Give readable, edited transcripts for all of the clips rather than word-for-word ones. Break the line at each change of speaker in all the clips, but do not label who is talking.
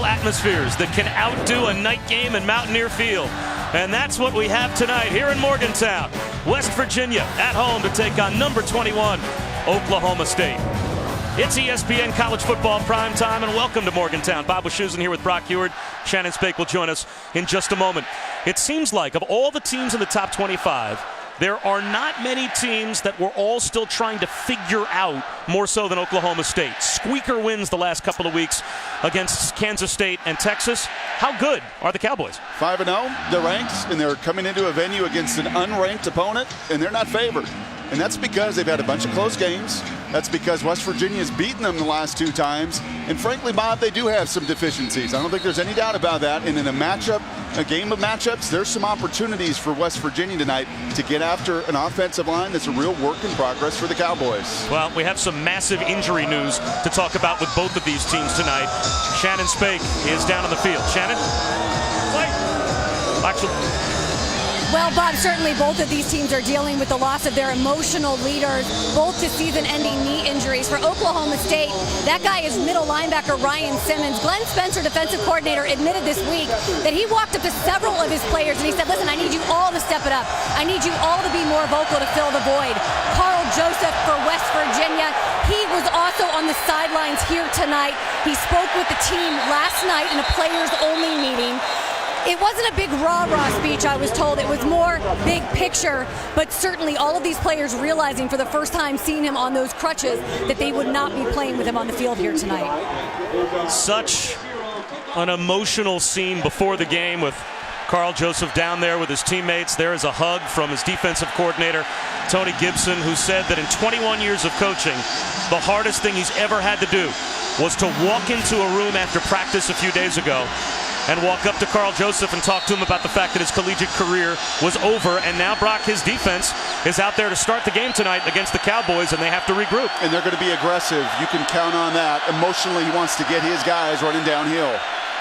atmospheres that can outdo a night game in Mountaineer Field. And that's what we have tonight here in Morgantown, West Virginia, at home to take on number 21, Oklahoma State. It's ESPN College Football Primetime, and welcome to Morgantown. Bob Wischusen here with Brock Heward. Shannon Spake will join us in just a moment. It seems like of all the teams in the top 25, there are not many teams that we're all still trying to figure out more so than Oklahoma State. Squeaker wins the last couple of weeks against Kansas State and Texas. How good are the Cowboys?
5-0, they're ranked, and they're coming into a venue against an unranked opponent, and they're not favored. And that's because they've had a bunch of close games. That's because West Virginia's beaten them the last two times. And frankly, Bob, they do have some deficiencies. I don't think there's any doubt about that. And in a game of matchups, there's some opportunities for West Virginia tonight to get after an offensive line that's a real work in progress for the Cowboys.
Well, we have some massive injury news to talk about with both of these teams tonight. Shannon Spake is down on the field. Shannon?
Well, Bob, certainly both of these teams are dealing with the loss of their emotional leaders, both to season-ending knee injuries. For Oklahoma State, that guy is middle linebacker Ryan Simmons. Glenn Spencer, defensive coordinator, admitted this week that he walked up to several of his players and he said, listen, I need you all to step it up. I need you all to be more vocal to fill the void. Carl Joseph for West Virginia. He was also on the sidelines here tonight. He spoke with the team last night in a players-only meeting. It wasn't a big rah-rah speech, I was told. It was more big picture, but certainly all of these players realizing for the first time seeing him on those crutches that they would not be playing with him on the field here tonight.
Such an emotional scene before the game with Carl Joseph down there with his teammates. There is a hug from his defensive coordinator, Tony Gibson, who said that in 21 years of coaching, the hardest thing he's ever had to do was to walk into a room after practice a few days ago and walk up to Carl Joseph and talk to him about the fact that his collegiate career was over. And now, Brock, his defense is out there to start the game tonight against the Cowboys, and they have to regroup.
And they're going to be aggressive. You can count on that. Emotionally, he wants to get his guys running downhill.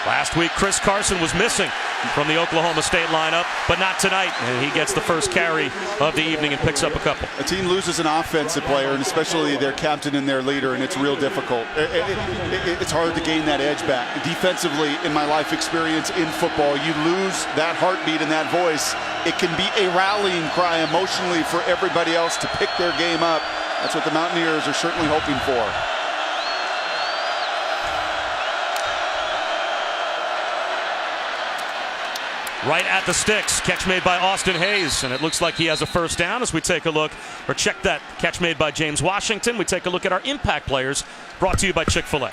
Last week, Chris Carson was missing from the Oklahoma State lineup, but not tonight. And he gets the first carry of the evening and picks up a couple.
A team loses an offensive player, and especially their captain and their leader, and it's real difficult. It's hard to gain that edge back. Defensively, in my life experience in football, you lose that heartbeat and that voice. It can be a rallying cry emotionally for everybody else to pick their game up. That's what the Mountaineers are certainly hoping for.
Right at the sticks. Catch made by Austin Hayes, and it looks like he has a first down as we take a look, or check that catch made by James Washington. We take a look at our impact players, brought to you by Chick-fil-A.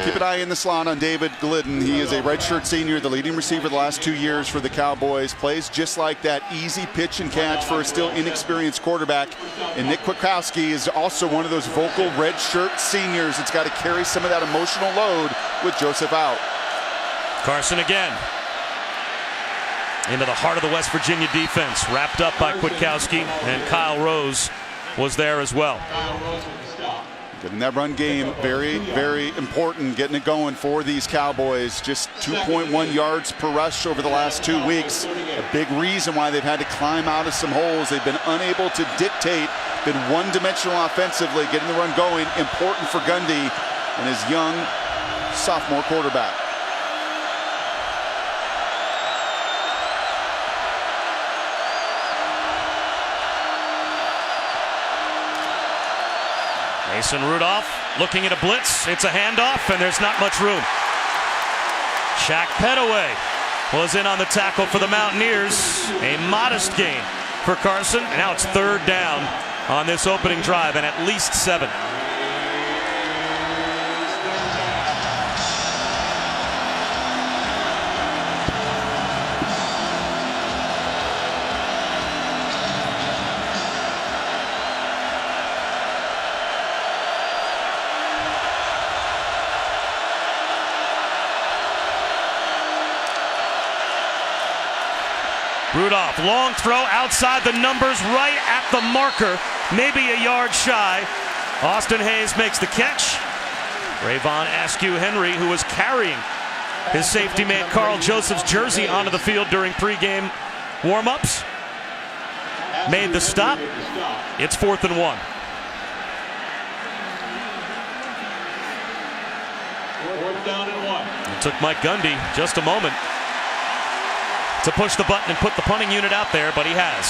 Keep an eye in the slot on David Glidden. He is a redshirt senior, the leading receiver the last 2 years for the Cowboys. Plays just like that, easy pitch and catch for a still inexperienced quarterback. And Nick Kwiatkowski is also one of those vocal redshirt seniors that's got to carry some of that emotional load with Joseph out.
Carson again. Into the heart of the West Virginia defense, wrapped up by Kwiatkowski, and Kyle Rose was there as well.
Getting that run game, very, very important, getting it going for these Cowboys. Just 2.1 yards per rush over the last 2 weeks. A big reason why they've had to climb out of some holes. They've been unable to dictate, been one-dimensional offensively, getting the run going. Important for Gundy and his young sophomore quarterback.
Mason Rudolph looking at a blitz. It's a handoff, and there's not much room. Shaq Petaway was in on the tackle for the Mountaineers. A modest gain for Carson, and now it's third down on this opening drive, and at least 7. Rudolph, long throw outside the numbers, right at the marker, maybe a yard shy. Austin Hayes makes the catch. Rayvon Askew-Henry, who was carrying his safety mate Carl Joseph's jersey onto the field during pregame warm-ups, made the stop. It's 4th and 1.
Fourth down and 1.
Took Mike Gundy just a moment to push the button and put the punting unit out there, but he has.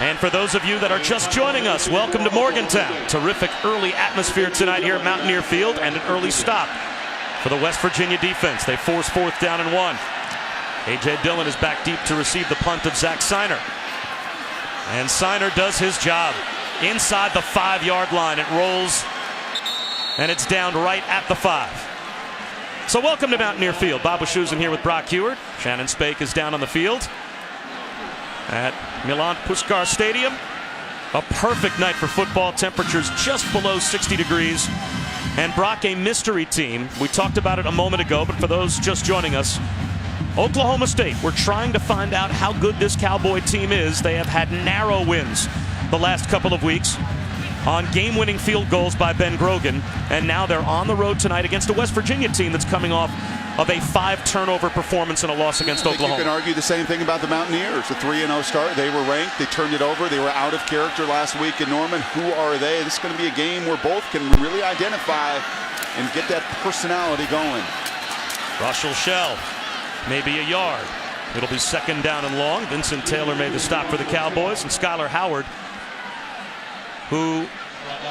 And for those of you that are just joining us, welcome to Morgantown. Terrific early atmosphere tonight here at Mountaineer Field, and an early stop for the West Virginia defense. They force 4th down and 1. A.J. Dillon is back deep to receive the punt of Zach Seiner. And Seiner does his job. Inside the 5-yard line, it rolls, and it's down right at the 5. So welcome to Mountaineer Field. Bob Wischusen here with Brock Heward. Shannon Spake is down on the field at Milan Puskar Stadium. A perfect night for football. Temperatures just below 60 degrees. And Brock, a mystery team. We talked about it a moment ago, but for those just joining us, Oklahoma State, we're trying to find out how good this Cowboy team is. They have had narrow wins the last couple of weeks on game-winning field goals by Ben Grogan, and now they're on the road tonight against a West Virginia team that's coming off of a 5-turnover performance and a loss against Oklahoma.
You can argue the same thing about the Mountaineers. A 3-0 start. They were ranked. They turned it over. They were out of character last week in Norman. Who are they? This is going to be a game where both can really identify and get that personality going.
Russell Shell, maybe a yard. It'll be 2nd down and long. Vincent Taylor made the stop for the Cowboys, and Skylar Howard, who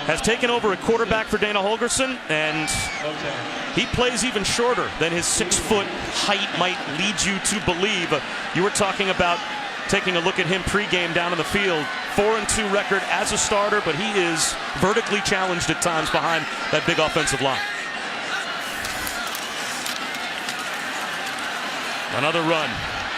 has taken over at quarterback for Dana Holgorsen, and he plays even shorter than his 6-foot height might lead you to believe. You were talking about taking a look at him pregame down in the field. 4-2 record as a starter, but he is vertically challenged at times behind that big offensive line. Another run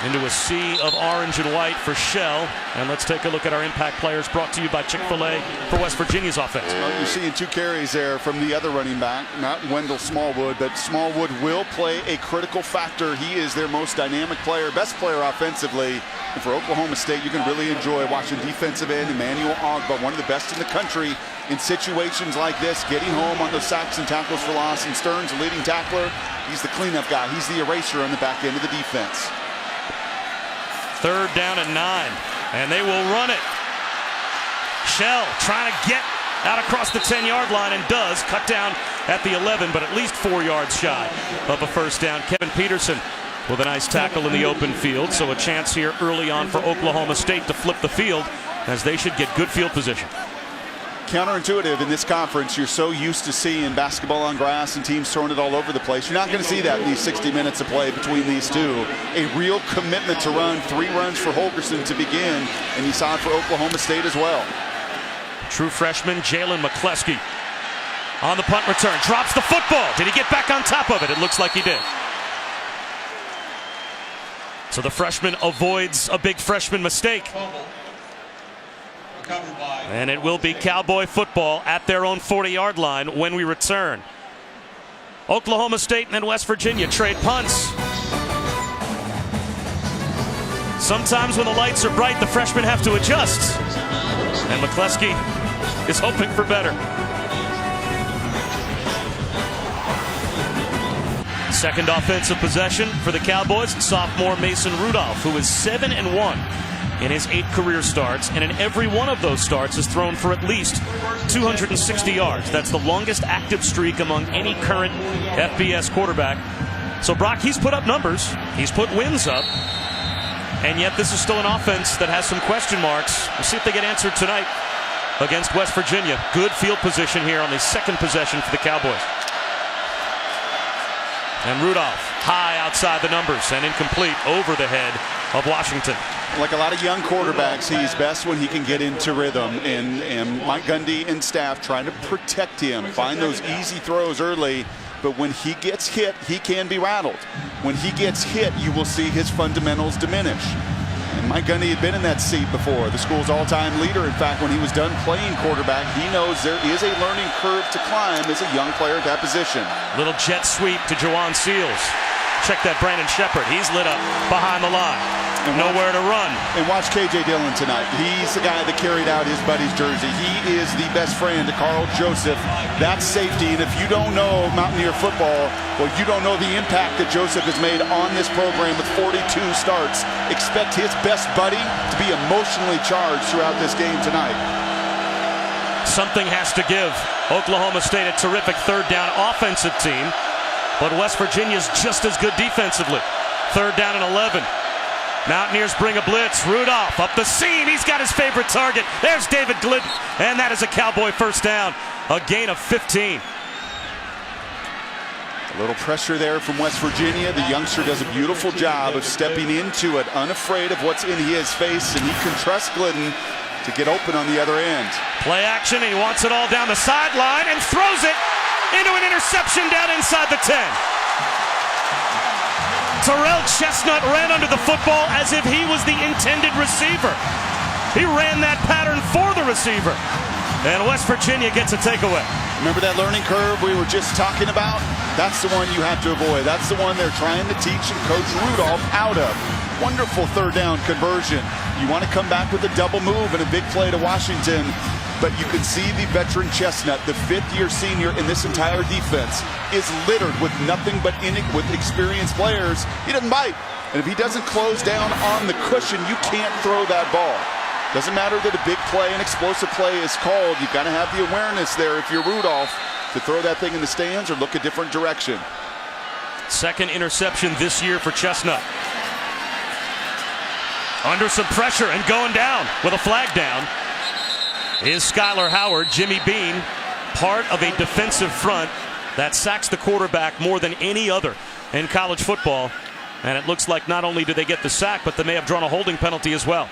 into a sea of orange and white for Shell. And let's take a look at our impact players, brought to you by Chick-fil-A for West Virginia's offense.
Well, you're seeing 2 carries there from the other running back, not Wendell Smallwood, but Smallwood will play a critical factor. He is their most dynamic player, best player offensively. And for Oklahoma State, you can really enjoy watching defensive end Emmanuel Ogba, one of the best in the country in situations like this, getting home on those sacks and tackles for loss. And Stearns, the leading tackler, he's the cleanup guy. He's the eraser on the back end of the defense.
3rd down and 9, and they will run it. Shell trying to get out across the 10-yard line, and does cut down at the 11, but at least 4 yards shy of a 1st down. Kevin Peterson with a nice tackle in the open field, so a chance here early on for Oklahoma State to flip the field, as they should get good field position.
Counterintuitive in this conference. You're so used to seeing basketball on grass and teams throwing it all over the place. You're not going to see that in these 60 minutes of play between these two. A real commitment to run. 3 runs for Holgorsen to begin, and you saw it for Oklahoma State as well.
True freshman Jalen McCleskey on the punt return. Drops the football. Did he get back on top of it? It looks like he did. So the freshman avoids a big freshman mistake. And it will be Cowboy football at their own 40-yard line when we return. Oklahoma State and then West Virginia trade punts. Sometimes when the lights are bright, the freshmen have to adjust. And McCleskey is hoping for better. Second offensive possession for the Cowboys. Sophomore Mason Rudolph, who is 7-1 in his 8 career starts, and in every one of those starts has thrown for at least 260 yards. That's the longest active streak among any current FBS quarterback. So Brock, he's put up numbers, he's put wins up, and yet this is still an offense that has some question marks. We'll see if they get answered tonight against West Virginia. Good field position here on the 2nd possession for the Cowboys. And Rudolph high outside the numbers and incomplete over the head of Washington.
Like a lot of young quarterbacks, he's best when he can get into rhythm, and Mike Gundy and staff trying to protect him, find those easy throws early, but when he gets hit, he can be rattled. When he gets hit, you will see his fundamentals diminish. And Mike Gundy had been in that seat before, the school's all-time leader. In fact, when he was done playing quarterback, he knows there is a learning curve to climb as a young player at that position.
Little jet sweep to Jawan Seals. Check that Brandon Shepard. He's lit up behind the line. And nowhere to run.
And watch K.J. Dillon tonight. He's the guy that carried out his buddy's jersey. He is the best friend to Carl Joseph. That's safety. And if you don't know Mountaineer football, well, you don't know the impact that Joseph has made on this program with 42 starts. Expect his best buddy to be emotionally charged throughout this game tonight.
Something has to give. Oklahoma State, a terrific third down offensive team, but West Virginia's just as good defensively. Third down and 11. Mountaineers bring a blitz. Rudolph up the seam. He's got his favorite target. There's David Glidden, and that is a Cowboy first down. A gain of 15.
A little pressure there from West Virginia. The youngster does a beautiful job of stepping into it, unafraid of what's in his face, and he can trust Glidden to get open on the other end.
Play action, and he wants it all down the sideline and throws it into an interception down inside the 10. Terrell Chestnut ran under the football as if he was the intended receiver. He ran that pattern for the receiver. And West Virginia gets a takeaway.
Remember that learning curve we were just talking about? That's the one you have to avoid. That's the one they're trying to teach and coach Rudolph out of. Wonderful third down conversion. You want to come back with a double move and a big play to Washington, but you can see the veteran Chestnut, the fifth-year senior in this entire defense, is littered with nothing but with experienced players. He doesn't bite. And if he doesn't close down on the cushion, you can't throw that ball. Doesn't matter that a big play, an explosive play is called. You've got to have the awareness there if you're Rudolph to throw that thing in the stands or look a different direction.
Second interception this year for Chestnut. Under some pressure and going down with a flag down is Skylar Howard. Jimmy Bean, part of a defensive front that sacks the quarterback more than any other in college football. And it looks like not only do they get the sack, but they may have drawn a holding penalty as well.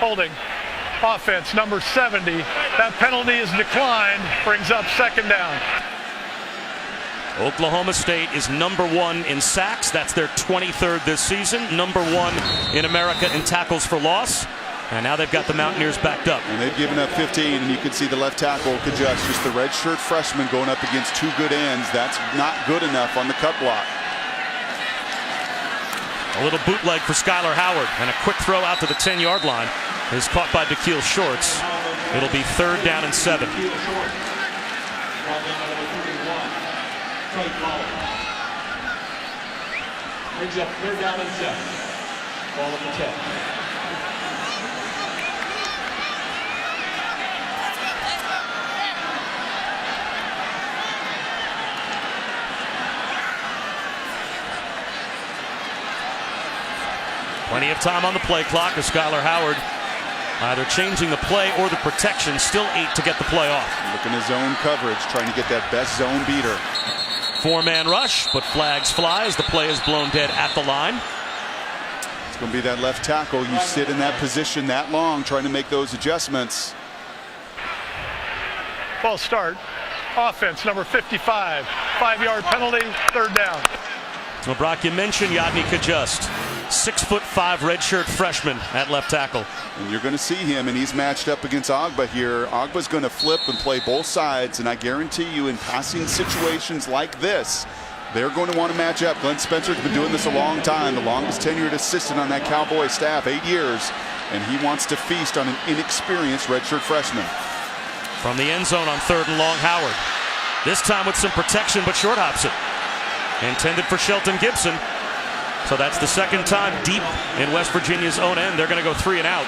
Holding. Offense number 70. That penalty is declined. Brings up second down.
Oklahoma State is number 1 in sacks. That's their 23rd this season. Number 1 in America in tackles for loss. And now they've got the Mountaineers backed up.
And they've given up 15, and you can see the left tackle Kajust, just the redshirt freshman going up against two good ends. That's not good enough on the cut block.
A little bootleg for Skylar Howard, and a quick throw out to the 10-yard line is caught by DeKeel Shorts. It'll be third down and 7.
Brings up third down and 7. Ball at the 10.
Plenty of time on the play clock as Skylar Howard either changing the play or the protection. Still 8 to get the play off.
Looking at zone coverage, trying to get that best zone beater.
4-man rush, but flags fly as the play is blown dead at the line.
It's going to be that left tackle. You sit in that position that long trying to make those adjustments.
False start. Offense number 55. 5-yard penalty. Third down.
Well, Brock, you mentioned Yadni Kajust. 6'5" redshirt freshman at left tackle.
And you're going to see him, and he's matched up against Agba here. Agba's going to flip and play both sides, and I guarantee you in passing situations like this, they're going to want to match up. Glenn Spencer's been doing this a long time, the longest tenured assistant on that Cowboy staff, 8 years, and he wants to feast on an inexperienced redshirt freshman.
From the end zone on third and long, Howard. This time with some protection, but short hops it. Intended for Shelton Gibson. So that's the second time deep in West Virginia's own end. They're going to go 3 and out.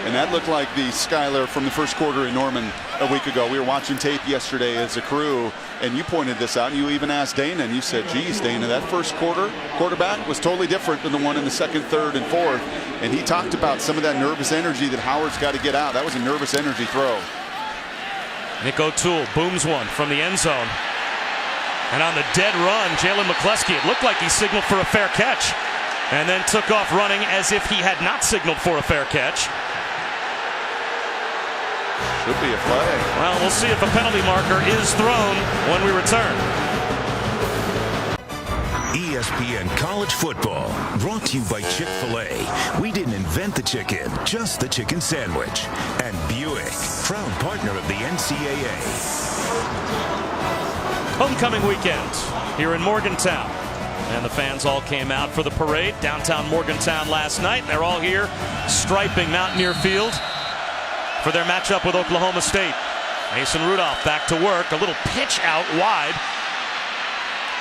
And that looked like the Skylar from the first quarter in Norman a week ago. We were watching tape yesterday as a crew, and you pointed this out. And you even asked Dana, and you said, geez, Dana, that first quarterback was totally different than the one in the second, third, and fourth. And he talked about some of that nervous energy that Howard's got to get out. That was a nervous energy throw.
Nick O'Toole booms one from the end zone. And on the dead run, Jalen McCleskey, it looked like he signaled for a fair catch and then took off running as if he had not signaled for a fair catch.
Should be a flag.
Well, we'll see if a penalty marker is thrown when we return.
ESPN College Football, brought to you by Chick-fil-A. We didn't invent the chicken, just the chicken sandwich. And Buick, proud partner of the NCAA.
Homecoming weekend here in Morgantown. And the fans all came out for the parade downtown Morgantown last night. They're all here striping Mountaineer Field for their matchup with Oklahoma State. Mason Rudolph back to work. A little pitch out wide.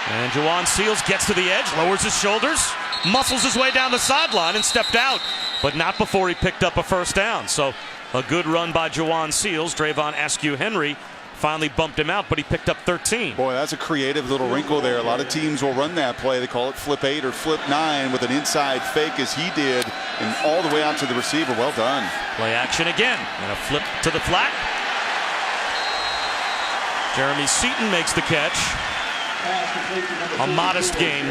And Juwan Seals gets to the edge, lowers his shoulders, muscles his way down the sideline and stepped out, but not before he picked up a first down. So a good run by Juwan Seals. Drayvon Askew-Henry finally bumped him out, but he picked up 13.
Boy, that's a creative little wrinkle there. A lot of teams will run that play. They call it flip 8 or flip 9 with an inside fake as he did, and all the way out to the receiver. Well done.
Play action again, and a flip to the flat. Jeremy Seaton makes the catch. A modest gain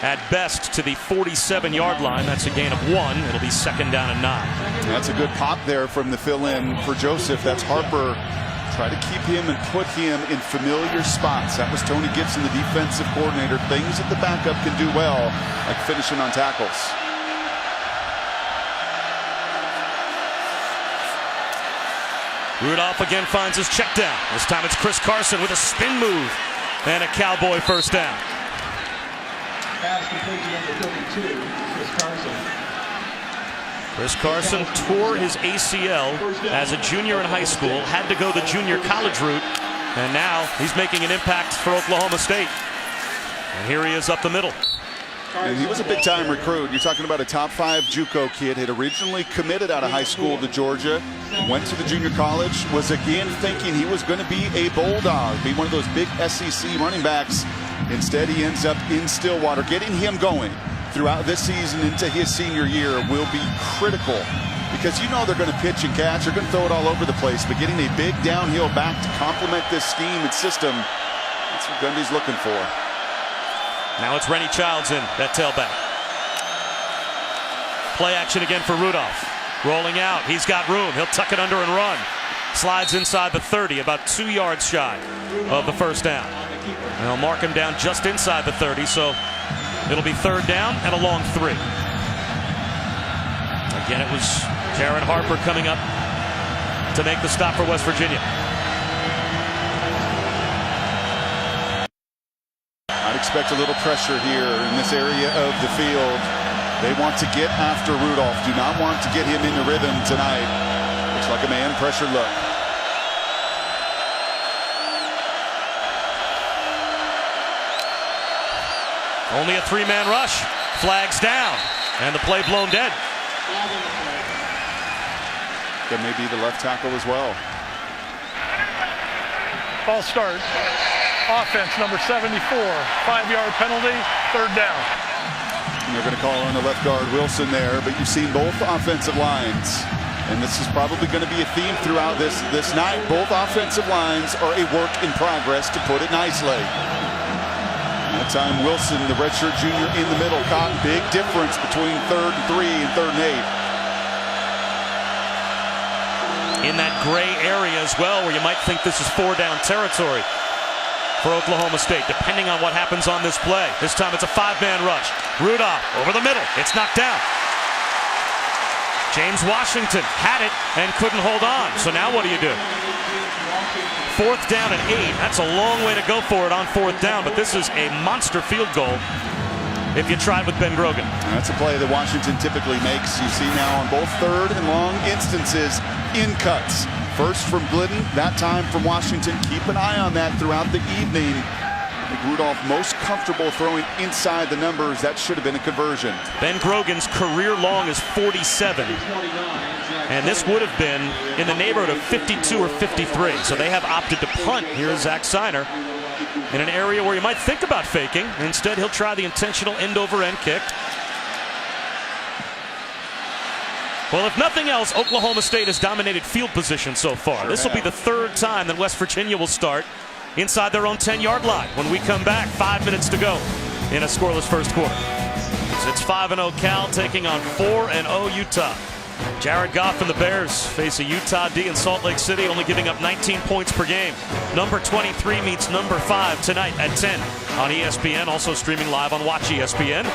at best to the 47-yard line. That's a gain of 1. It'll be second down and 9.
That's a good pop there from the fill-in for Joseph. That's Harper. Try to keep him and put him in familiar spots. That was Tony Gibson, the defensive coordinator. Things that the backup can do well, like finishing on tackles.
Rudolph again finds his check down. This time it's Chris Carson with a spin move and a Cowboy first down.
Pass complete to number 32, Chris Carson.
Chris Carson tore his ACL as a junior in high school, had to go the junior college route, and now he's making an impact for Oklahoma State. And here he is up the middle.
And he was a big-time recruit. You're talking about a top-5 JUCO kid. Had originally committed out of high school to Georgia, went to the junior college, was again thinking he was going to be a Bulldog, be one of those big SEC running backs. Instead, he ends up in Stillwater. Getting him going throughout this season into his senior year will be critical, because you know they're going to pitch and catch. They're going to throw it all over the place, but getting a big downhill back to complement this scheme and system, that's what Gundy's looking for.
Now it's Rennie Childs in, that tailback. Play action again for Rudolph. Rolling out, he's got room. He'll tuck it under and run. Slides inside the 30, about 2 yards shy of the first down. And they'll mark him down just inside the 30, so it'll be third down and a long 3. Again, it was Jared Harper coming up to make the stop for West Virginia.
I'd expect a little pressure here in this area of the field. They want to get after Rudolph. Do not want to get him into rhythm tonight. Looks like a man pressure look.
Only a 3-man rush. Flags down. And the play blown dead.
That may be the left tackle as well.
False start. Offense number 74. 5-yard penalty. Third down.
And they're going to call on the left guard Wilson there, but you've seen both offensive lines. And this is probably going to be a theme throughout this night. Both offensive lines are a work in progress, to put it nicely. That time Wilson, the redshirt junior, in the middle, caught. Big difference between 3rd and 3 and 3rd and 8.
In that gray area as well, where you might think this is 4-down territory for Oklahoma State, depending on what happens on this play. This time it's a 5-man rush. Rudolph over the middle. It's knocked down. James Washington had it and couldn't hold on. So now what do you do? 4th down and 8. That's a long way to go for it on 4th down, but this is a monster field goal if you tried with Ben Grogan.
And that's a play that Washington typically makes. You see now on both 3rd and long instances, in cuts. First from Glidden, that time from Washington. Keep an eye on that throughout the evening. I think Rudolph most comfortable throwing inside the numbers. That should have been a conversion.
Ben Grogan's career long is 47. And this would have been in the neighborhood of 52 or 53. So they have opted to punt. Here's Zach Seiner in an area where you might think about faking. Instead, he'll try the intentional end-over-end kick. Well, if nothing else, Oklahoma State has dominated field position so far. This will be the 3rd time that West Virginia will start inside their own 10-yard line. When we come back, 5 minutes to go in a scoreless first quarter. So it's 5-0 Cal taking on 4-0 Utah. Jared Goff and the Bears face a Utah D in Salt Lake City, only giving up 19 points per game. Number 23 meets number 5 tonight at 10 on ESPN, also streaming live on Watch ESPN.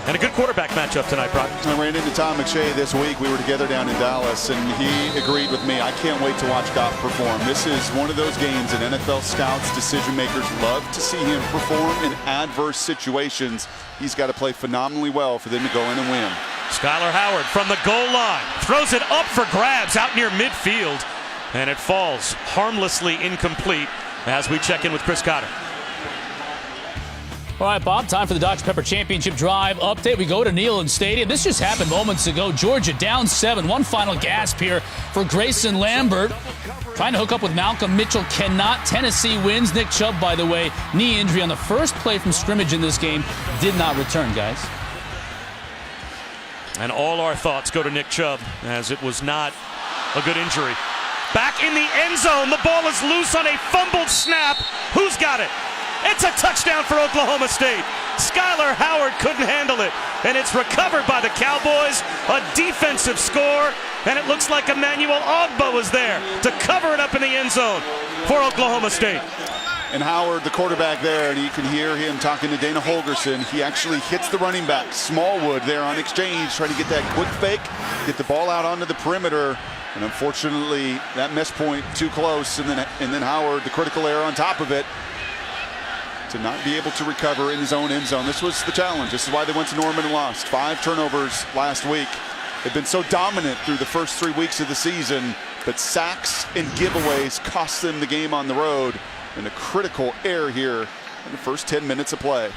And a good quarterback matchup tonight, Brock.
I ran into Tom McShay this week. We were together down in Dallas, and he agreed with me. I can't wait to watch Goff perform. This is one of those games that NFL scouts, decision makers love to see him perform in adverse situations. He's got to play phenomenally well for them to go in and win.
Skylar Howard from the goal line throws it up for grabs out near midfield, and it falls harmlessly incomplete as we check in with Chris Cotter.
All right, Bob, time for the Dr. Pepper Championship Drive update. We go to Neyland Stadium. This just happened moments ago. Georgia down 7. One final gasp here for Grayson Lambert. Trying to hook up with Malcolm Mitchell. Cannot. Tennessee wins. Nick Chubb, by the way, knee injury on the first play from scrimmage in this game. Did not return, guys.
And all our thoughts go to Nick Chubb, as it was not a good injury. Back in the end zone. The ball is loose on a fumbled snap. Who's got it? It's a touchdown for Oklahoma State. Skylar Howard couldn't handle it, and it's recovered by the Cowboys. A defensive score, and it looks like Emmanuel Ogbah was there to cover it up in the end zone for Oklahoma State.
And Howard, the quarterback there, and you can hear him talking to Dana Holgorsen. He actually hits the running back, Smallwood, there on exchange, trying to get that quick fake, get the ball out onto the perimeter. And unfortunately, that missed point too close, and then Howard, the critical error on top of it, to not be able to recover in his own end zone. This was the challenge. This is why they went to Norman and lost. 5 turnovers last week. They've been so dominant through the first 3 weeks of the season, but sacks and giveaways cost them the game on the road. And a critical error here in the first 10 minutes of play.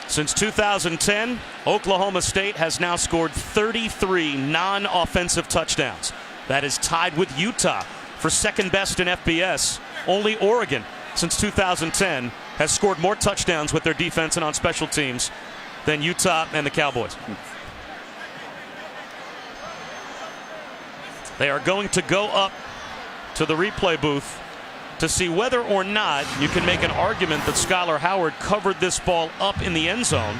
Since 2010, Oklahoma State has now scored 33 non-offensive touchdowns. That is tied with Utah for second best in FBS. Only Oregon, since 2010, has scored more touchdowns with their defense and on special teams than Utah and the Cowboys. They are going to go up to the replay booth to see whether or not you can make an argument that Skylar Howard covered this ball up in the end zone.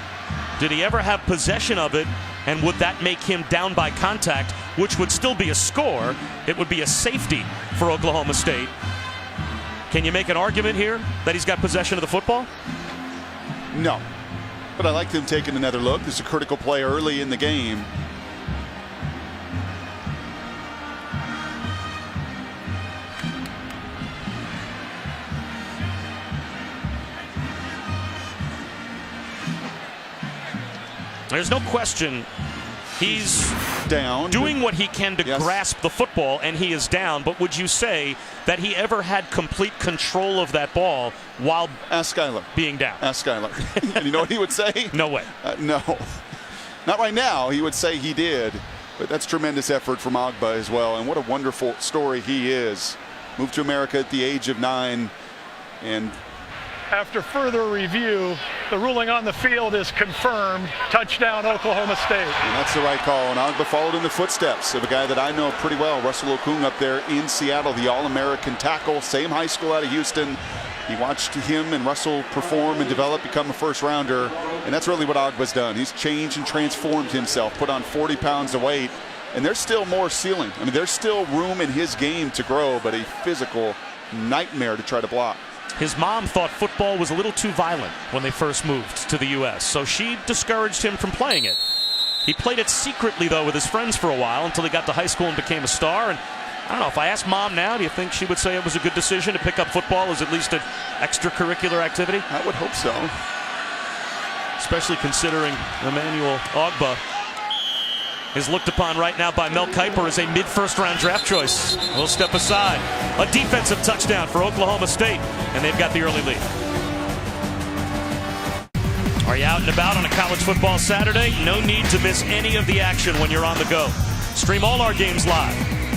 Did he ever have possession of it, and would that make him down by contact, which would still be a score? It would be a safety for Oklahoma State. Can you make an argument here that he's got possession of the football?
No, but I like them taking another look. This is a critical play early in the game.
There's no question he's
down,
doing what he can to grasp the football, and he is down. But would you say that he ever had complete control of that ball while
Ask Skylar.
Being down?
Ask Skylar. And you know what he would say?
No way.
No. Not right now. He would say he did. But that's tremendous effort from Ogbah as well. And what a wonderful story he is. Moved to America at the age of 9. And
after further review, the ruling on the field is confirmed. Touchdown, Oklahoma State.
And that's the right call. And Ogbah followed in the footsteps of a guy that I know pretty well, Russell Okung, up there in Seattle, the All-American tackle, same high school out of Houston. He watched him and Russell perform and develop, become a first-rounder. And that's really what Ogbah's done. He's changed and transformed himself, put on 40 pounds of weight. And there's still more ceiling. I mean, there's still room in his game to grow, but a physical nightmare to try to block.
His mom thought football was a little too violent when they first moved to the U.S., so she discouraged him from playing it. He played it secretly, though, with his friends for a while until he got to high school and became a star. And I don't know, if I asked Mom now, do you think she would say it was a good decision to pick up football as at least an extracurricular activity?
I would hope so.
Especially considering Emmanuel Ogbah is looked upon right now by Mel Kiper as a mid-first-round draft choice. We'll step aside. A defensive touchdown for Oklahoma State, and they've got the early lead. Are you out and about on a college football Saturday? No need to miss any of the action when you're on the go. Stream all our games live.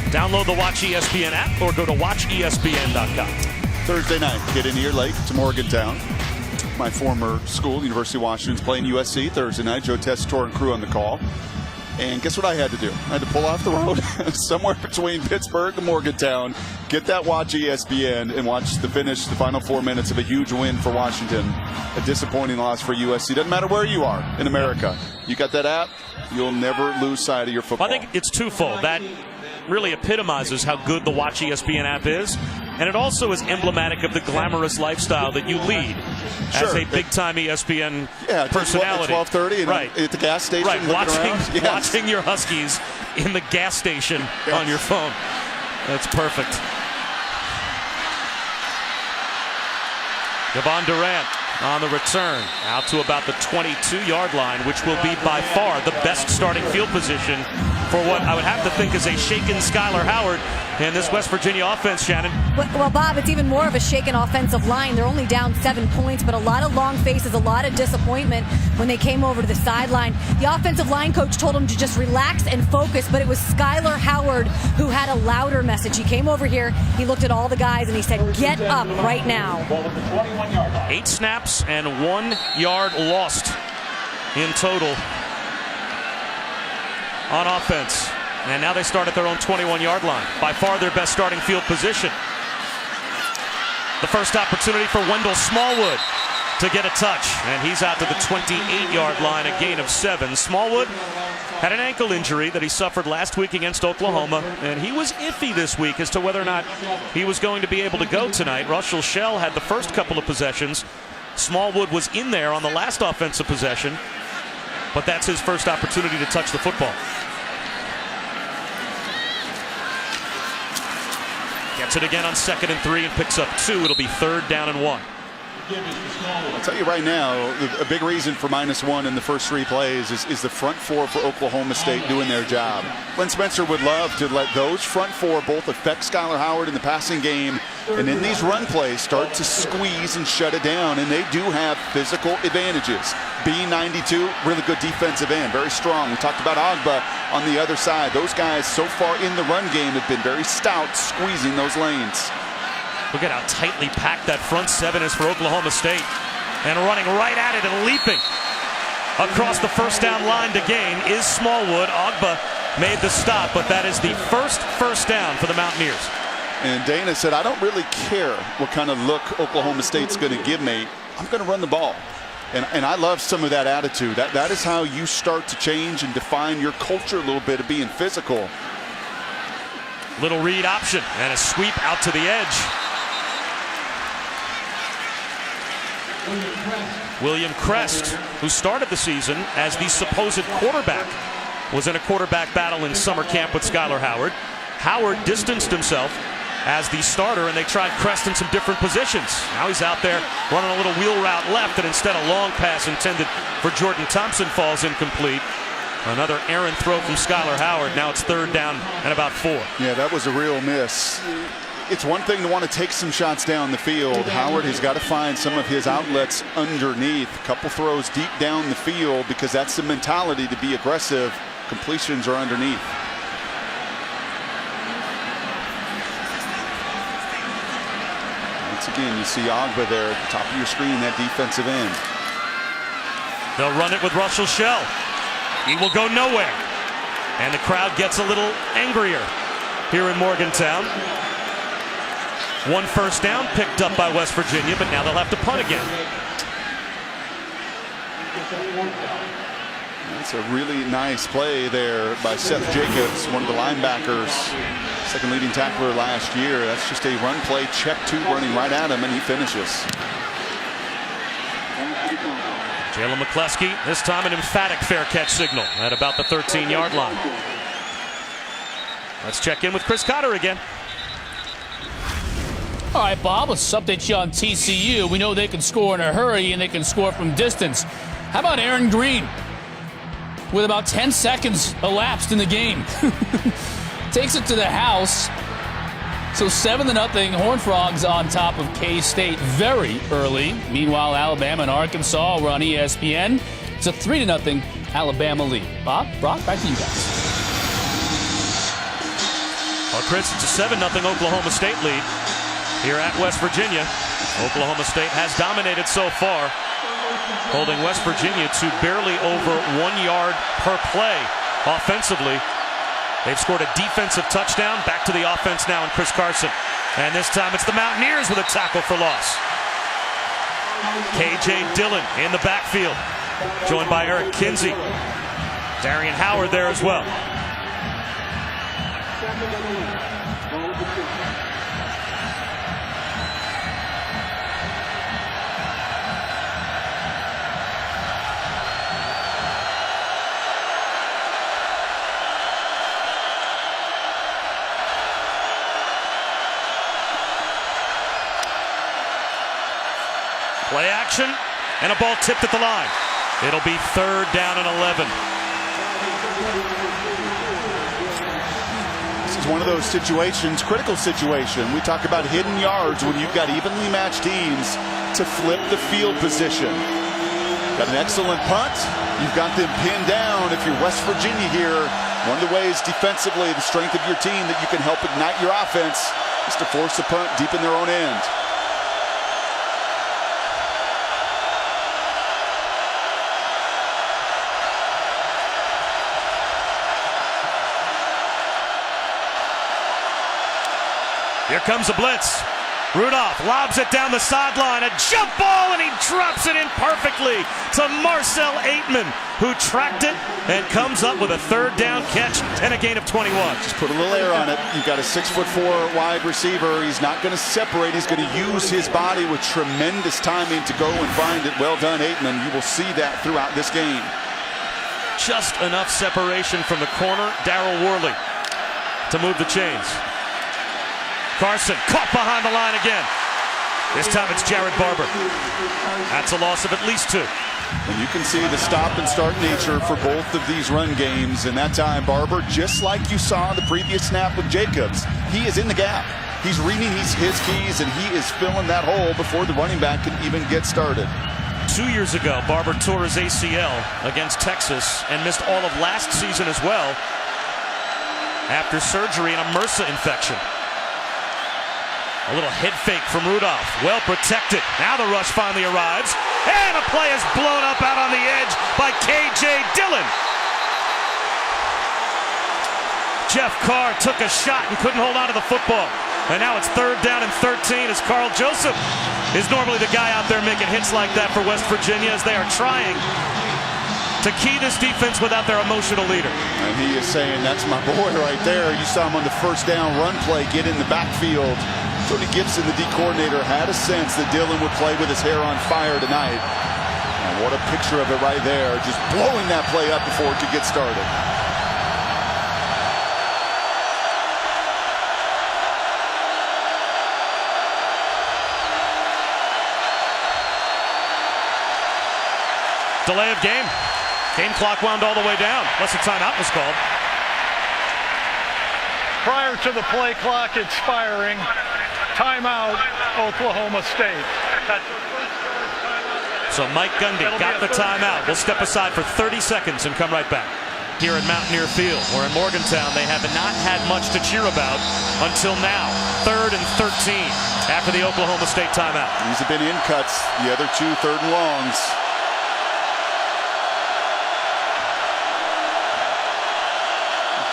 Download the Watch ESPN app or go to watchespn.com.
Thursday night, get in here late to Morgantown. My former school, University of Washington's playing USC Thursday night. Joe Tessitore and crew on the call. And guess what I had to do? I had to pull off the road somewhere between Pittsburgh and Morgantown, get that Watch ESPN, and watch the final 4 minutes of a huge win for Washington. A disappointing loss for USC. Doesn't matter where you are in America. You got that app, you'll never lose sight of your football.
I think it's twofold. That really epitomizes how good the Watch ESPN app is, and it also is emblematic of the glamorous lifestyle that you lead as a big-time ESPN personality.
At 12:30 and
right.
At the gas station,
right. Watching your Huskies in the gas station on your phone. That's perfect. Devon Durant on the return, out to about the 22-yard line, which will be by far the best starting field position for what I would have to think is a shaken Skylar Howard and this West Virginia offense, Shannon.
Well, Bob, it's even more of a shaken offensive line. They're only down 7 points, but a lot of long faces, a lot of disappointment when they came over to the sideline. The offensive line coach told them to just relax and focus, but it was Skylar Howard who had a louder message. He came over here, he looked at all the guys, and he said, "Get up right now."
8 snaps and 1 yard lost in total on offense. And now they start at their own 21-yard line. By far their best starting field position. The first opportunity for Wendell Smallwood to get a touch. And he's out to the 28-yard line, a gain of 7. Smallwood had an ankle injury that he suffered last week against Oklahoma. And he was iffy this week as to whether or not he was going to be able to go tonight. Russell Shell had the first couple of possessions. Smallwood was in there on the last offensive possession. But that's his first opportunity to touch the football. Gets it again on 2nd and 3 and picks up 2. It'll be 3rd down and 1.
I'll tell you right now, a big reason for -1 in the first 3 plays is the front 4 for Oklahoma State doing their job. Glenn Spencer would love to let those front 4 both affect Skylar Howard in the passing game, and in these run plays start to squeeze and shut it down, and they do have physical advantages. B92, really good defensive end, very strong. We talked about Agba on the other side. Those guys so far in the run game have been very stout, squeezing those lanes.
Look at how tightly packed that front 7 is for Oklahoma State. And running right at it and leaping across the first down line to gain is Smallwood. Agba made the stop, but that is the first down for the Mountaineers.
And Dana said, I don't really care what kind of look Oklahoma State's going to give me. I'm going to run the ball. And I love some of that attitude. That is how you start to change and define your culture a little bit of being physical.
Little read option and a sweep out to the edge. William Crest, who started the season as the supposed quarterback, was in a quarterback battle in summer camp with Skylar Howard. Howard distanced himself as the starter, and they tried Crest in some different positions. Now he's out there running a little wheel route left, and instead a long pass intended for Jordan Thompson falls incomplete. Another errant throw from Skylar Howard. Now it's 3rd down and about 4.
Yeah, that was a real miss. It's one thing to want to take some shots down the field. Howard has got to find some of his outlets underneath. A couple throws deep down the field because that's the mentality to be aggressive. Completions are underneath. Once again, you see Agba there at the top of your screen, that defensive end.
They'll run it with Russell Shell. He will go nowhere. And the crowd gets a little angrier here in Morgantown. 1 first down picked up by West Virginia, but now they'll have to punt again.
That's a really nice play there by Seth Jacobs, one of the linebackers, second leading tackler last year. That's just a run play, check 2 running right at him, and he finishes.
Jalen McCleskey, this time an emphatic fair catch signal at about the 13-yard line. Let's check in with Chris Cotter again.
All right, Bob, let's update you on TCU. We know they can score in a hurry and they can score from distance. How about Aaron Green? With about 10 seconds elapsed in the game. Takes it to the house. So 7-0, Horned Frogs on top of K-State very early. Meanwhile, Alabama and Arkansas were on ESPN. It's a 3-0 Alabama lead. Bob, Brock, back to you guys.
Well, Chris, it's a 7-0 Oklahoma State lead here at West Virginia. Oklahoma State has dominated so far, holding West Virginia to barely over 1 yard per play offensively. They've scored a defensive touchdown. Back to the offense now, and Chris Carson. And this time it's the Mountaineers with a tackle for loss. K.J. Dillon in the backfield, joined by Eric Kinsey. Darian Howard there as well. Play action, and a ball tipped at the line. It'll be 3rd down and 11.
is one of those situations, critical situation. We talk about hidden yards when you've got evenly matched teams to flip the field position. Got an excellent punt. You've got them pinned down. If you're West Virginia here, one of the ways defensively, the strength of your team that you can help ignite your offense is to force the punt deep in their own end.
Here comes a blitz. Rudolph lobs it down the sideline. A jump ball, and he drops it in perfectly to Marcel Aitman, who tracked it and comes up with a third down catch and a gain of 21.
Just put a little air on it. You've got a 6'4" wide receiver. He's not going to separate. He's going to use his body with tremendous timing to go and find it. Well done, Aitman. You will see that throughout this game.
Just enough separation from the corner, Darryl Worley, to move the chains. Carson caught behind the line again. This time it's Jared Barber. That's a loss of at least 2.
And you can see the stop and start nature for both of these run games. And that time Barber, just like you saw the previous snap with Jacobs, he is in the gap. He's reading his keys, and he is filling that hole before the running back can even get started.
2 years ago, Barber tore his ACL against Texas and missed all of last season as well after surgery and a MRSA infection. A little head fake from Rudolph. Well protected. Now the rush finally arrives. And a play is blown up out on the edge by K.J. Dillon. Jeff Carr took a shot and couldn't hold on to the football. And now it's 3rd down and 13 as Carl Joseph is normally the guy out there making hits like that for West Virginia as they are trying to key this defense without their emotional leader.
And he is saying, that's my boy right there. You saw him on the first down run play get in the backfield. Tony Gibson, the D coordinator, had a sense that Dillon would play with his hair on fire tonight. And what a picture of it right there, just blowing that play up before it could get started.
Delay of game. Game clock wound all the way down. Unless a timeout was called.
Prior to the play clock expiring, timeout, Oklahoma State.
So Mike Gundy got the timeout. We'll step aside for 30 seconds and come right back. Here at Mountaineer Field, or in Morgantown, they have not had much to cheer about until now. 3rd and 13 after the Oklahoma State timeout.
These have been in cuts. The other 2 3rd and longs.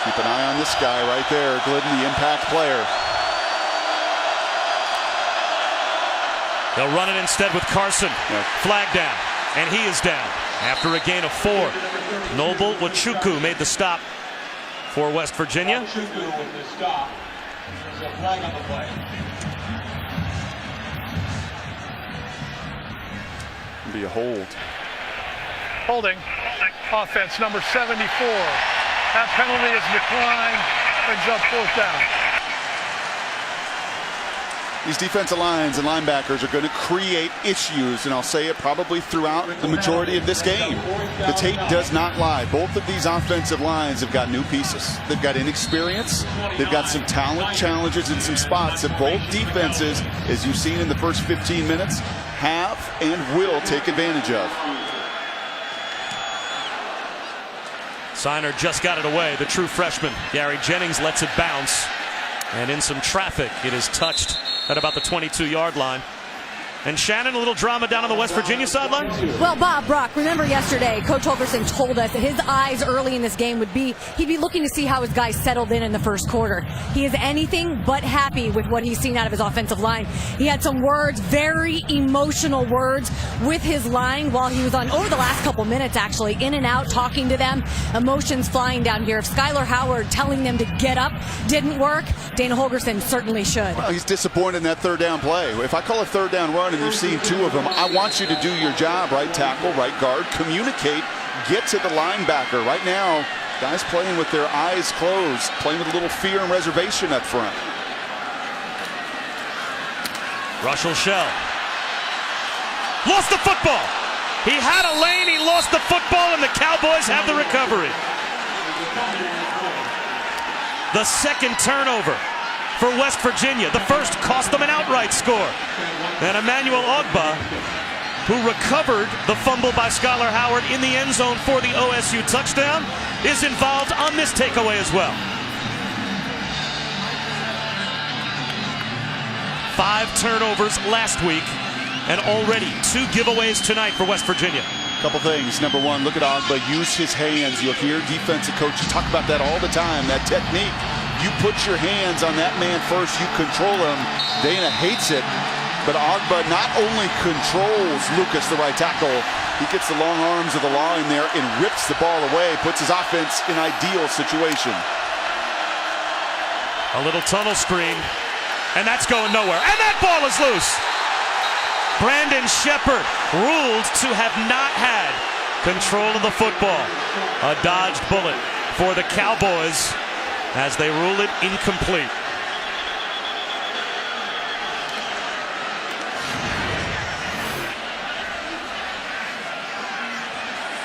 Keep an eye on this guy right there, Glidden, the impact player.
They'll run it instead with Carson.
Yep.
Flag down, and he is down after a gain of 4. Noble Wachuku made the stop for West Virginia.
Be a hold.
Holding. Offense number 74. That penalty is declined. Brings up 4th down.
These defensive lines and linebackers are going to create issues, and I'll say it probably throughout the majority of this game. The tape does not lie. Both of these offensive lines have got new pieces. They've got inexperience. They've got some talent challenges in some spots that both defenses, as you've seen in the first 15 minutes, have and will take advantage of.
Signer just got it away. The true freshman, Gary Jennings, lets it bounce. And in some traffic, it is touched at about the 22-yard line. And Shannon, a little drama down on the West Virginia sideline?
Well, Bob, Brock, remember yesterday, Coach Holgorsen told us that his eyes early in this game would be, he'd be looking to see how his guys settled in the first quarter. He is anything but happy with what he's seen out of his offensive line. He had some words, very emotional words with his line while he was on, over the last couple minutes actually, in and out, talking to them, emotions flying down here. If Skylar Howard telling them to get up didn't work, Dana Holgorsen certainly should.
Well, he's disappointed in that 3rd down play. If I call a 3rd down run, and you've seen 2 of them, I want you to do your job. Right tackle, right guard, communicate, get to the linebacker. Right now, guys playing with their eyes closed, playing with a little fear and reservation up front.
Russell Shell lost the football. He had a lane, he lost the football, and the Cowboys have the recovery. The second turnover for West Virginia. The first cost them an outright score. And Emmanuel Ogba, who recovered the fumble by Skylar Howard in the end zone for the OSU touchdown, is involved on this takeaway as well. 5 turnovers last week, and already 2 giveaways tonight for West Virginia.
Couple things. Number one, look at Ogba use his hands. You'll hear defensive coaches talk about that all the time, that technique. You put your hands on that man first, you control him. Dana hates it, but Ogba not only controls Lucas, the right tackle, he gets the long arms of the line there and rips the ball away, puts his offense in ideal situation.
A little tunnel screen, and that's going nowhere. And that ball is loose. Brandon Shepard ruled to have not had control of the football. A dodged bullet for the Cowboys as they rule it incomplete.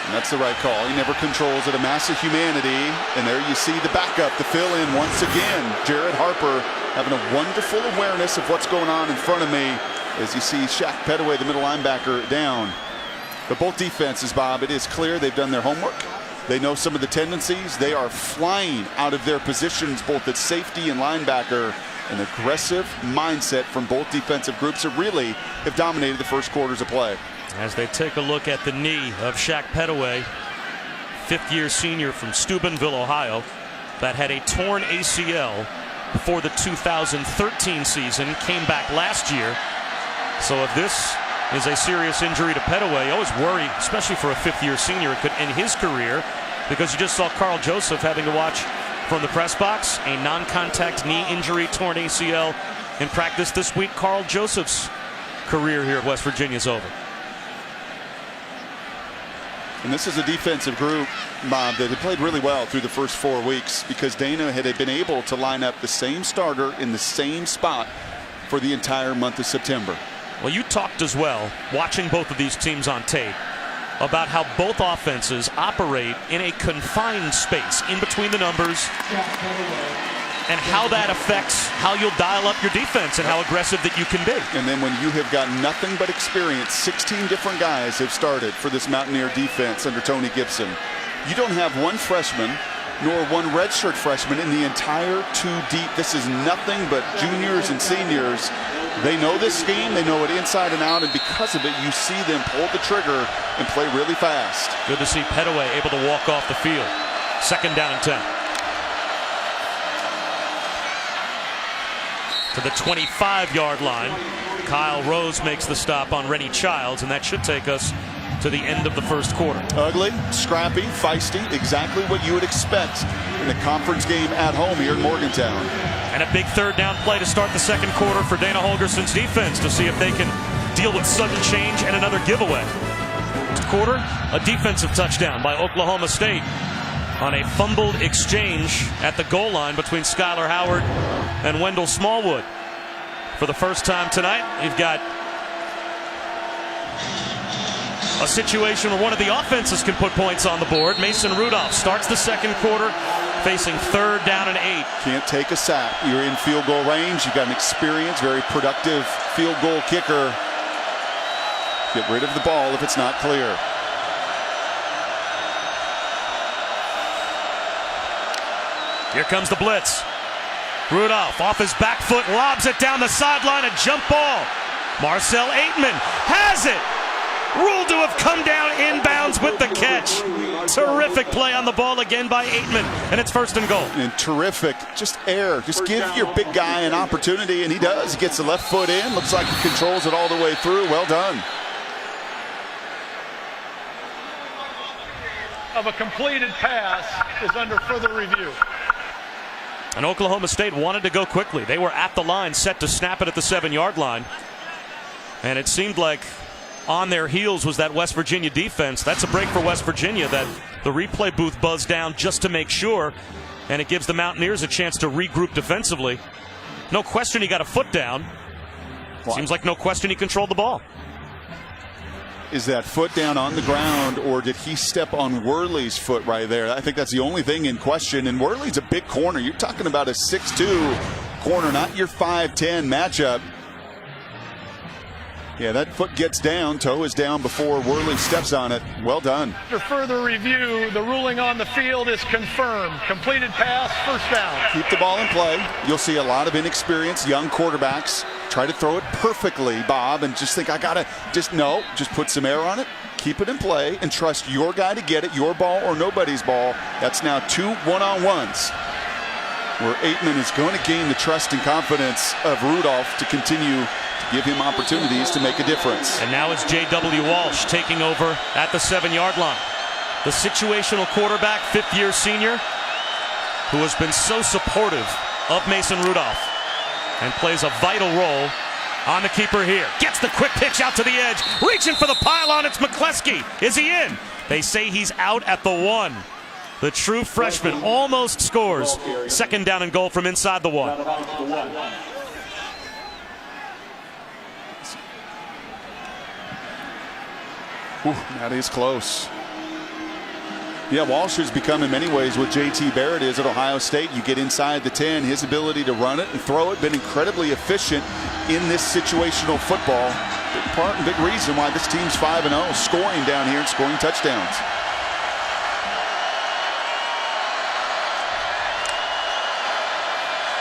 And that's the right call. He never controls it. A mass of humanity. And there you see the backup, the fill-in once again. Jared Harper having a wonderful awareness of what's going on in front of me. As you see Shaq Petaway, the middle linebacker, down. But both defenses, Bob, it is clear they've done their homework. They know some of the tendencies. They are flying out of their positions, both at safety and linebacker. An aggressive mindset from both defensive groups that really have dominated the first quarters of play.
As they take a look at the knee of Shaq Petaway, 5th-year senior from Steubenville, Ohio, that had a torn ACL before the 2013 season, came back last year. So if this is a serious injury to Petaway, you always worry, especially for a 5th-year senior, it could end his career, because you just saw Carl Joseph having to watch from the press box a non-contact knee injury, torn ACL in practice this week. Carl Joseph's career here at West Virginia is over.
And this is a defensive group, Bob, that had played really well through the first 4 weeks, because Dana had been able to line up the same starter in the same spot for the entire month of September.
Well, you talked as well, watching both of these teams on tape, about how both offenses operate in a confined space in between the numbers, and how that affects how you'll dial up your defense and how aggressive that you can be.
And then when you have got nothing but experience, 16 different guys have started for this Mountaineer defense under Tony Gibson. You don't have one freshman nor one redshirt freshman in the entire 2 deep. This is nothing but juniors and seniors. They know this scheme, they know it inside and out, and because of it, you see them pull the trigger and play really fast.
Good to see Petaway able to walk off the field. 2nd down and 10. To the 25-yard line. Kyle Rose makes the stop on Rennie Childs, and that should take us to the end of the first quarter.
Ugly, scrappy, feisty, exactly what you would expect in a conference game at home here in Morgantown.
And a big 3rd down play to start the second quarter for Dana Holgerson's defense to see if they can deal with sudden change and another giveaway. Quarter, a defensive touchdown by Oklahoma State on a fumbled exchange at the goal line between Skylar Howard and Wendell Smallwood. For the first time tonight, you've got a situation where one of the offenses can put points on the board. Mason Rudolph starts the second quarter facing 3rd down and 8.
Can't take a sack. You're in field goal range. You've got an experienced, very productive field goal kicker. Get rid of the ball if it's not clear.
Here comes the blitz. Rudolph off his back foot, lobs it down the sideline, a jump ball. Marcel Aitman has it. Ruled to have come down inbounds with the catch. Terrific play on the ball again by Aitman, and it's 1st and goal.
And terrific, just air. Just give your big guy an opportunity, and he does. He gets the left foot in. Looks like he controls it all the way through. Well done.
Of a completed pass is under further review.
And Oklahoma State wanted to go quickly. They were at the line, set to snap it at the 7-yard line. And it seemed like on their heels was that West Virginia defense. That's a break for West Virginia that the replay booth buzzed down just to make sure. And it gives the Mountaineers a chance to regroup defensively. No question he got a foot down. Seems like no question he controlled the ball.
is that foot down on the ground, or did he step on Worley's foot right there? I think that's the only thing in question. And Worley's a big corner. You're talking about a 6'2" corner, not your 5'10" matchup. Yeah, that foot gets down. Toe is down before Worley steps on it. Well done.
After further review, the ruling on the field is confirmed. Completed pass, first down.
Keep the ball in play. You'll see a lot of inexperienced young quarterbacks try to throw it perfectly, Bob, and just think, just put some air on it, keep it in play, and trust your guy to get it, your ball or nobody's ball. That's now 2 one-on-ones, where Aitman is going to gain the trust and confidence of Rudolph to continue to give him opportunities to make a difference.
And now it's J.W. Walsh taking over at the 7-yard line. The situational quarterback, 5th-year senior, who has been so supportive of Mason Rudolph and plays a vital role on the keeper here. Gets the quick pitch out to the edge, reaching for the pylon. It's McCleskey. Is he in? They say he's out at the 1. The true freshman almost scores. 2nd down and goal from inside the 1.
That is close. Yeah, Walsh has become in many ways what J.T. Barrett is at Ohio State. You get inside the 10, his ability to run it and throw it, been incredibly efficient in this situational football. Big part and big reason why this team's 5-0, scoring down here and scoring touchdowns.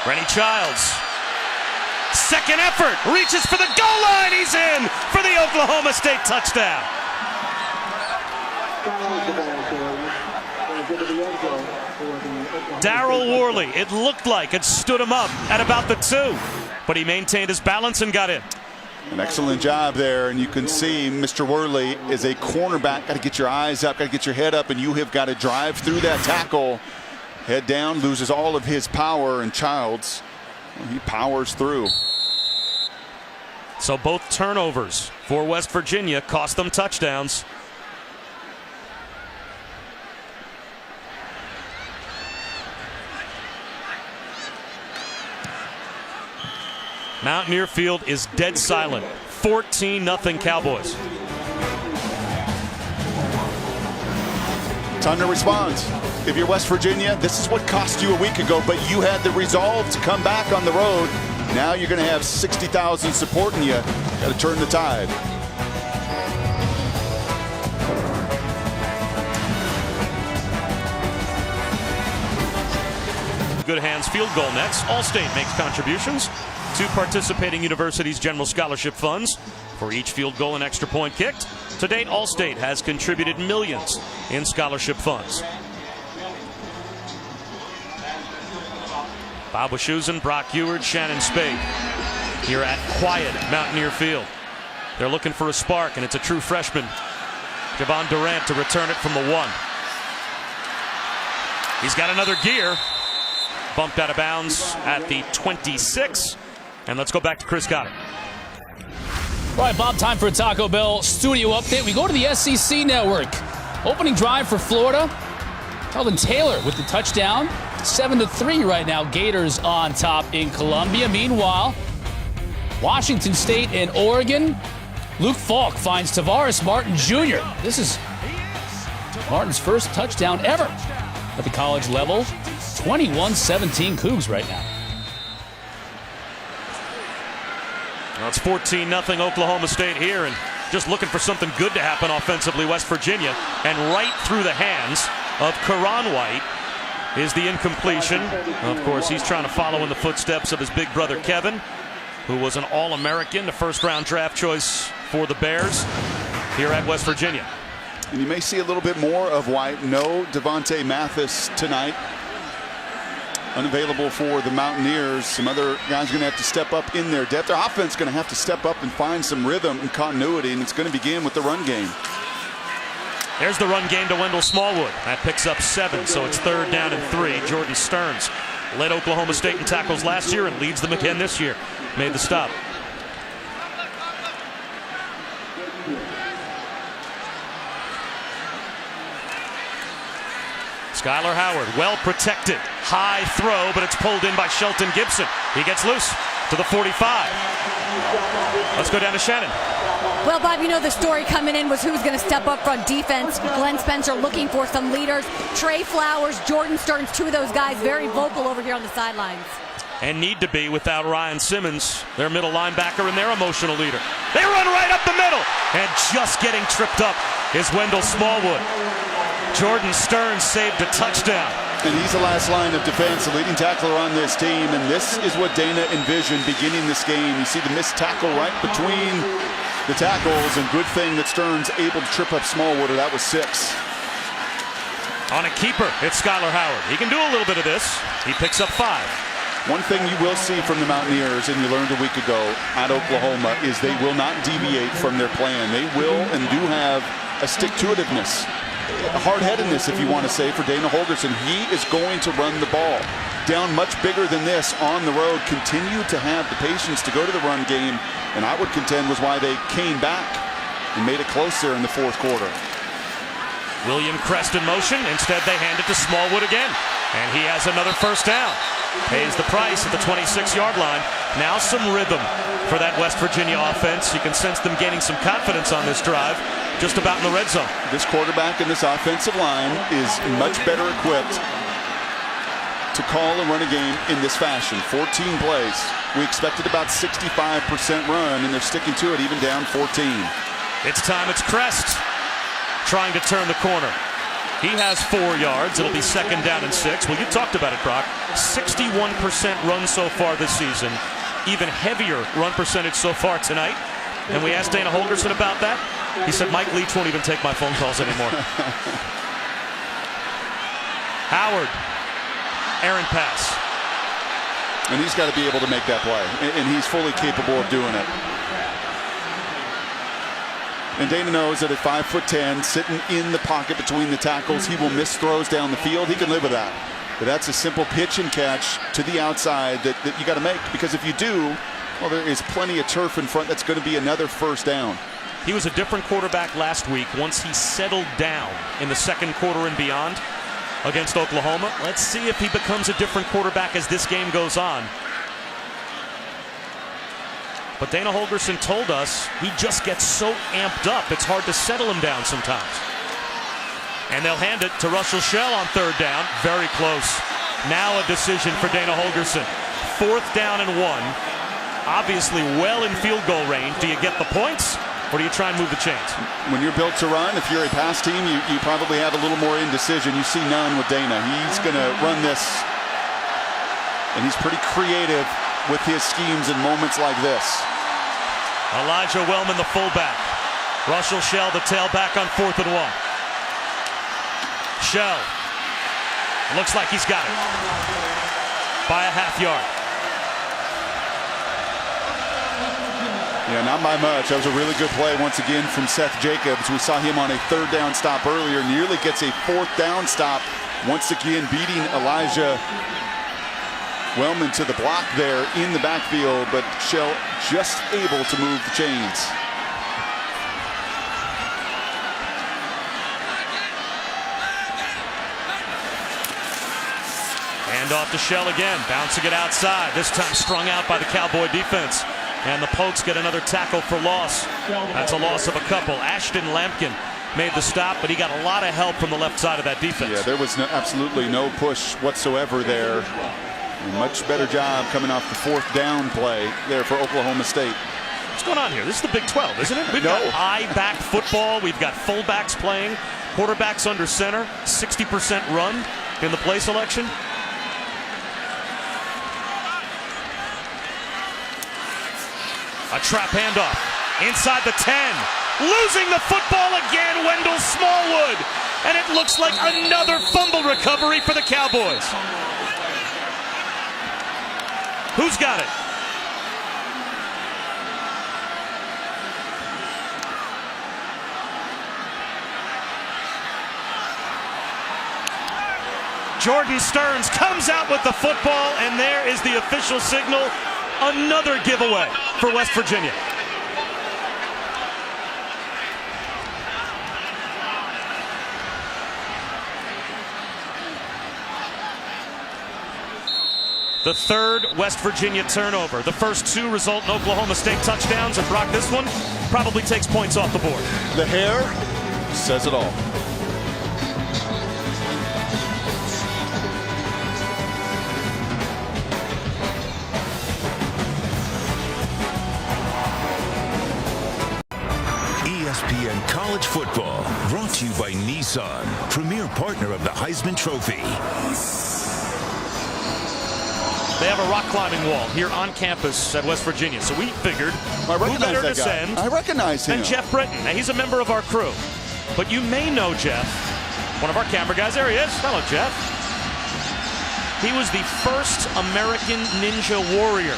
Rennie Childs. 2nd effort. Reaches for the goal line. He's in for the Oklahoma State touchdown. Darryl Worley, it looked like it stood him up at about the 2, but he maintained his balance and got in.
An excellent job there, and you can see Mr. Worley is a cornerback. Got to get your eyes up, got to get your head up, and you have got to drive through that tackle. Head down, loses all of his power, and Childs, well, he powers through.
So both turnovers for West Virginia cost them touchdowns. Mountaineer Field is dead silent. 14-0 Cowboys.
Time to respond. If you're West Virginia, this is what cost you a week ago, but you had the resolve to come back on the road. Now you're going to have 60,000 supporting you. Got to turn the tide.
Good hands field goal nets. Allstate makes contributions to participating universities' general scholarship funds for each field goal and extra point kicked. To date, Allstate has contributed millions in scholarship funds. Bob Wischusen, Brock Eward, Shannon Spade here at quiet Mountaineer Field. They're looking for a spark, and it's a true freshman, Javon Durant, to return it from the 1. He's got another gear. Bumped out of bounds at the 26. And let's go back to Chris Goddard.
All right, Bob, time for a Taco Bell studio update. We go to the SEC Network. Opening drive for Florida. Calvin Taylor with the touchdown. 7-3 right now. Gators on top in Columbia. Meanwhile, Washington State and Oregon. Luke Falk finds Tavares Martin Jr. This is Martin's first touchdown ever at the college level. 21-17 Cougs right now.
Well, it's 14-0 Oklahoma State here, and just looking for something good to happen offensively, West Virginia. And right through the hands of Karan White is the incompletion. Of course, he's trying to follow in the footsteps of his big brother Kevin, who was an All-American, the first-round draft choice for the Bears here at West Virginia.
And you may see a little bit more of White. No Devontae Mathis tonight. Unavailable for the Mountaineers. Some other guys going to have to step up in their depth. Their offense is going to have to step up and find some rhythm and continuity, and it's going to begin with the run game.
There's the run game to Wendell Smallwood. That picks up 7, so it's 3rd down and 3. Jordan Stearns led Oklahoma State in tackles last year and leads them again this year. Made the stop. Skylar Howard, well protected. High throw, but it's pulled in by Shelton Gibson. He gets loose to the 45. Let's go down to Shannon.
Well, Bob, you know the story coming in was who's going to step up front defense. Glenn Spencer looking for some leaders. Trey Flowers, Jordan Stearns, two of those guys very vocal over here on the sidelines.
And need to be without Ryan Simmons, their middle linebacker and their emotional leader. They run right up the middle, and just getting tripped up is Wendell Smallwood. Jordan Stearns saved a touchdown.
And he's the last line of defense, the leading tackler on this team, and this is what Dana envisioned beginning this game. You see the missed tackle right between the tackles, and good thing that Stearns able to trip up Smallwood, or that was 6.
On a keeper, it's Skylar Howard. He can do a little bit of this. He picks up 5.
One thing you will see from the Mountaineers, and you learned a week ago at Oklahoma, is they will not deviate from their plan. They will and do have a stick-to-itiveness, a hard-headedness, if you want to say, for Dana Holgorsen. He is going to run the ball. Down much bigger than this on the road, continue to have the patience to go to the run game, and I would contend was why they came back and made it close there in the 4th quarter.
William Crest in motion. Instead, they hand it to Smallwood again. And he has another first down. Pays the price at the 26-yard line. Now some rhythm for that West Virginia offense. You can sense them gaining some confidence on this drive, just about in the red zone.
This quarterback and this offensive line is much better equipped to call and run a game in this fashion. 14 plays. We expected about 65% run, and they're sticking to it even down 14.
It's time. It's Crest trying to turn the corner. He has 4 yards. It'll be 2nd down and 6. Well, you talked about it, Brock. 61% run so far this season. Even heavier run percentage so far tonight. And we asked Dana Holgorsen about that. He said Mike Leach won't even take my phone calls anymore. Howard. Aaron pass.
And he's got to be able to make that play. And he's fully capable of doing it. And Dana knows that at 5'10", sitting in the pocket between the tackles, he will miss throws down the field. He can live with that. But that's a simple pitch and catch to the outside that you got to make. Because if you do, well, there is plenty of turf in front. That's going to be another first down.
He was a different quarterback last week once he settled down in the 2nd quarter and beyond against Oklahoma. Let's see if he becomes a different quarterback as this game goes on. But Dana Holgorsen told us he just gets so amped up, it's hard to settle him down sometimes. And they'll hand it to Russell Shell on 3rd down. Very close. Now a decision for Dana Holgorsen. 4th down and 1. Obviously well in field goal range. Do you get the points, or do you try and move the chains?
When you're built to run, if you're a pass team, you probably have a little more indecision. You see none with Dana. He's going to run this, and he's pretty creative with his schemes in moments like this.
Elijah Wellman, the fullback. Russell Shell, the tailback on 4th and 1. Shell. Looks like he's got it. By a half yard.
Yeah, not by much. That was a really good play once again from Seth Jacobs. We saw him on a 3rd down stop earlier. Nearly gets a 4th down stop. Once again beating Elijah Wellman to the block there in the backfield, but Shell just able to move the chains.
Hand off to Shell again, bouncing it outside. This time strung out by the Cowboy defense. And the Pokes get another tackle for loss. That's a loss of a couple. Ashton Lampkin made the stop, but he got a lot of help from the left side of that defense.
Yeah, there was absolutely no push whatsoever there. A much better job coming off the 4th down play there for Oklahoma State.
What's going on here? This is the Big 12, isn't it? We've got I-back football. We've got fullbacks playing, quarterbacks under center, 60% run in the play selection. A trap handoff inside the 10. Losing the football again, Wendell Smallwood. And it looks like another fumble recovery for the Cowboys. Who's got it? Jordan Stearns comes out with the football, and there is the official signal. Another giveaway for West Virginia. The third West Virginia turnover. The first two result in Oklahoma State touchdowns, and Brock, this one probably takes points off the board.
The hair says it all.
ESPN College Football, brought to you by Nissan, premier partner of the Heisman Trophy.
They have a rock climbing wall here on campus at West Virginia, so we figured
I
who better
recognize that
descend
guy. I recognize him.
than Jeff Britton. Now, he's a member of our crew, but you may know Jeff, one of our camera guys. There he is. Hello, Jeff. He was the first American Ninja Warrior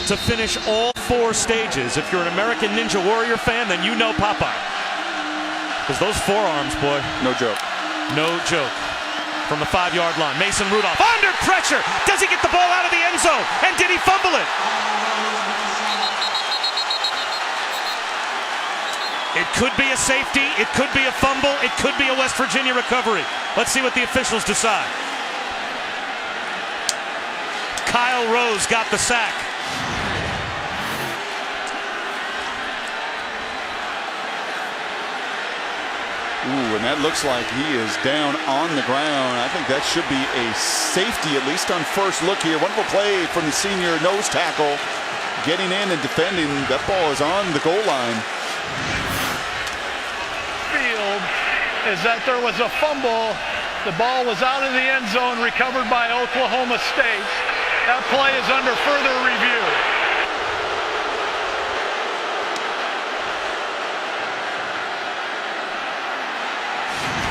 to finish all 4 stages. If you're an American Ninja Warrior fan, then you know Popeye. Because those forearms, boy.
No joke.
No joke. From the 5-yard line, Mason Rudolph under pressure. Does he get the ball out of the end zone? And did he fumble it? It could be a safety. It could be a fumble. It could be a West Virginia recovery. Let's see what the officials decide. Kyle Rose got the sack.
Ooh, and that looks like he is down on the ground. I think that should be a safety, at least on first look here. Wonderful play from the senior nose tackle. Getting in and defending. That ball is on the goal line.
Field is that there was a fumble. The ball was out of the end zone, recovered by Oklahoma State. That play is under further review.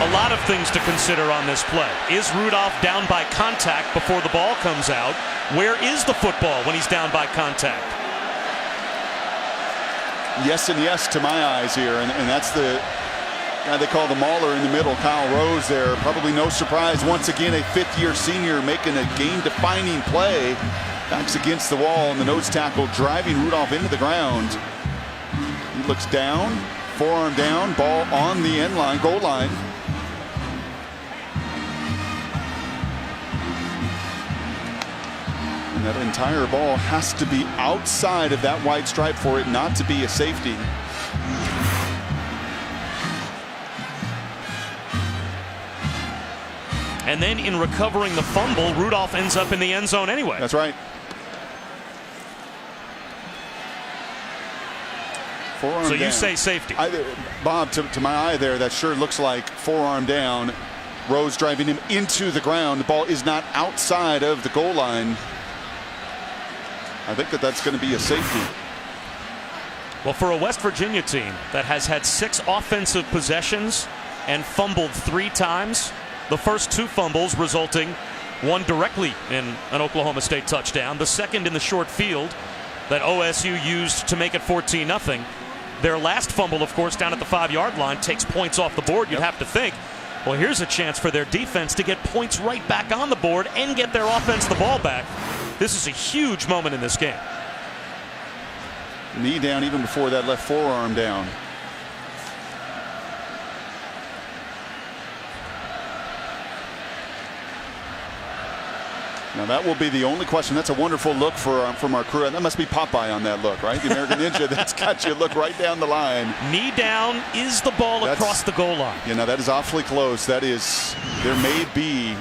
A lot of things to consider on this play. Is Rudolph down by contact before the ball comes out? Where is the football when he's down by contact?
Yes and yes to my eyes here, and that's the guy they call the mauler in the middle, Kyle Rose there. Probably no surprise, once again, a 5th-year senior making a game-defining play. Backs against the wall, and the nose tackle driving Rudolph into the ground. He looks down, forearm down, ball on the end line, goal line. And that entire ball has to be outside of that white stripe for it not to be a safety.
And then in recovering the fumble, Rudolph ends up in the end zone anyway.
That's right. Forearm
so you
down.
say safety.
Bob, to my eye there, that sure looks like forearm down. Rose driving him into the ground. The ball is not outside of the goal line. I think that's going to be a safety.
Well, for a West Virginia team that has had 6 offensive possessions and fumbled 3 times, the first 2 fumbles resulting, one directly in an Oklahoma State touchdown, the second in the short field that OSU used to make it 14-0. Their last fumble, of course, down at the 5-yard line takes points off the board. You'd have to think, well, here's a chance for their defense to get points right back on the board and get their offense the ball back. This is a huge moment in this game.
Knee down even before that left forearm down. Now that will be the only question. That's a wonderful look from our crew. That must be Popeye on that look, right? The American Ninja that's got you look right down the line.
Knee down is the ball across the goal line.
You know, that is awfully close. That is, there may be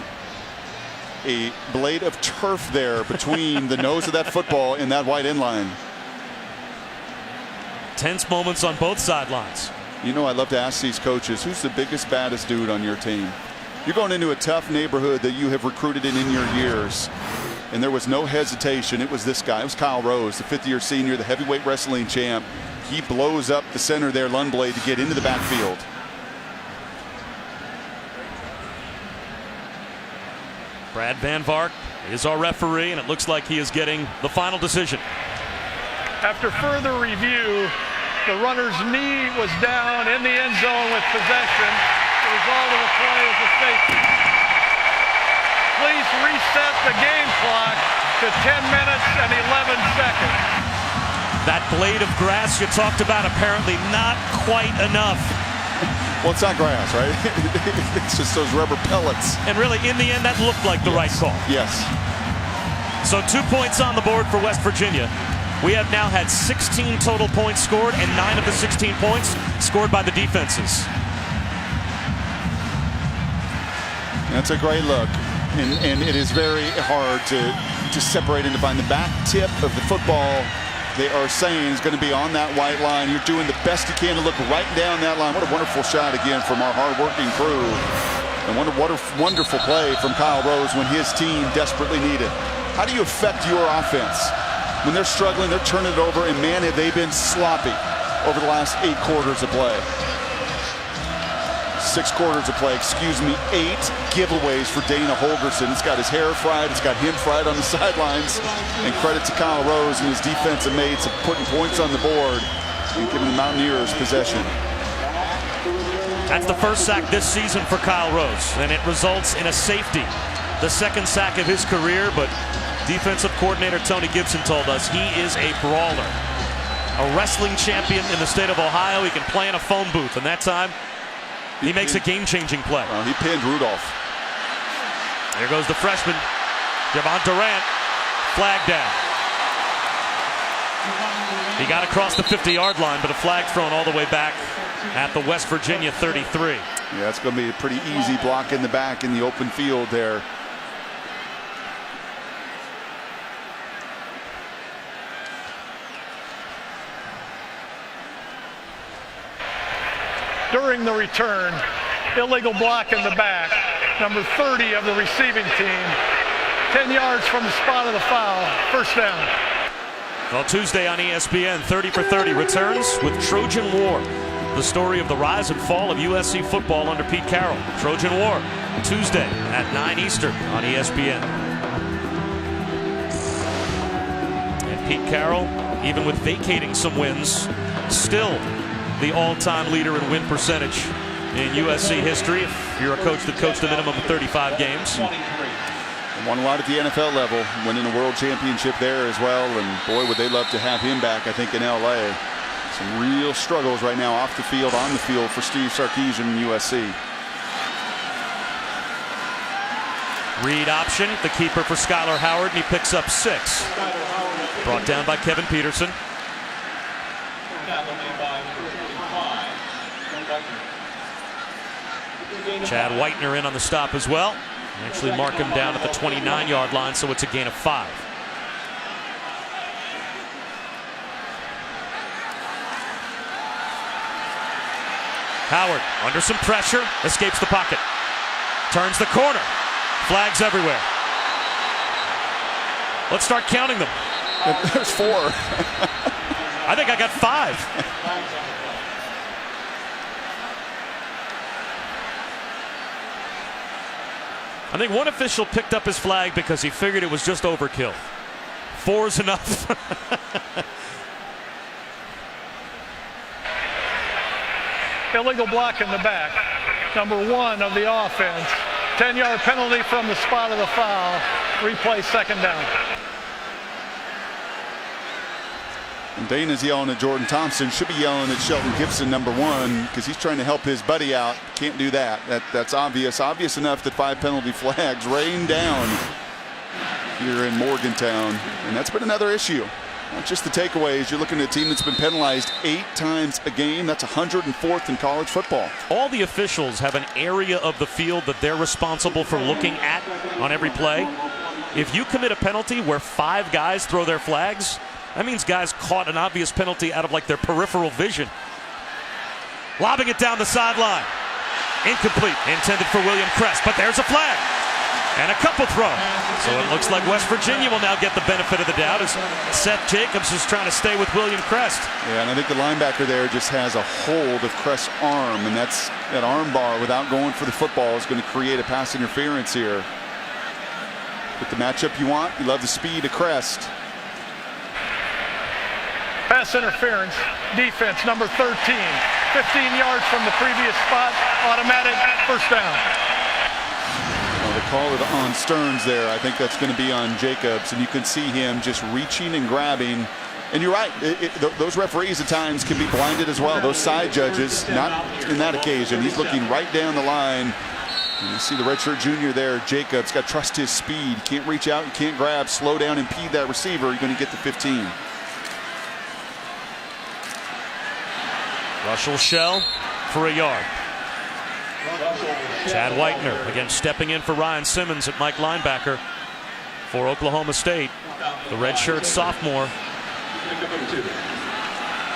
a blade of turf there between the nose of that football and that white end line.
Tense moments on both sidelines.
You know, I love to ask these coaches, who's the biggest, baddest dude on your team? You're going into a tough neighborhood that you have recruited in your years, and there was no hesitation. It was this guy. It was Kyle Rose, the 5th-year senior, the heavyweight wrestling champ. He blows up the center there, Lundblade, to get into the backfield.
Brad Van Vark is our referee, and it looks like he is getting the final decision.
After further review, the runner's knee was down in the end zone with possession. The result of the play is a safety. Please reset the game clock to 10 minutes and 11 seconds.
That blade of grass you talked about, apparently not quite enough.
Well, it's not grass, right? It's just those rubber pellets.
And really, in the end, that looked like the right call.
Yes.
So 2 points on the board for West Virginia. We have now had 16 total points scored, and 9 of the 16 points scored by the defenses.
That's a great look. And it is very hard to separate and to find the back tip of the football. They are saying is going to be on that white line. You're doing the best you can to look right down that line. What a wonderful shot again from our hardworking crew. And what a wonderful play from Kyle Rose when his team desperately needed. How do you affect your offense? When they're struggling, they're turning it over, and man, have they been sloppy over the last 8 quarters of play. 6 quarters of play, 8 giveaways for Dana Holgerson. It's got his hair fried, it's got him fried on the sidelines. And credit to Kyle Rose and his defensive mates of putting points on the board and giving the Mountaineers possession.
That's the first sack this season for Kyle Rose, and it results in a safety. The second sack of his career, but defensive coordinator Tony Gibson told us he is a brawler. A wrestling champion in the state of Ohio. He can play in a phone booth, and that time he makes a game-changing play.
He pinned Rudolph.
There goes the freshman, Javon Durant, flag down. He got across the 50-yard line, but a flag thrown all the way back at the West Virginia 33.
Yeah, it's going to be a pretty easy block in the back in the open field there.
During the return, illegal block in the back, number 30 of the receiving team, 10 yards from the spot of the foul, first down.
Well, Tuesday on ESPN, 30 for 30 returns with Trojan War. The story of the rise and fall of USC football under Pete Carroll. Trojan War, Tuesday at 9 Eastern on ESPN. And Pete Carroll, even with vacating some wins, still the all-time leader in win percentage in USC history. If you're a coach that coached a minimum of 35 games.
Won a lot at the NFL level, winning a world championship there as well, and boy, would they love to have him back, I think, in LA. Some real struggles right now off the field, on the field for Steve Sarkisian and USC.
Read option, the keeper for Skylar Howard, and he picks up 6. Brought down by Kevin Peterson. Chad Whitener in on the stop as well. Actually mark him down at the 29-yard line, so it's a gain of 5. Howard under some pressure, escapes the pocket. Turns the corner. Flags everywhere. Let's start counting them.
There's 4.
I think I got 5. I think one official picked up his flag because he figured it was just overkill. 4's enough.
Illegal block in the back, number 1 of the offense. 10-yard penalty from the spot of the foul. Replay, second down.
And Dana's yelling at Jordan Thompson, should be yelling at Shelton Gibson, number 1, because he's trying to help his buddy out. Can't do that. That's obvious enough that 5 penalty flags rain down here in Morgantown, and that's been another issue. Not just the takeaways. You're looking at a team that's been penalized 8 times a game. That's 104th in college football.
All the officials have an area of the field that they're responsible for looking at on every play. If you commit a penalty where 5 guys throw their flags, that means guys caught an obvious penalty out of like their peripheral vision. Lobbing it down the sideline. Incomplete. Intended for William Crest, but there's a flag. And a couple thrown. So it looks like West Virginia will now get the benefit of the doubt as Seth Jacobs is trying to stay with William Crest.
Yeah, and I think the linebacker there just has a hold of Crest's arm, and that's that arm bar without going for the football is going to create a pass interference here. With the matchup you want, you love the speed of Crest.
Pass interference, defense, number 13. 15 yards from the previous spot, automatic first down.
Well, they call it on Stearns there. I think that's going to be on Jacobs, and you can see him just reaching and grabbing. And you're right, those referees at times can be blinded as well. Those side judges, not in that occasion. He's looking right down the line And you see the redshirt junior there, Jacobs, got to trust his speed. You can't reach out, you can't grab, slow down, impede that receiver. You're going to get the 15.
Russell Shell for a yard. Chad Whitener again stepping in for Ryan Simmons at Mike linebacker for Oklahoma State. The redshirt sophomore.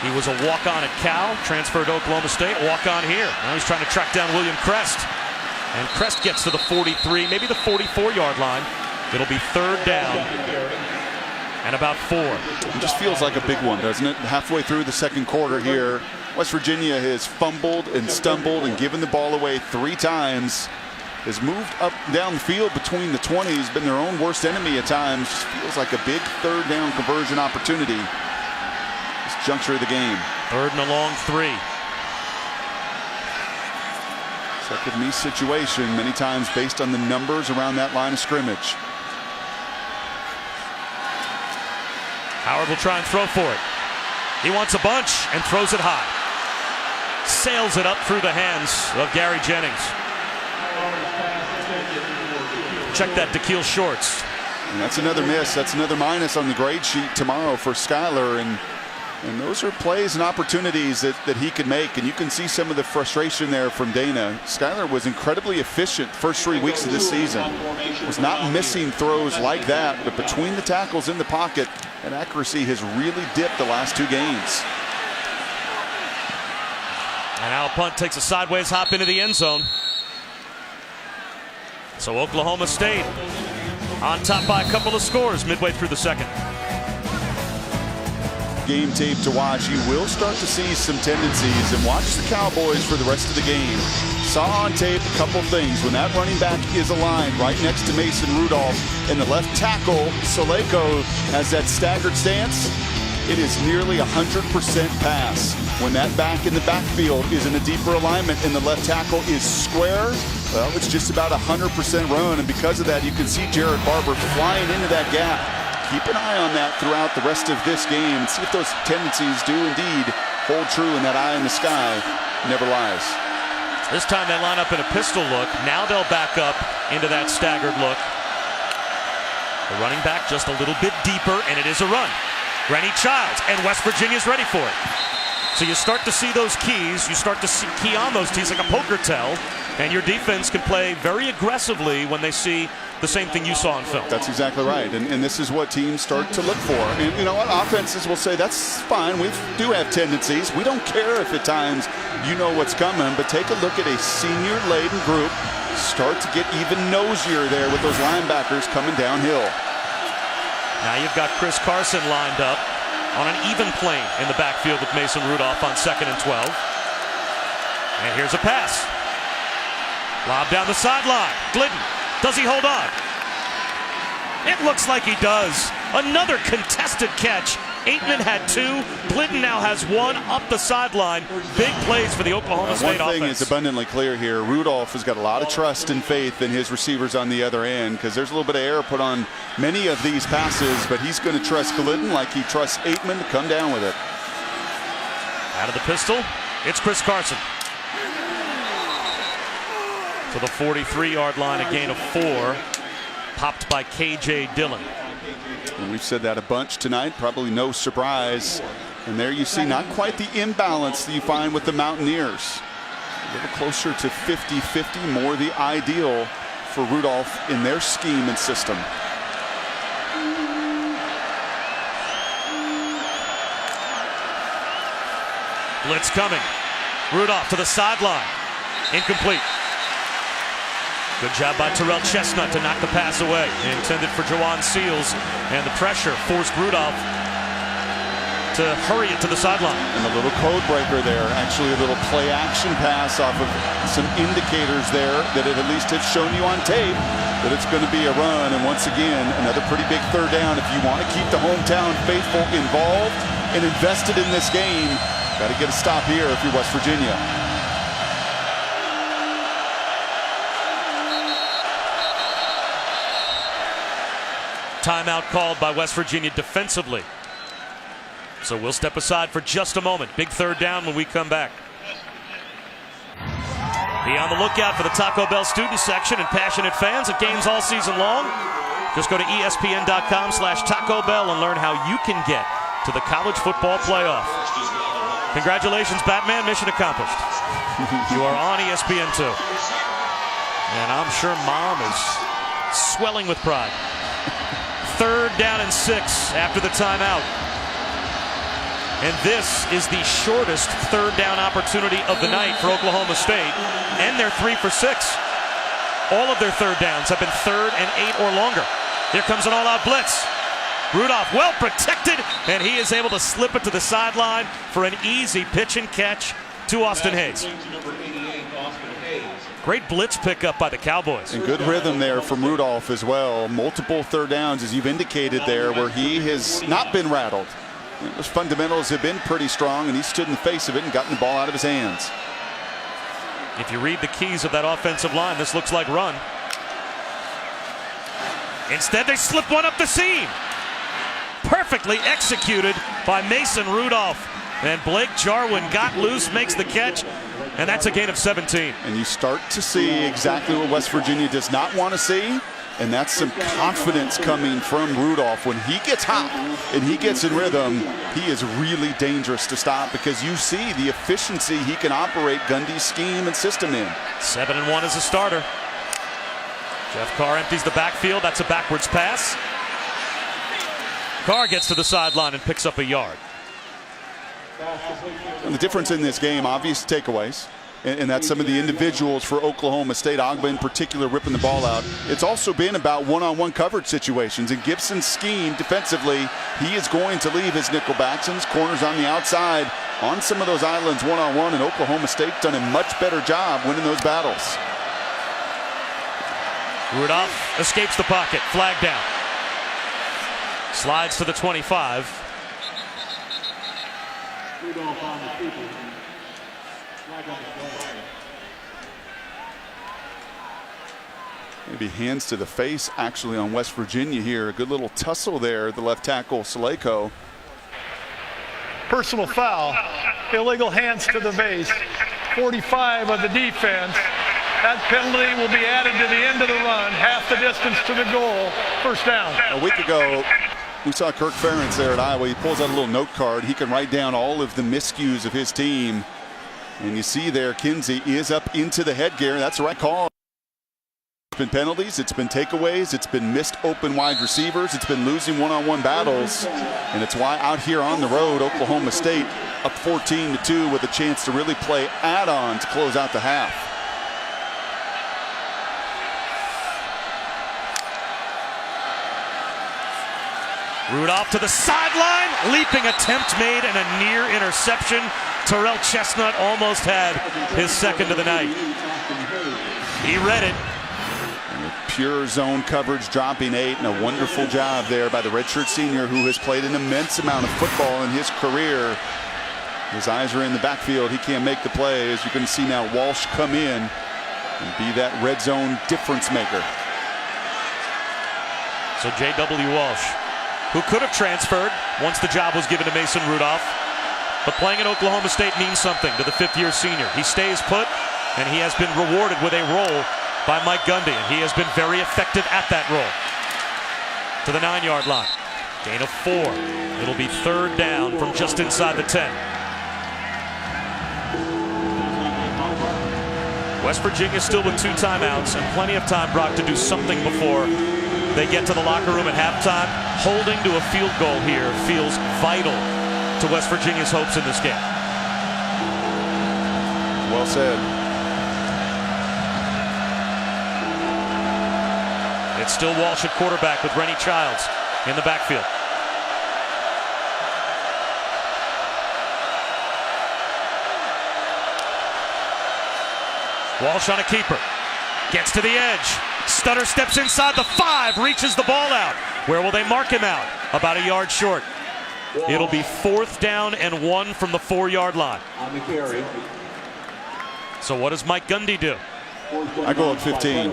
He was a walk-on at Cal, transferred to Oklahoma State, walk-on here. Now he's trying to track down William Crest. And Crest gets to the 43, maybe the 44-yard line. It'll be third down and about 4.
It just feels like a big one, doesn't it? Halfway through the second quarter here, West Virginia has fumbled and stumbled and given the ball away 3 times. Has moved up down the field between the 20s, been their own worst enemy at times. Just feels like a big third down conversion opportunity. This juncture of the game.
3rd and a long 3.
Second me situation, many times based on the numbers around that line of scrimmage.
Howard will try and throw for it. He wants a bunch and throws it high. Sails it up through the hands of Gary Jennings. Check that DeKeel Shorts.
And that's another miss. That's another minus on the grade sheet tomorrow for Skyler. And those are plays and opportunities that he could make. And you can see some of the frustration there from Dana. Skyler was incredibly efficient first 3 weeks of this season. Was not missing throws like that, but between the tackles in the pocket, and accuracy has really dipped the last 2 games.
And Al Punt takes a sideways hop into the end zone. So Oklahoma State on top by a couple of scores midway through the second.
Game tape to watch. You will start to see some tendencies, and watch the Cowboys for the rest of the game. Saw on tape a couple things. When that running back is aligned right next to Mason Rudolph, and the left tackle, Saleko, has that staggered stance, it is nearly 100% pass. When that back in the backfield is in a deeper alignment and the left tackle is square, well, it's just about 100% run, and because of that, you can see Jared Barber flying into that gap. Keep an eye on that throughout the rest of this game and see if those tendencies do indeed hold true, and that eye in the sky never lies.
This time they line up in a pistol look. Now they'll back up into that staggered look. The running back just a little bit deeper, and it is a run. Granny Childs, and West Virginia's ready for it. So you start to see those keys. You start to key on those keys like a poker tell, and your defense can play very aggressively when they see the same thing you saw on film.
That's exactly right, and this is what teams start to look for. And you know what? Offenses will say, that's fine, we do have tendencies. We don't care if at times you know what's coming, but take a look at a senior-laden group start to get even nosier there with those linebackers coming downhill.
Now you've got Chris Carson lined up on an even plane in the backfield with Mason Rudolph on 2nd and 12. And here's a pass. Lob down the sideline. Glidden. Does he hold on? It looks like he does. Another contested catch. Aitman had 2. Glidden now has 1 up the sideline. Big plays for the Oklahoma State offense.
One thing is abundantly clear here. Rudolph has got a lot of trust and faith in his receivers on the other end, because there's a little bit of air put on many of these passes, but he's going to trust Glidden like he trusts Aitman to come down with it.
Out of the pistol, it's Chris Carson. To the 43-yard line, a gain of 4. Popped by K.J. Dillon.
And we've said that a bunch tonight, probably no surprise. And there you see not quite the imbalance that you find with the Mountaineers. A little closer to 50-50, more the ideal for Rudolph in their scheme and system.
Blitz coming. Rudolph to the sideline. Incomplete. Good job by Terrell Chestnut to knock the pass away. Intended for Jawan Seals, and the pressure forced Rudolph to hurry it to the sideline.
And a little code breaker there. Actually a little play action pass off of some indicators there that it at least has shown you on tape that it's going to be a run. And once again, another pretty big third down. If you want to keep the hometown faithful involved and invested in this game, got to get a stop here if you're West Virginia.
Timeout called by West Virginia defensively. So we'll step aside for just a moment. Big third down when we come back. Be on the lookout for the Taco Bell student section and passionate fans at games all season long. Just go to ESPN.com/Taco Bell and learn how you can get to the college football playoff. Congratulations, Batman. Mission accomplished. You are on ESPN2. And I'm sure Mom is swelling with pride. 3rd down and 6 after the timeout. And this is the shortest 3rd down opportunity of the night for Oklahoma State. And they're 3 for 6. All of their 3rd downs have been 3rd and 8 or longer. Here comes an all-out blitz. Rudolph well protected, and he is able to slip it to the sideline for an easy pitch and catch to Austin Hayes. Great blitz pickup by the Cowboys.
And good rhythm there from Rudolph as well. Multiple 3rd downs, as you've indicated there, where he has not been rattled. Those fundamentals have been pretty strong, and he stood in the face of it and gotten the ball out of his hands.
If you read the keys of that offensive line, this looks like run. Instead, they slip one up the seam. Perfectly executed by Mason Rudolph. And Blake Jarwin got loose, makes the catch, and that's a gain of 17.
And you start to see exactly what West Virginia does not want to see, and that's some confidence coming from Rudolph. When he gets hot and he gets in rhythm, he is really dangerous to stop because you see the efficiency he can operate Gundy's scheme and system in.
7-1 as a starter. Jeff Carr empties the backfield. That's a backwards pass. Carr gets to the sideline and picks up a yard.
And the difference in this game, obvious takeaways, and that's some of the individuals for Oklahoma State, Agba in particular ripping the ball out. It's also been about one-on-one coverage situations. In Gibson's scheme defensively, he is going to leave his nickel backs and his corners on the outside on some of those islands one-on-one, and Oklahoma State's done a much better job winning those battles.
Rudolph escapes the pocket, flag down. Slides to the 25.
Maybe hands to the face actually on West Virginia here. A good little tussle there, the left tackle Saleko.
Personal foul, illegal hands to the base, 45 of the defense. That penalty will be added to the end of the run, half the distance to the goal, 1st down.
A week ago, we saw Kirk Ferentz there at Iowa. He pulls out a little note card. He can write down all of the miscues of his team. And you see there, Kinsey is up into the headgear. That's the right call. It's been penalties, it's been takeaways, it's been missed open wide receivers, it's been losing one-on-one battles. And it's why out here on the road, Oklahoma State up 14-2 with a chance to really play add-on to close out the half.
Rudolph to the sideline, leaping attempt made and a near interception. Terrell Chestnut almost had his 2nd of the night. He read it.
And pure zone coverage, dropping 8, and a wonderful job there by the redshirt senior who has played an immense amount of football in his career. His eyes are in the backfield. He can't make the play. As you can see now, Walsh come in and be that red zone difference maker.
So J.W. Walsh, who could have transferred once the job was given to Mason Rudolph. But playing at Oklahoma State means something to the 5th-year senior. He stays put, and he has been rewarded with a role by Mike Gundy, and he has been very effective at that role. To the 9-yard line. Gain of 4. It'll be 3rd down from just inside the 10. West Virginia still with 2 timeouts and plenty of time, Brock, to do something before they get to the locker room at halftime. Holding to a field goal here feels vital to West Virginia's hopes in this game.
Well said.
It's still Walsh at quarterback with Rennie Childs in the backfield. Walsh on a keeper. Gets to the edge. Stutter steps inside the 5, reaches the ball out. Where will they mark him out? About a yard short. It'll be 4th down and 1 from the 4-yard line.
On the carry.
So what does Mike Gundy do?
I go up 15.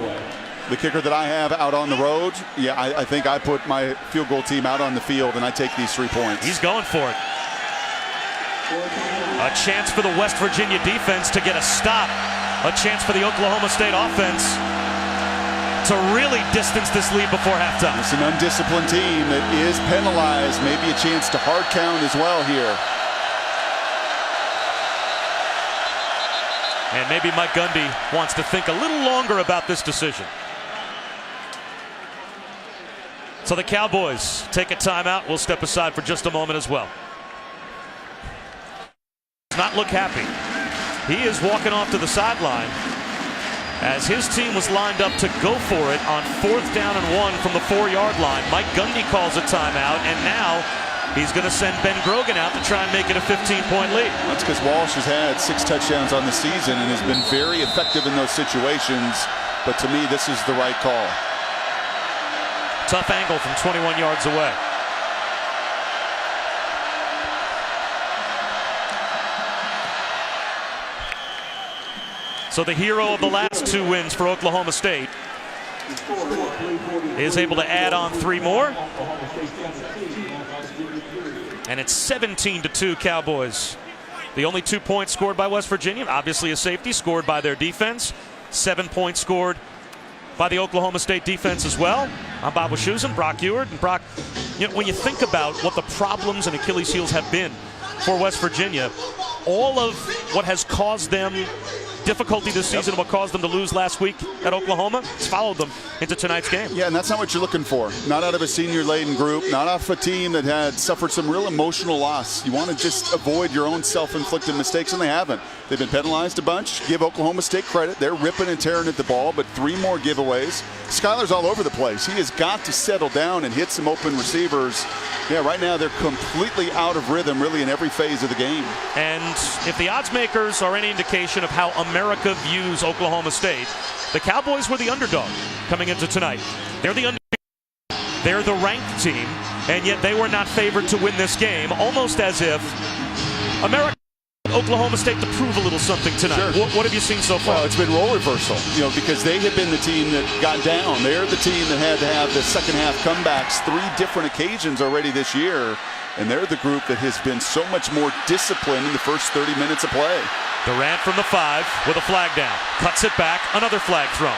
The kicker that I have out on the road, yeah, I think I put my field goal team out on the field and I take these 3 points.
He's going for it. A chance for the West Virginia defense to get a stop A chance for the Oklahoma State offense to really distance this lead before halftime.
It's an undisciplined team that is penalized. Maybe a chance to hard count as well here.
And maybe Mike Gundy wants to think a little longer about this decision. So the Cowboys take a timeout. We'll step aside for just a moment as well. Does not look happy. He is walking off to the sideline as his team was lined up to go for it on 4th down and 1 from the 4-yard line. Mike Gundy calls a timeout, and now he's going to send Ben Grogan out to try and make it a 15-point lead.
That's because Walsh has had 6 touchdowns on the season and has been very effective in those situations. But to me, this is the right call.
Tough angle from 21 yards away. So the hero of the last 2 wins for Oklahoma State is able to add on 3 more. And it's 17-2 Cowboys. The only 2 points scored by West Virginia, obviously a safety, scored by their defense. 7 points scored by the Oklahoma State defense as well. I'm Bob Wischusen, Brock Ewart. And Brock, you know, when you think about what the problems and Achilles heels have been for West Virginia, all of what has caused them difficulty this season, what caused them to lose last week at Oklahoma, has followed them into tonight's game.
Yeah, and that's not what you're looking for. Not out of a senior-laden group, not off a team that had suffered some real emotional loss. You want to just avoid your own self-inflicted mistakes, and they haven't. They've been penalized a bunch. Give Oklahoma State credit. They're ripping and tearing at the ball, but 3 more giveaways. Skylar's all over the place. He has got to settle down and hit some open receivers. Yeah, right now they're completely out of rhythm, really, in every phase of the game.
And if the odds makers are any indication of how America views Oklahoma State, the Cowboys were the underdog coming into tonight. They're the underdog. They're the ranked team, and yet they were not favored to win this game, almost as if America Oklahoma State to prove a little something tonight.
Sure.
What have you seen so far?
Well, it's been role reversal, you know, because they have been the team that got down. They're the team that had to have the second half comebacks 3 different occasions already this year, and they're the group that has been so much more disciplined in the first 30 minutes of play.
Durant from the 5 with a flag down. Cuts it back, another flag thrown.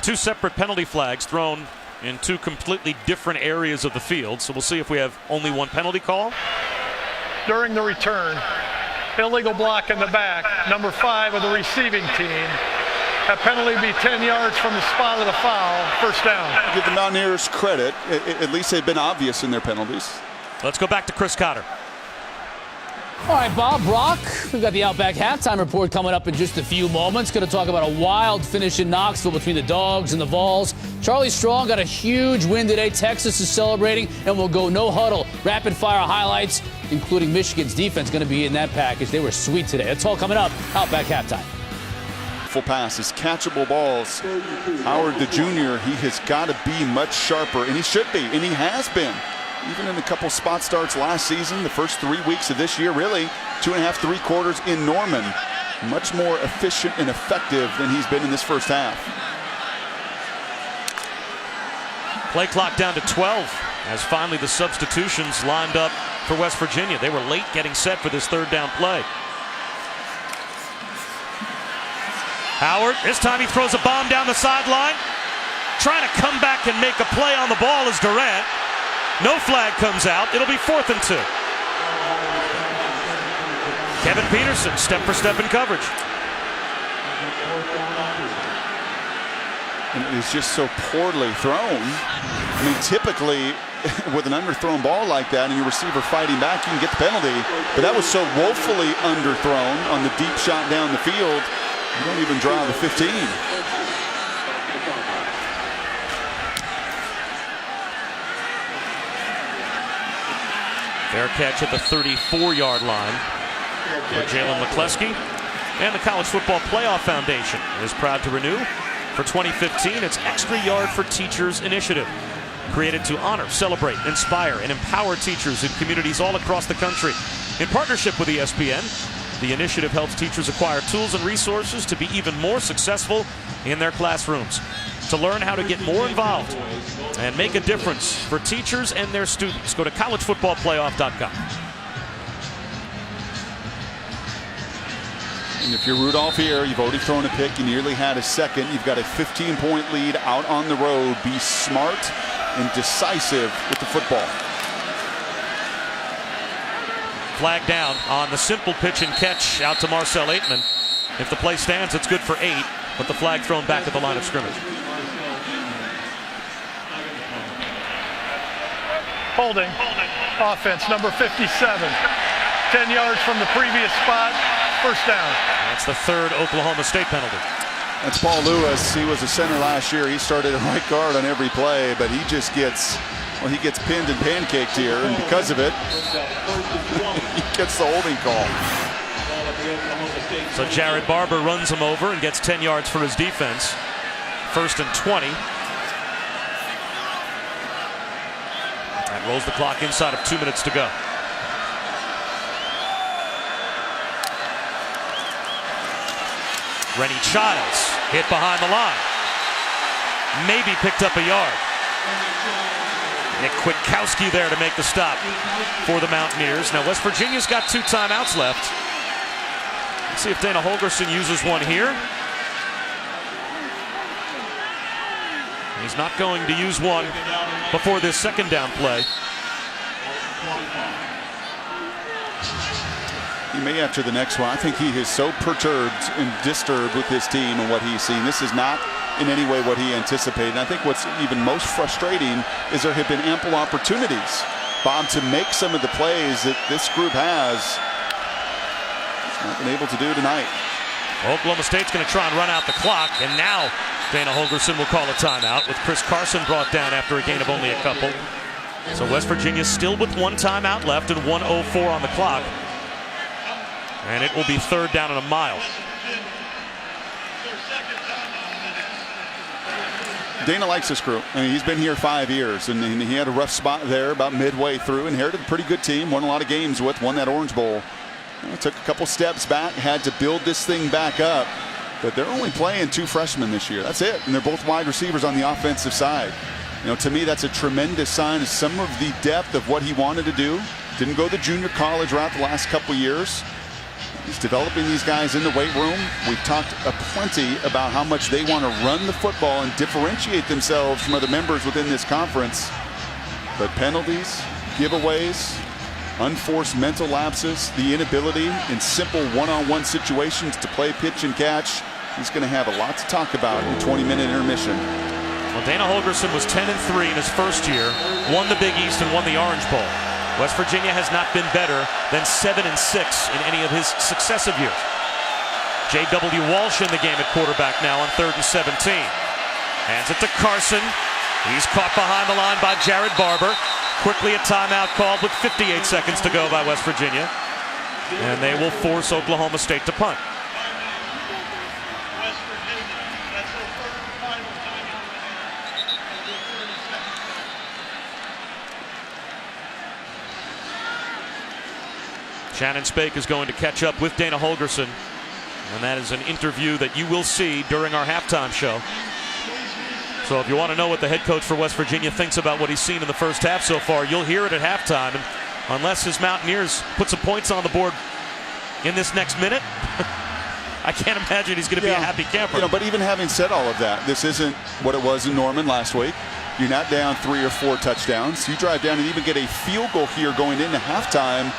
Two separate penalty flags thrown in 2 completely different areas of the field. So we'll see if we have only 1 penalty call.
During the return, illegal block in the back, number 5 of the receiving team. That penalty be 10 yards from the spot of the foul, first down.
Give the Mountaineers credit. At least they've been obvious in their penalties.
Let's go back to Chris Cotter.
All right, Bob, Brock, we've got the Outback Halftime Report coming up in just a few moments. Going to talk about a wild finish in Knoxville between the Dogs and the Vols. Charlie Strong got a huge win today. Texas is celebrating, and we'll go no huddle. Rapid-fire highlights, including Michigan's defense, going to be in that package. They were sweet today. That's all coming up. Outback Halftime.
Full passes, catchable balls. Howard, the junior, he has got to be much sharper, and he should be, and he has been. Even in a couple spot starts last season, the first 3 weeks of this year, really, 2.5, 3 quarters in Norman. Much more efficient and effective than he's been in this first half.
Play clock down to 12 as finally the substitutions lined up for West Virginia. They were late getting set for this 3rd down play. Howard, this time he throws a bomb down the sideline. Trying to come back and make a play on the ball is Durant. No flag comes out. It'll be 4th and 2. Kevin Peterson, step for step in coverage.
And it is just so poorly thrown. I mean, typically, with an underthrown ball like that and your receiver fighting back, you can get the penalty. But that was so woefully underthrown on the deep shot down the field, you don't even draw the 15.
Fair catch at the 34-yard line for Jalen McCleskey. And the College Football Playoff Foundation is proud to renew for 2015 its Extra Yard for Teachers initiative, created to honor, celebrate, inspire, and empower teachers in communities all across the country. In partnership with ESPN, the initiative helps teachers acquire tools and resources to be even more successful in their classrooms. To learn how to get more involved and make a difference for teachers and their students, go to collegefootballplayoff.com.
And if you're Rudolph here, you've already thrown a pick, you nearly had a second. You've got a 15-point lead out on the road. Be smart and decisive with the football.
Flag down on the simple pitch and catch out to Marcel Aitman. If the play stands, it's good for 8, but the flag thrown back at the line of scrimmage.
Holding. Offense, number 57. 10 yards from the previous spot. First down.
That's the third Oklahoma State penalty.
That's Paul Lewis. He was a center last year. He started at right guard on every play, but he just gets, well, he gets pinned and pancaked here, and because of it, he gets the holding call.
So Jared Barber runs him over and gets 10 yards for his defense. 1st and 20. That rolls the clock inside of 2 minutes to go. Rennie Childs hit behind the line. Maybe picked up a yard. Nick Kwiatkowski there to make the stop for the Mountaineers. Now West Virginia's got 2 timeouts left. Let's see if Dana Holgorsen uses one here. He's not going to use one before this second down play.
He may after the next one. I think he is so perturbed and disturbed with his team and what he's seen. This is not in any way what he anticipated. And I think what's even most frustrating is there have been ample opportunities, Bob, to make some of the plays that this group has. He's not been able to do tonight.
Oklahoma State's going to try and run out the clock, and now Dana Holgorsen will call a timeout with Chris Carson brought down after a gain of only a couple. So West Virginia still with 1 timeout left and 1:04 on the clock. And it will be 3rd down and a mile.
Dana likes this group. I mean, he's been here 5 years, and he had a rough spot there about midway through. Inherited a pretty good team, won a lot of games with, won that Orange Bowl. Took a couple steps back, had to build this thing back up. But they're only playing 2 freshmen this year. That's it. And they're both wide receivers on the offensive side. You know, to me, that's a tremendous sign of some of the depth of what he wanted to do. Didn't go the junior college route the last couple years. He's developing these guys in the weight room. We've talked plenty about how much they want to run the football and differentiate themselves from other members within this conference. But penalties, giveaways, unforced mental lapses, the inability in simple one-on-one situations to play pitch and catch. He's going to have a lot to talk about in 20-minute intermission.
Well, Dana Holgorsen was 10-3 in his first year, won the Big East and won the Orange Bowl. West Virginia has not been better than 7-6 in any of his successive years. J.W. Walsh in the game at quarterback now on 3rd and 17. Hands it to Carson. He's caught behind the line by Jared Barber. Quickly a timeout called with 58 seconds to go by West Virginia. And they will force Oklahoma State to punt. Shannon Spake is going to catch up with Dana Holgorsen, and that is an interview that you will see during our halftime show. So if you want to know what the head coach for West Virginia thinks about what he's seen in the first half so far, you'll hear it at halftime. And unless his Mountaineers put some points on the board in this next minute, I can't imagine he's going to be a happy camper.
You know, but even having said all of that, this isn't what it was in Norman last week. You're not down 3 or 4 touchdowns. You drive down and even get a field goal here going into halftime.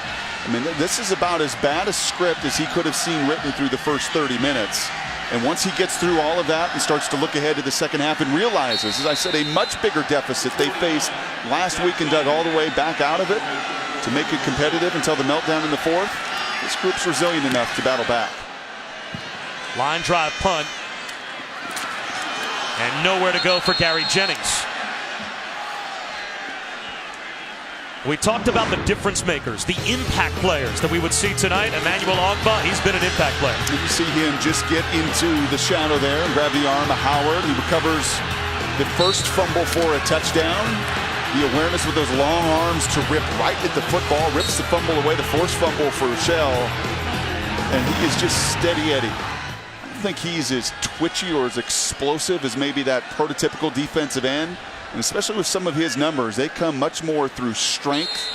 I mean, this is about as bad a script as he could have seen written through the first 30 minutes. And once he gets through all of that and starts to look ahead to the second half and realizes, as I said, a much bigger deficit they faced last week and dug all the way back out of it to make it competitive until the meltdown in the 4th, this group's resilient enough to battle back.
Line drive punt. And nowhere to go for Gary Jennings. We talked about the difference makers, the impact players that we would see tonight. Emmanuel Ogbah, he's been an impact player.
You see him just get into the shadow there and grab the arm of Howard. He recovers the first fumble for a touchdown. The awareness with those long arms to rip right at the football, rips the fumble away, the forced fumble for Rochelle. And he is just steady Eddie. I don't think he's as twitchy or as explosive as maybe that prototypical defensive end. And especially with some of his numbers, they come much more through strength,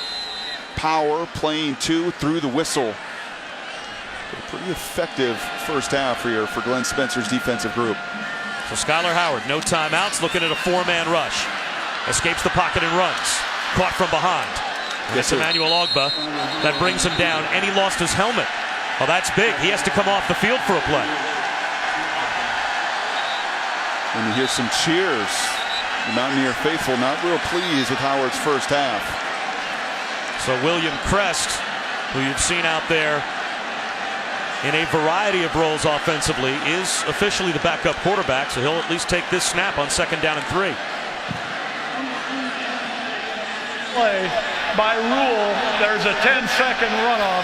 power, playing through the whistle. A pretty effective first half here for Glenn Spencer's defensive group.
So Skylar Howard, no timeouts, looking at a 4-man rush. Escapes the pocket and runs. Caught from behind. It's Emmanuel Ogba. That brings him down, and he lost his helmet. Well, that's big. He has to come off the field for a play.
And you hear some cheers. The Mountaineer faithful not real pleased with Howard's first half.
So William Crest, who you've seen out there in a variety of roles offensively, is officially the backup quarterback, so he'll at least take this snap on 2nd down and 3.
By rule, there's a 10-second runoff.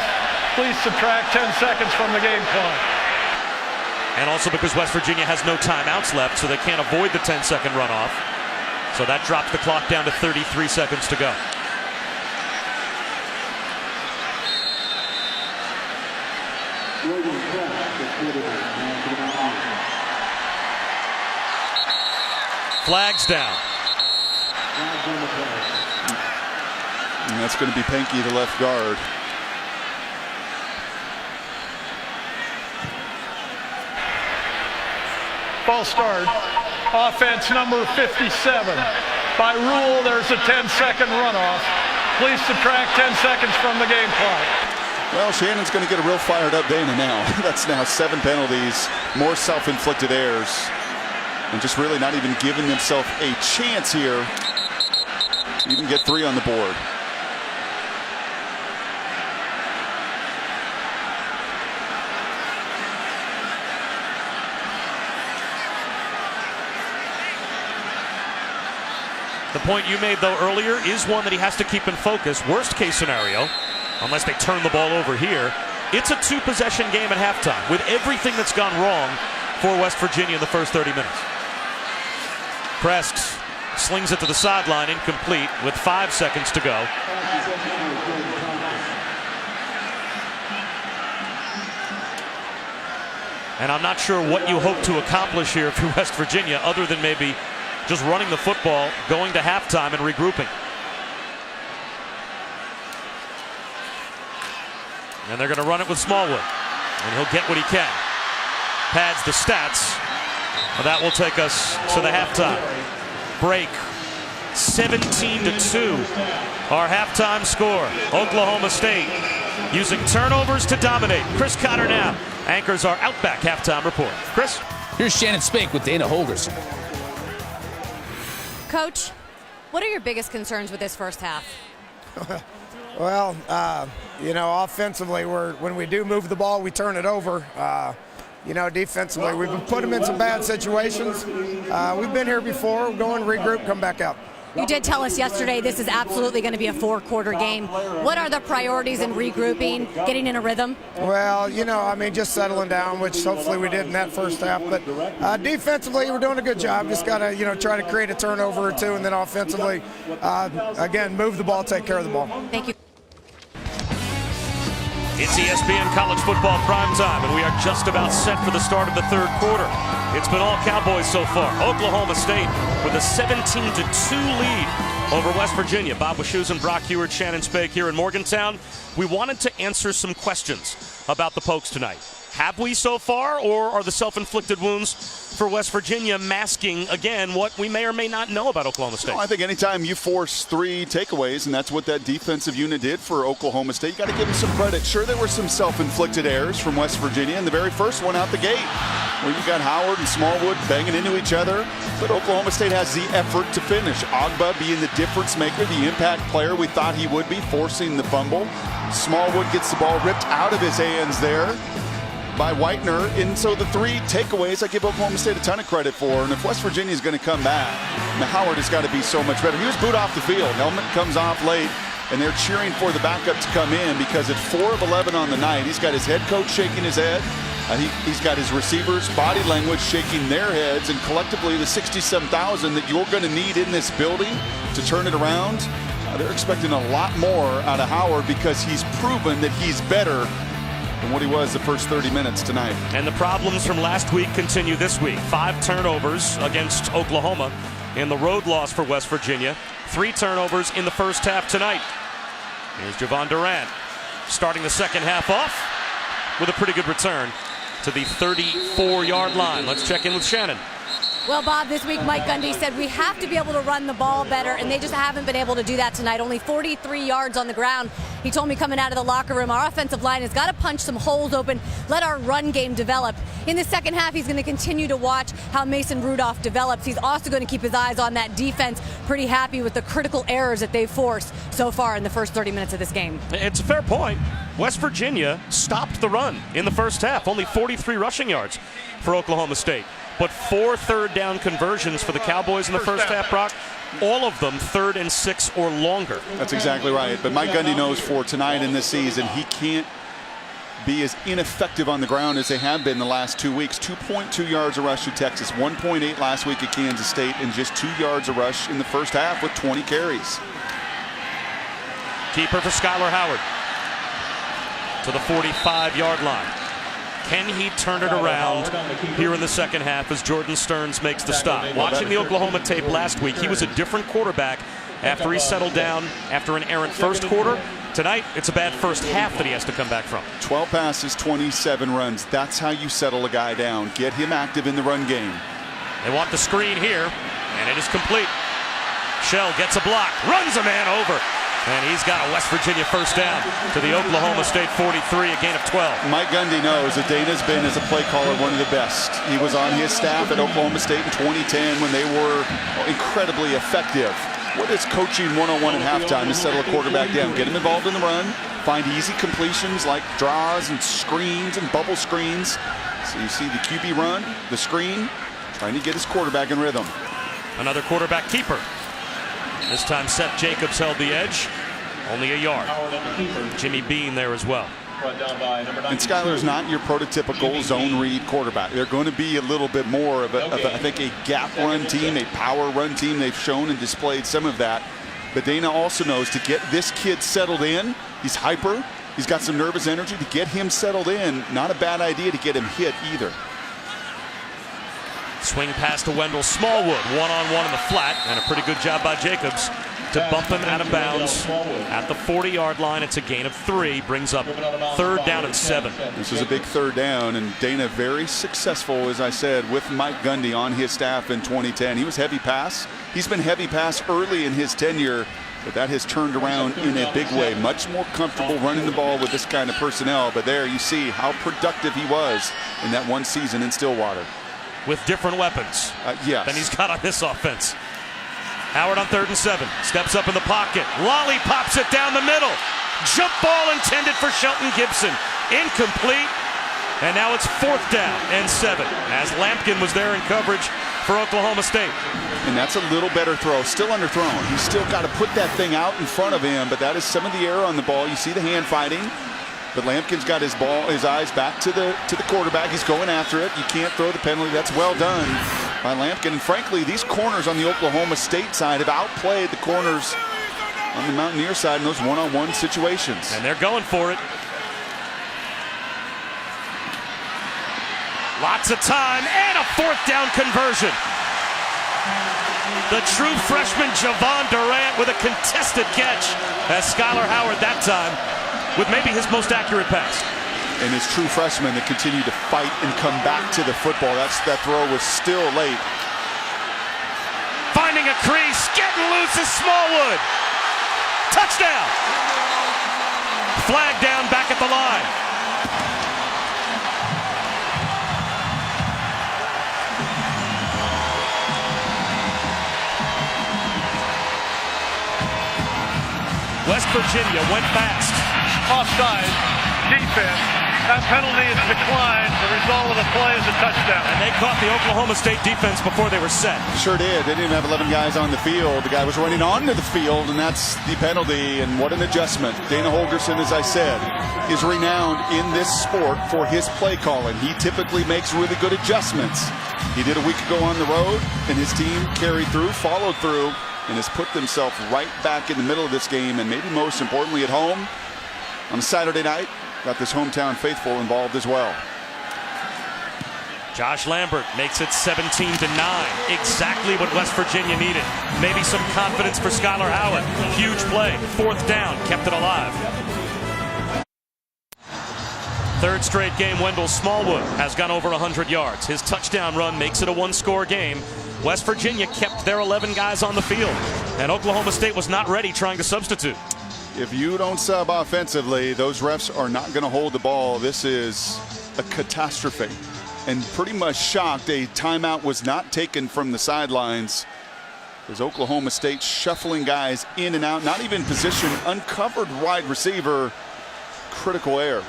Please subtract 10 seconds from the game clock.
And also because West Virginia has no timeouts left, so they can't avoid the 10-second runoff. So that drops the clock down to 33 seconds to go. Flags down.
And that's going to be Pankey, the left guard.
False start. Offense number 57. By rule, there's a 10-second runoff. Please subtract 10 seconds from the game clock.
Well, Shannon's going to get a real fired up Dana now. That's now 7 penalties, more self-inflicted errors, and just really not even giving themselves a chance here to even get 3 on the board.
The point you made, though, earlier is one that he has to keep in focus. Worst case scenario, unless they turn the ball over here, it's a 2-possession game at halftime with everything that's gone wrong for West Virginia in the first 30 minutes. Crest slings it to the sideline, incomplete, with 5 seconds to go. And I'm not sure what you hope to accomplish here for West Virginia other than maybe just running the football, going to halftime and regrouping. And they're going to run it with Smallwood. And he'll get what he can. Pads the stats. Well, that will take us to the halftime break. 17-2. Our halftime score. Oklahoma State using turnovers to dominate. Chris Cotter now anchors our Outback halftime report. Chris?
Here's Shannon Spake with Dana Holgers.
Coach, what are your biggest concerns with this first half?
Well, offensively, when we do move the ball, we turn it over. Defensively, we've been putting them in some bad situations. We've been here before. We're going to regroup, come back out.
You did tell us yesterday this is absolutely going to be a 4-quarter game. What are the priorities in regrouping, getting in a rhythm?
Well, just settling down, which hopefully we did in that first half. But defensively, we're doing a good job. Just got to, try to create a turnover or 2, and then offensively, again, move the ball, take care of the ball.
Thank you.
It's ESPN College Football Primetime, and we are just about set for the start of the 3rd quarter. It's been all Cowboys so far. Oklahoma State with a 17-2 lead over West Virginia. Bob Wischusen, Brock Hewart, Shannon Spake here in Morgantown. We wanted to answer some questions about the Pokes tonight. Have we so far, or are the self-inflicted wounds for West Virginia masking, again, what we may or may not know about Oklahoma State?
Well, I think anytime you force 3 takeaways, and that's what that defensive unit did for Oklahoma State, you got to give them some credit. Sure, there were some self-inflicted errors from West Virginia in the very first one out the gate, where you got Howard and Smallwood banging into each other, but Oklahoma State has the effort to finish. Ogba being the difference maker, the impact player we thought he would be, forcing the fumble. Smallwood gets the ball ripped out of his hands there by Whitener. And so the 3 takeaways I give Oklahoma State a ton of credit for. And if West Virginia is going to come back, now Howard has got to be so much better. He was booed off the field. Helmet comes off late, and they're cheering for the backup to come in because at 4 of 11 on the night, he's got his head coach shaking his head. He's got his receivers' body language shaking their heads, and collectively the 67,000 that you're going to need in this building to turn it around, they're expecting a lot more out of Howard because he's proven that he's better than what he was the first 30 minutes tonight.
And the problems from last week continue this week. 5 turnovers against Oklahoma in the road loss for West Virginia. 3 turnovers in the first half tonight. Here's Javon Durant starting the second half off with a pretty good return to the 34-yard line. Let's check in with Shannon.
Well, Bob, this week Mike Gundy said we have to be able to run the ball better, and they just haven't been able to do that tonight. Only 43 yards on the ground. He told me coming out of the locker room, our offensive line has got to punch some holes open, let our run game develop. In the second half, he's going to continue to watch how Mason Rudolph develops. He's also going to keep his eyes on that defense. Pretty happy with the critical errors that they've forced so far in the first 30 minutes of this game.
It's a fair point. West Virginia stopped the run in the first half. Only 43 rushing yards for Oklahoma State. But 4 third-down conversions for the Cowboys in the first half, Brock. All of them 3rd and 6 or longer.
That's exactly right. But Mike Gundy knows for tonight in this season, he can't be as ineffective on the ground as they have been the last 2 weeks. 2.2 yards a rush to Texas, 1.8 last week at Kansas State, and just 2 yards a rush in the first half with 20 carries.
Keeper for Skylar Howard to the 45-yard line. Can he turn it around here in the second half as Jordan Stearns makes the stop? Watching the Oklahoma tape last week, he was a different quarterback after he settled down after an errant first quarter. Tonight, it's a bad first half that he has to come back from.
12 passes, 27 runs. That's how you settle a guy down. Get him active in the run game.
They want the screen here, and it is complete. Shell gets a block, runs a man over. And he's got a West Virginia first down to the Oklahoma State 43, a gain of 12.
Mike Gundy knows that Dana's been, as a play caller, one of the best. He was on his staff at Oklahoma State in 2010 when they were incredibly effective. What is coaching one-on-one at halftime to settle a quarterback down? Get him involved in the run, find easy completions like draws and screens and bubble screens. So you see the QB run, the screen, trying to get his quarterback in rhythm.
Another quarterback keeper. This time Seth Jacobs held the edge. Only a yard. Jimmy Bean there as well.
And Skylar's not your prototypical zone read quarterback. They're going to be a little bit more of I think, a gap run team, a power run team. They've shown and displayed some of that. But Dana also knows to get this kid settled in. He's hyper. He's got some nervous energy. To get him settled in, not a bad idea to get him hit either.
Swing pass to Wendell Smallwood, one-on-one in the flat, and a pretty good job by Jacobs to bump him out of bounds at the 40-yard line. It's a gain of 3, brings up 3rd down and 7.
This is a big 3rd down, and Dana very successful, as I said, with Mike Gundy on his staff in 2010. He was heavy pass. He's been heavy pass early in his tenure, but that has turned around in a big way. Much more comfortable running the ball with this kind of personnel, but there you see how productive he was in that one season in Stillwater.
With different weapons
yes.
than he's got on this offense. Howard on 3rd and 7. Steps up in the pocket. Lollipops it down the middle. Jump ball intended for Shelton Gibson. Incomplete. And now it's 4th down and 7 as Lampkin was there in coverage for Oklahoma State.
And that's a little better throw. Still underthrown. He's still got to put that thing out in front of him, but that is some of the error on the ball. You see the hand fighting. But Lampkin's got his eyes back to the quarterback. He's going after it. You can't throw the penalty. That's well done by Lampkin. And frankly, these corners on the Oklahoma State side have outplayed the corners on the Mountaineer side in those one-on-one situations.
And they're going for it. Lots of time and a 4th down conversion. The true freshman Javon Durant with a contested catch as Skylar Howard that time with maybe his most accurate pass.
And his true freshmen that continue to fight and come back to the football. That throw was still late.
Finding a crease, getting loose is Smallwood. Touchdown. Flag down back at the line. West Virginia went fast.
Offside defense That penalty is declined. The result of the play is a touchdown.
And they caught the Oklahoma State defense before they were set.
Sure did. They didn't even have 11 guys on the field. The guy was running onto the field, and that's the penalty. And what an adjustment. Dana Holgorsen, as I said, is renowned in this sport for his play calling. He typically makes really good adjustments. He did a week ago on the road, and his team carried through, followed through, and has put themselves right back in the middle of this game, and maybe most importantly at home on a Saturday night. Got this hometown faithful involved as well.
Josh Lambert makes it 17-9. Exactly what West Virginia needed. Maybe some confidence for Skylar Howard. Huge play. 4th down. Kept it alive. Third straight game, Wendell Smallwood has gone over 100 yards. His touchdown run makes it a 1-score game. West Virginia kept their 11 guys on the field, and Oklahoma State was not ready trying to substitute.
If you don't sub offensively, those refs are not going to hold the ball. This is a catastrophe. And pretty much shocked a timeout was not taken from the sidelines. There's Oklahoma State shuffling guys in and out, not even position, uncovered wide receiver. Critical error.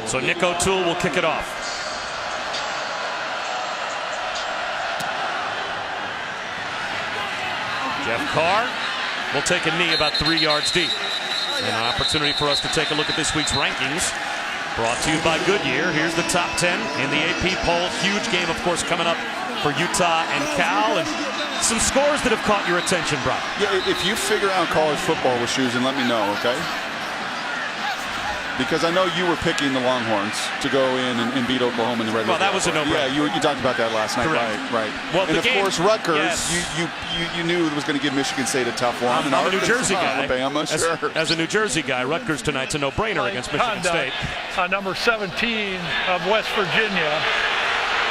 So Nick O'Toole will kick it off. Jeff Carr will take a knee about 3 yards deep. And an opportunity for us to take a look at this week's rankings. Brought to you by Goodyear. Here's the top 10 in the AP poll. Huge game, of course, coming up for Utah and Cal. And some scores that have caught your attention, Brock.
Yeah, if you figure out college football with shoes, and let me know, okay? Because I know you were picking the Longhorns to go in and beat Oklahoma in the regular.
Well, that was a no-brainer.
Yeah, you talked about that last night.
Correct.
Right.
Well,
and of course, Rutgers,
yes.
you knew it was going to give Michigan State a tough one.
I'm a New Jersey guy.
Alabama, sure.
As a New Jersey guy, Rutgers tonight's a no-brainer against Michigan State.
Number 17 of West Virginia.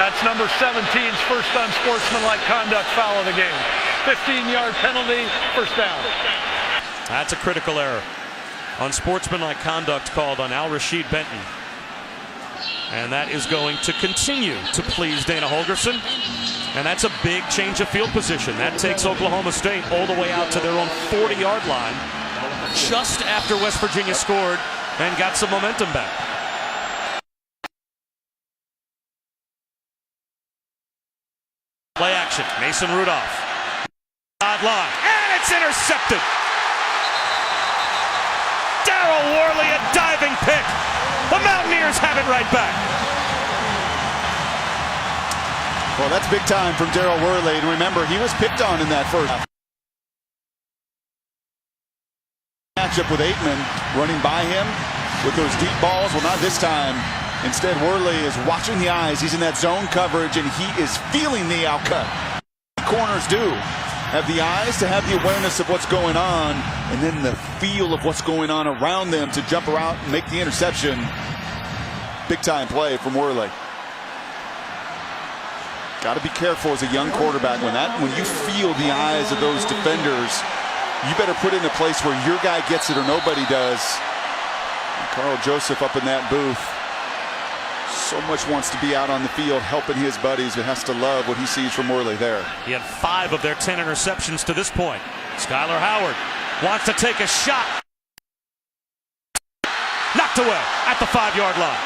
That's number 17's first unsportsmanlike conduct foul of the game. 15-yard penalty, 1st down.
That's a critical error. Unsportsmanlike conduct called on Al-Rashid Benton. And that is going to continue to please Dana Holgorsen. And that's a big change of field position. That takes Oklahoma State all the way out to their own 40-yard line just after West Virginia scored and got some momentum back. Play action. Mason Rudolph. Sideline. And it's intercepted. Worley, a diving pick. The Mountaineers have it right back.
Well, that's big time from Darryl Worley. And remember, he was picked on in that first matchup with Aitman running by him with those deep balls. Well, not this time. Instead, Worley is watching the eyes. He's in that zone coverage, and he is feeling the outcut. Corners do have the eyes to have the awareness of what's going on, and then the feel of what's going on around them to jump around and make the interception. Big time play from Worley. Got to be careful as a young quarterback when you feel the eyes of those defenders. You better put it in a place where your guy gets it or nobody does. And Carl Joseph up in that booth so much wants to be out on the field helping his buddies, but has to love what he sees from Worley there.
He had 5 of their 10 interceptions to this point. Skylar Howard wants to take a shot. Knocked away at the 5-yard line.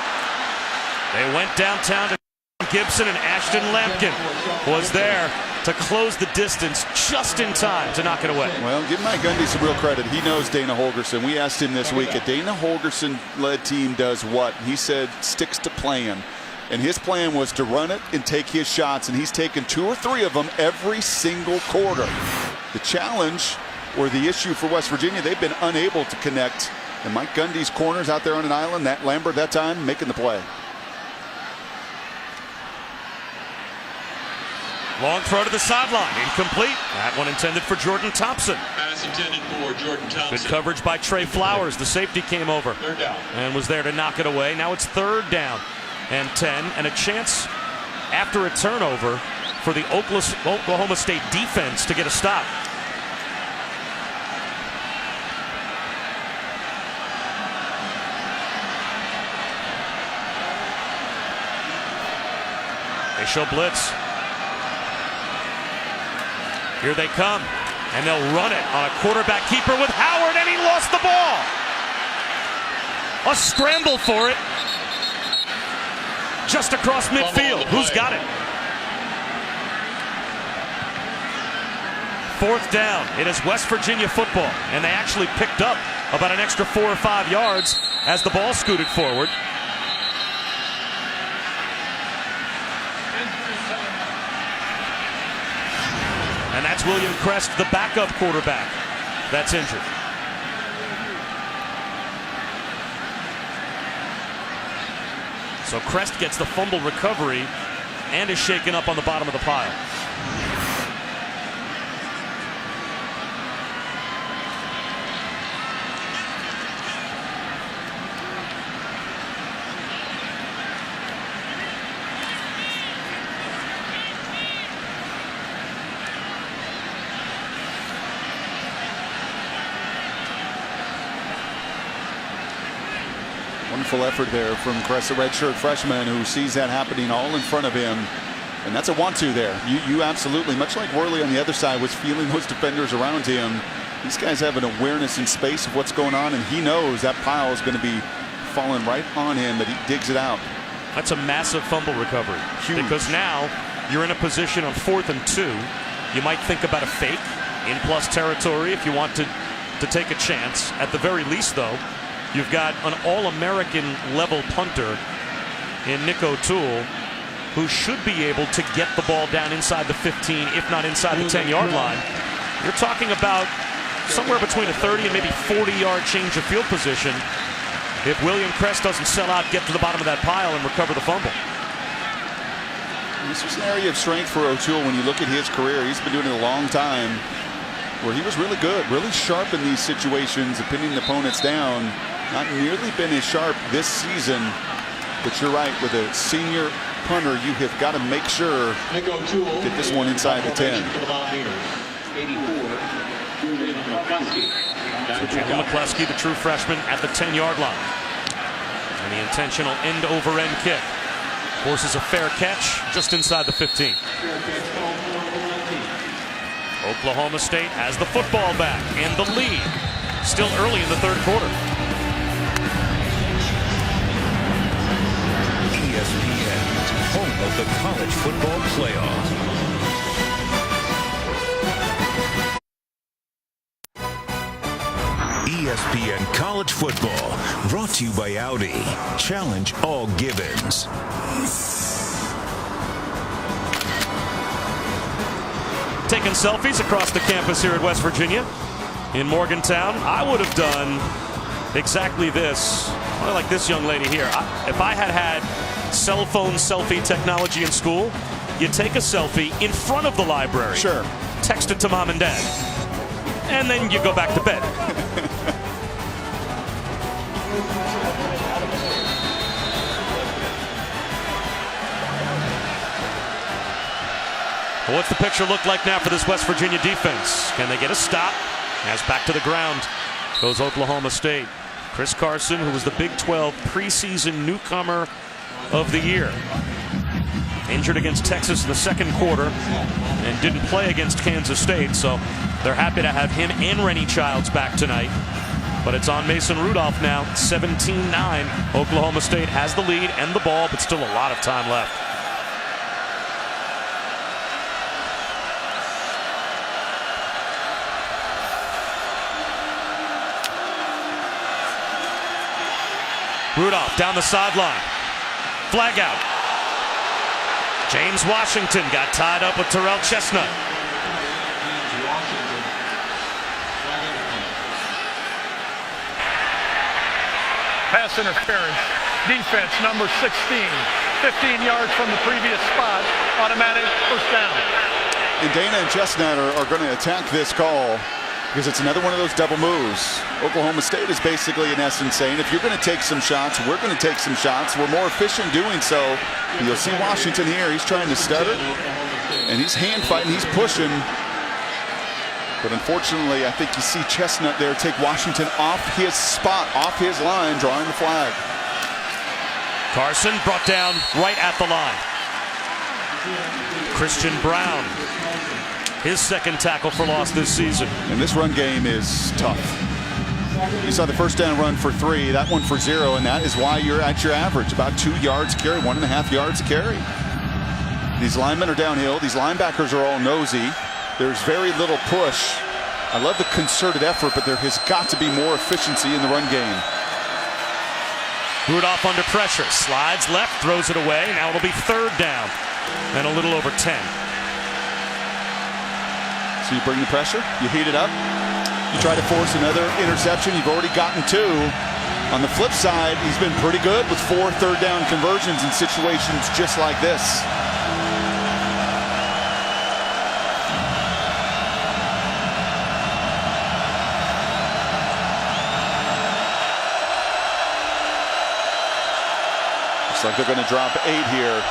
They went downtown to Gibson, and Ashton Lampkin was there to close the distance just in time to knock it away.
Well, give Mike Gundy some real credit. He knows Dana Holgorsen. We asked him this week, a Dana Holgorsen-led team does what? He said sticks to plan. And his plan was to run it and take his shots, and he's taken 2 or 3 of them every single quarter. The challenge or the issue for West Virginia, they've been unable to connect. And Mike Gundy's corners out there on an island, that Lambert that time making the play.
Long throw to the sideline, incomplete. That one intended for Jordan Thompson.
Pass intended for Jordan Thompson.
Good coverage by Trey Flowers. The safety came over
3rd down
and was there to knock it away. Now it's 3rd down and 10, and a chance after a turnover for the Oklahoma State defense to get a stop. They show blitz. Here they come. And they'll run it on a quarterback keeper with Howard, and he lost the ball. A scramble for it. Just across midfield. Who's got it? 4th down. It is West Virginia football. And they actually picked up about an extra 4 or 5 yards as the ball scooted forward. And that's William Crest, the backup quarterback, that's injured. So Crest gets the fumble recovery and is shaken up on the bottom of the pile.
Wonderful effort there from Crest, the redshirt freshman, who sees that happening all in front of him. And that's a want-to there. You absolutely, much like Worley on the other side was feeling those defenders around him. These guys have an awareness in space of what's going on, and he knows that pile is going to be falling right on him, but he digs it out.
That's a massive fumble recovery.
Huge.
Because now you're in a position on 4th and 2. You might think about a fake in plus territory if you want to take a chance. At the very least, though, you've got an All-American level punter in Nick O'Toole, who should be able to get the ball down inside the 15, if not inside the 10-yard line. You're talking about somewhere between a 30 and maybe 40-yard change of field position if William Crest doesn't sell out, get to the bottom of that pile, and recover the fumble.
This was an area of strength for O'Toole when you look at his career. He's been doing it a long time, where he was really good, really sharp in these situations, pinning opponents down. Not nearly been as sharp this season, but you're right, with a senior punter, you have got to make sure get this one inside the 10.
So Jalen McCluskey, the true freshman, at the 10-yard line. And the intentional end-over-end kick forces a fair catch just inside the 15. Oklahoma State has the football back and the lead. Still early in the 3rd quarter.
ESPN, home of the college football playoff. ESPN College Football, brought to you by Audi. Challenge all givens.
Taking selfies across the campus here at West Virginia. In Morgantown, I would have done exactly this. Well, like this young lady here. If I had cell phone selfie technology in school, you take a selfie in front of the library.
Sure.
Text it to mom and dad. And then you go back to bed. Well, what's the picture look like now for this West Virginia defense? Can they get a stop? As back to the ground goes Oklahoma State. Chris Carson, who was the Big 12 preseason newcomer of the year, injured against Texas in the 2nd quarter and didn't play against Kansas State, so they're happy to have him and Rennie Childs back tonight. But it's on Mason Rudolph now, 17-9. Oklahoma State has the lead and the ball, but still a lot of time left. Rudolph down the sideline. Flag out. James Washington got tied up with Terrell Chestnut.
Pass interference. Defense number 16. 15 yards from the previous spot. Automatic first down.
And Dana and Chestnut are going to attack this call because it's another one of those double moves. Oklahoma State is basically, in essence, saying if you're going to take some shots, we're going to take some shots. We're more efficient doing so. You'll see Washington here. He's trying to stutter, and he's hand fighting. He's pushing. But unfortunately, I think you see Chestnut there take Washington off his spot, off his line, drawing the flag.
Carson brought down right at the line. Christian Brown his second tackle for loss this season.
And this run game is tough. You saw the first down run for 3, that one for 0, and that is why you're at your average, about 2 yards a carry, 1.5 yards a carry. These linemen are downhill. These linebackers are all nosy. There's very little push. I love the concerted effort, but there has got to be more efficiency in the run game.
Rudolph under pressure, slides left, throws it away. Now it'll be 3rd down and a little over 10.
So you bring the pressure, you heat it up, you try to force another interception. You've already gotten 2. On the flip side, he's been pretty good with 4 third-down conversions in situations just like this. Looks like they're going to drop 8 here.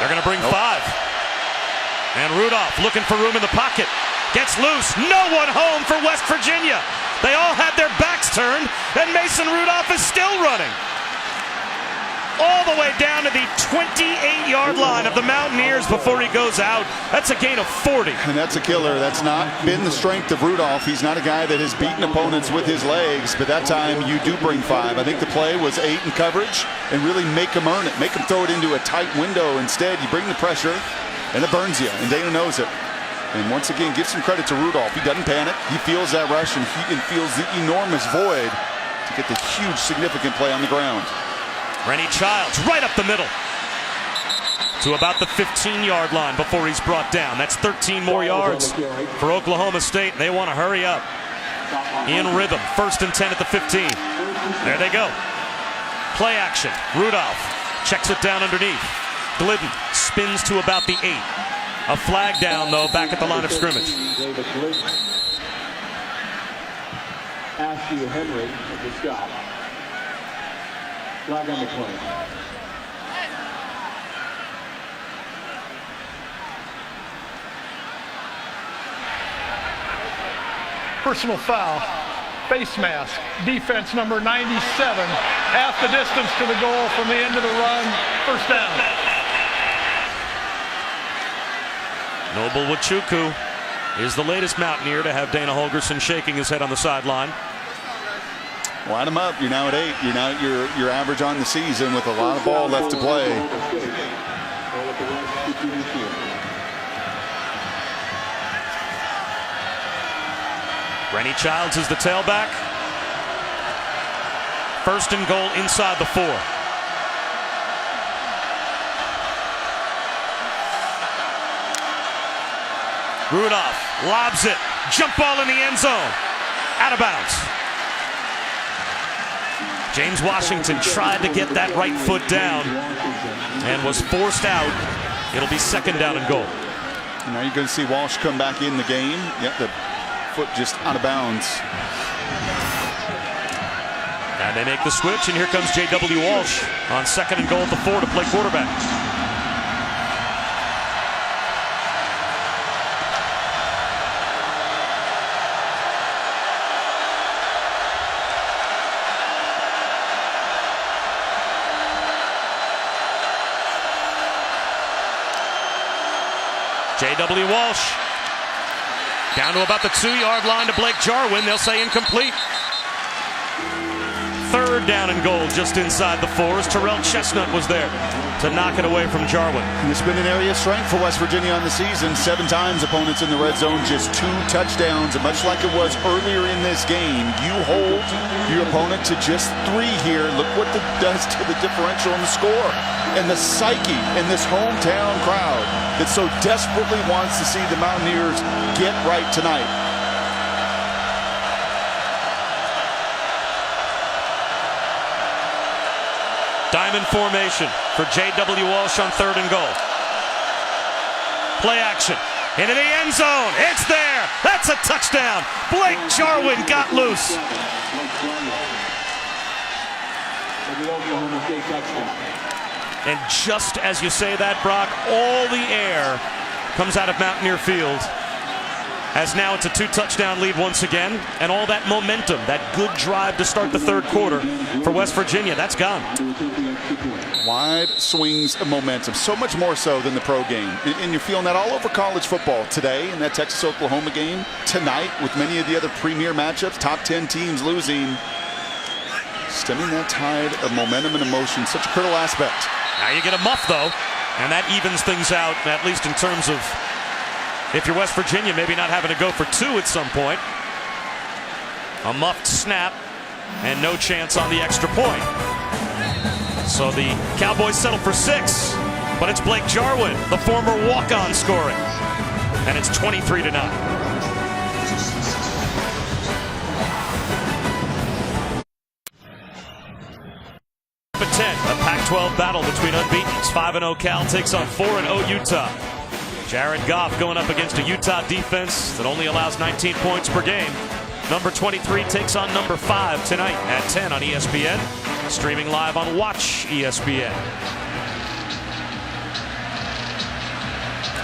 They're going to bring 5. And Rudolph looking for room in the pocket. Gets loose. No one home for West Virginia. They all had their backs turned, and Mason Rudolph is still running. All the way down to the 28-yard line of the Mountaineers before he goes out. That's a gain of 40.
And that's a killer. That's not been the strength of Rudolph. He's not a guy that has beaten opponents with his legs, but that time you do bring 5. I think the play was 8 in coverage and really make him earn it. Make him throw it into a tight window. Instead, you bring the pressure, and it burns you, and Dana knows it. And once again, give some credit to Rudolph. He doesn't panic. He feels that rush, and he feels the enormous void to get the huge, significant play on the ground.
Rennie Childs right up the middle to about the 15-yard line before he's brought down. That's 13 more yards for Oklahoma State. They want to hurry up. In rhythm, 1st and 10 at the 15. There they go. Play action. Rudolph checks it down underneath. Glidden spins to about the 8. A flag down, though, back at the line of scrimmage.
Ashley Henry at the stop. Flag on the play.
Personal foul, face mask, defense number 97, half the distance to the goal from the end of the run, 1st down.
Noble Wachuku is the latest Mountaineer to have Dana Holgerson shaking his head on the sideline.
Line them up. You're now at 8. You're now at your average on the season with a lot of ball left to play.
Rennie Childs is the tailback. 1st and goal inside the 4. Rudolph lobs it. Jump ball in the end zone. Out of bounds. James Washington tried to get that right foot down and was forced out. It'll be 2nd down and goal.
And now you're going to see Walsh come back in the game. Yep, the foot just out of bounds.
And they make the switch, and here comes J.W. Walsh on 2nd and goal at the 4 to play quarterback. J.W. Walsh down to about the 2-yard line to Blake Jarwin. They'll say incomplete. 3rd down and goal just inside the 4 as Terrell Chestnut was there to knock it away from Jarwin.
And it's been an area of strength for West Virginia on the season. 7 times opponents in the red zone, just 2 touchdowns. And much like it was earlier in this game, you hold your opponent to just 3 here. Look what it does to the differential in the score. And the psyche in this hometown crowd that so desperately wants to see the Mountaineers get right tonight.
Diamond formation for J.W. Walsh on 3rd and goal. Play action. Into the end zone. It's there. That's a touchdown. Blake Jarwin got loose. And just as you say that, Brock, all the air comes out of Mountaineer Field as now it's a 2-touchdown lead once again. And all that momentum, that good drive to start the third quarter for West Virginia, that's gone.
Wide swings of momentum, so much more so than the pro game. And you're feeling that all over college football today in that Texas-Oklahoma game, tonight with many of the other premier matchups, top 10 teams losing. Stemming that tide of momentum and emotion, such a critical aspect.
Now you get a muff, though, and that evens things out, at least in terms of if you're West Virginia, maybe not having to go for 2 at some point. A muffed snap and no chance on the extra point. So the Cowboys settle for 6, but it's Blake Jarwin, the former walk-on, scoring. And it's 23-9. But 10, a Pac-12 battle between unbeatens. 5-0 Cal takes on 4-0 Utah. Jared Goff going up against a Utah defense that only allows 19 points per game. Number 23 takes on number 5 tonight at 10 on ESPN. Streaming live on Watch ESPN.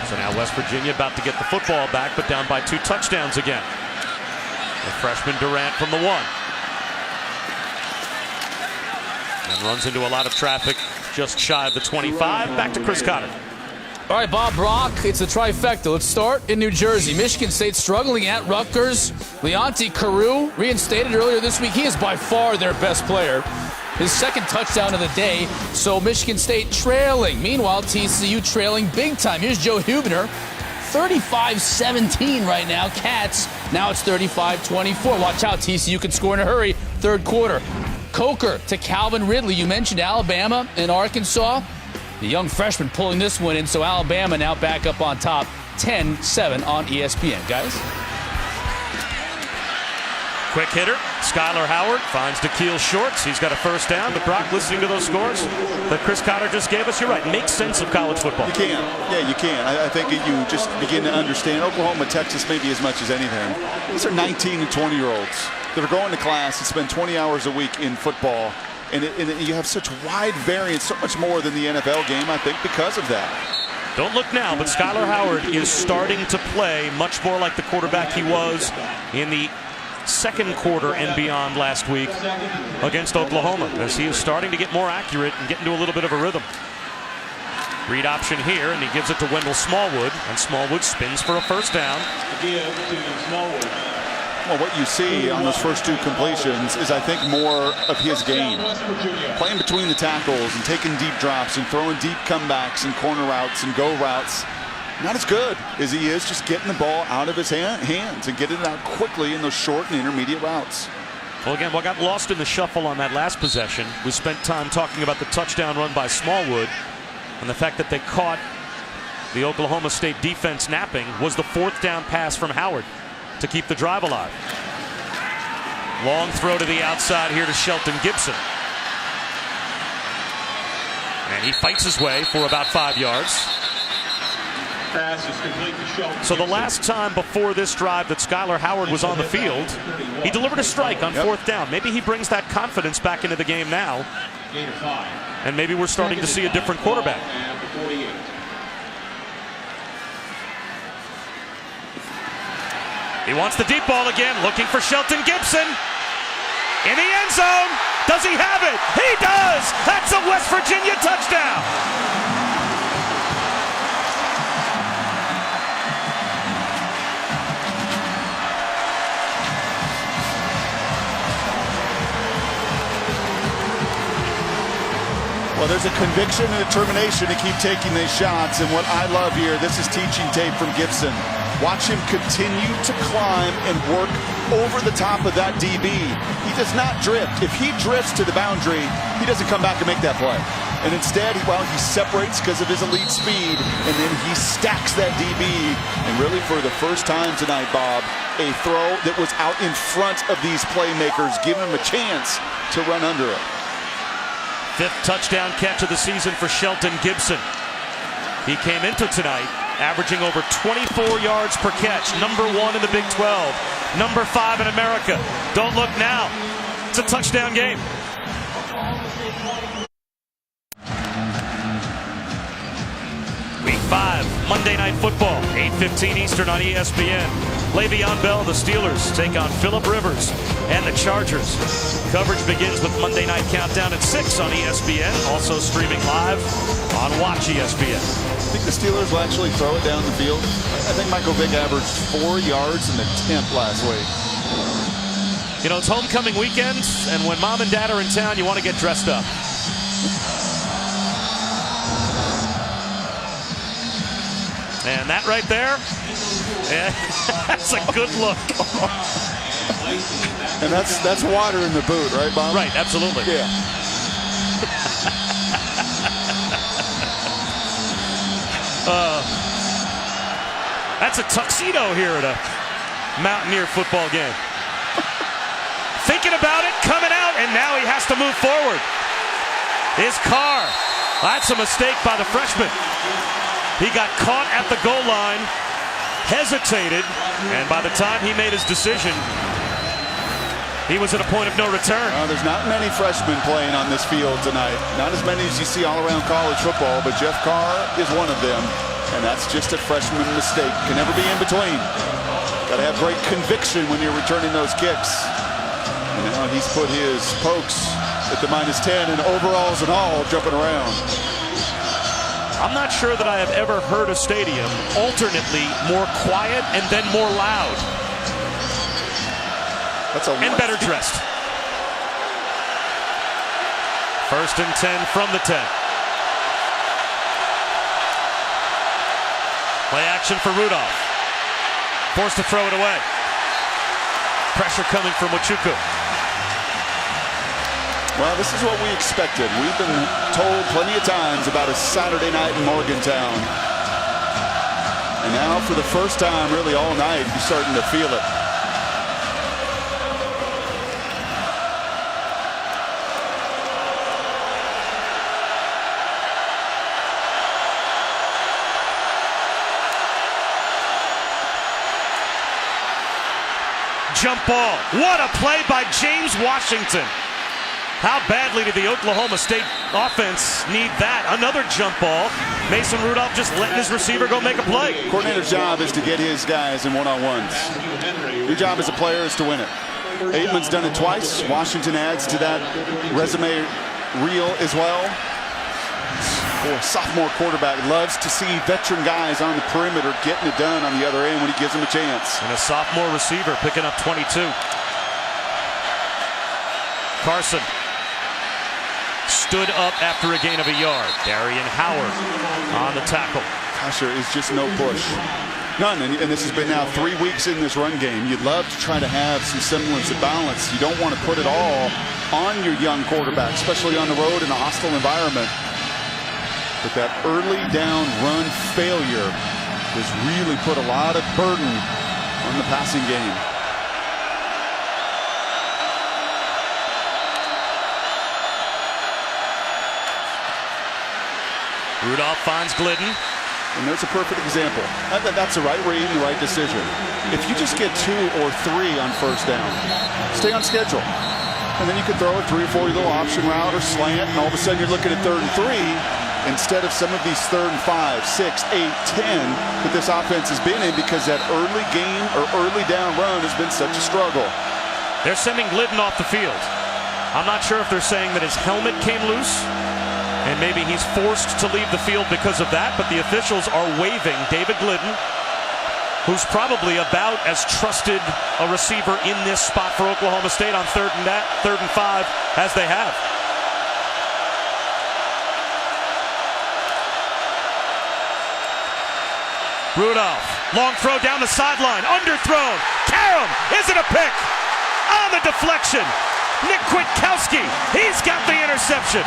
So now West Virginia about to get the football back, but down by 2 touchdowns again. The freshman Durant from the 1. And runs into a lot of traffic just shy of the 25. Back to Chris Cotter.
All right, Bob Brock, it's the trifecta. Let's start in New Jersey. Michigan State struggling at Rutgers. Leonte Carroo, reinstated earlier this week. He is by far their best player. His second touchdown of the day, so Michigan State trailing. Meanwhile, TCU trailing big time. Here's Joe Huebner, 35-17 right now. Cats, now it's 35-24. Watch out, TCU can score in a hurry. Third quarter. Coker to Calvin Ridley. You mentioned Alabama and Arkansas. The young freshman pulling this one in, so Alabama now back up on top, 10-7 on ESPN. Guys?
Quick hitter, Skylar Howard finds DeKeel Shorts. He's got a first down. But Brock, listening to those scores that Chris Cotter just gave us, you're right. Make sense of college football.
You can. Yeah, you can. I think you just begin to understand Oklahoma, Texas, maybe as much as anything. These are 19 and 20-year-olds that are going to class and spend 20 hours a week in football. And you have such wide variance, so much more than the NFL game, I think, because of that.
Don't look now, but Skylar Howard is starting to play much more like the quarterback he was in the second quarter and beyond last week against Oklahoma, as he is starting to get more accurate and get into a little bit of a rhythm. Read option here, and he gives it to Wendell Smallwood, and Smallwood spins for a first down.
Well, what you see on those first 2 completions is, I think, more of his game. Playing between the tackles and taking deep drops and throwing deep comebacks and corner routes and go routes. Not as good as he is just getting the ball out of his hands and getting it out quickly in those short and intermediate routes.
Well, again, what got lost in the shuffle on that last possession, we spent time talking about the touchdown run by Smallwood, and the fact that they caught the Oklahoma State defense napping was the 4th down pass from Howard to keep the drive alive. Long throw to the outside here to Shelton Gibson. And he fights his way for about 5 yards. So the last time before this drive that Skylar Howard was on the field, he delivered a strike on 4th down. Maybe he brings that confidence back into the game now. And maybe we're starting to see a different quarterback. He wants the deep ball again, looking for Shelton Gibson. In the end zone. Does he have it? He does! That's a West Virginia touchdown!
Well, there's a conviction and determination to keep taking these shots. And what I love here, this is teaching tape from Gibson. Watch him continue to climb and work over the top of that DB. He does not drift. If he drifts to the boundary, he doesn't come back and make that play. And instead, he separates because of his elite speed, and then he stacks that DB. And really, for the first time tonight, Bob, a throw that was out in front of these playmakers, giving him a chance to run under it.
5th touchdown catch of the season for Shelton Gibson. He came into tonight averaging over 24 yards per catch, number 1 in the Big 12, number 5 in America. Don't look now. It's a touchdown game. Week 5, Monday Night Football, 8:15 Eastern on ESPN. Le'Veon Bell, the Steelers take on Phillip Rivers and the Chargers. Coverage begins with Monday Night Countdown at 6 on ESPN, also streaming live on Watch ESPN.
I think the Steelers will actually throw it down the field. I think Michael Vick averaged 4 yards in the 10th last week.
You know, it's homecoming weekend, and when mom and dad are in town, you want to get dressed up. And that right there, yeah, that's a good look.
And that's water in the boot, right, Bob?
Right, absolutely.
Yeah.
That's a tuxedo here at a Mountaineer football game. Thinking about it, coming out, and now he has to move forward. His car. That's a mistake by the freshman. He got caught at the goal line, hesitated, and by the time he made his decision, he was at a point of no return.
There's not many freshmen playing on this field tonight. Not as many as you see all around college football, but Jeff Carr is one of them, and that's just a freshman mistake. Can never be in between. Got to have great conviction when you're returning those kicks. And now he's put his pokes at the -10 and overalls and all jumping around.
I'm not sure that I have ever heard a stadium alternately more quiet and then more loud.
That's
and better dressed. 1st and 10 from the 10. Play action for Rudolph. Forced to throw it away. Pressure coming from Wachuku.
Well, this is what we expected. We've been told plenty of times about a Saturday night in Morgantown. And now for the first time really all night, you're starting to feel it.
Jump ball. What a play by James Washington. How badly did the Oklahoma State offense need that? Another jump ball. Mason Rudolph just letting his receiver go make a play.
Coordinator's job is to get his guys in one-on-ones. Your job as a player is to win it. Aitman's done it twice. Washington adds to that resume reel as well. Boy, sophomore quarterback loves to see veteran guys on the perimeter getting it done on the other end when he gives them a chance.
And a sophomore receiver picking up 22. Carson stood up after a gain of a yard. Darian Howard on the tackle.
Gosh, there is just no push. None, and this has been now 3 weeks in this run game. You'd love to try to have some semblance of balance. You don't want to put it all on your young quarterback, especially on the road in a hostile environment. But that early down run failure has really put a lot of burden on the passing game.
Rudolph finds Glidden.
And there's a perfect example. That's the right read and the right decision. If you just get 2 or 3 on first down, stay on schedule. And then you can throw a 3 or 4 little option route or slant, and all of a sudden you're looking at 3rd and 3 instead of some of these 3rd and 5, 6, 8, 10 that this offense has been in because that early game or early down run has been such a struggle.
They're sending Glidden off the field. I'm not sure if they're saying that his helmet came loose and maybe he's forced to leave the field because of that, but the officials are waiving David Glidden, who's probably about as trusted a receiver in this spot for Oklahoma State on 3rd and 5 as they have. Rudolph, long throw down the sideline, underthrown. Karam, is it a pick? On the deflection, Nick Kwiatkowski, he's got the interception.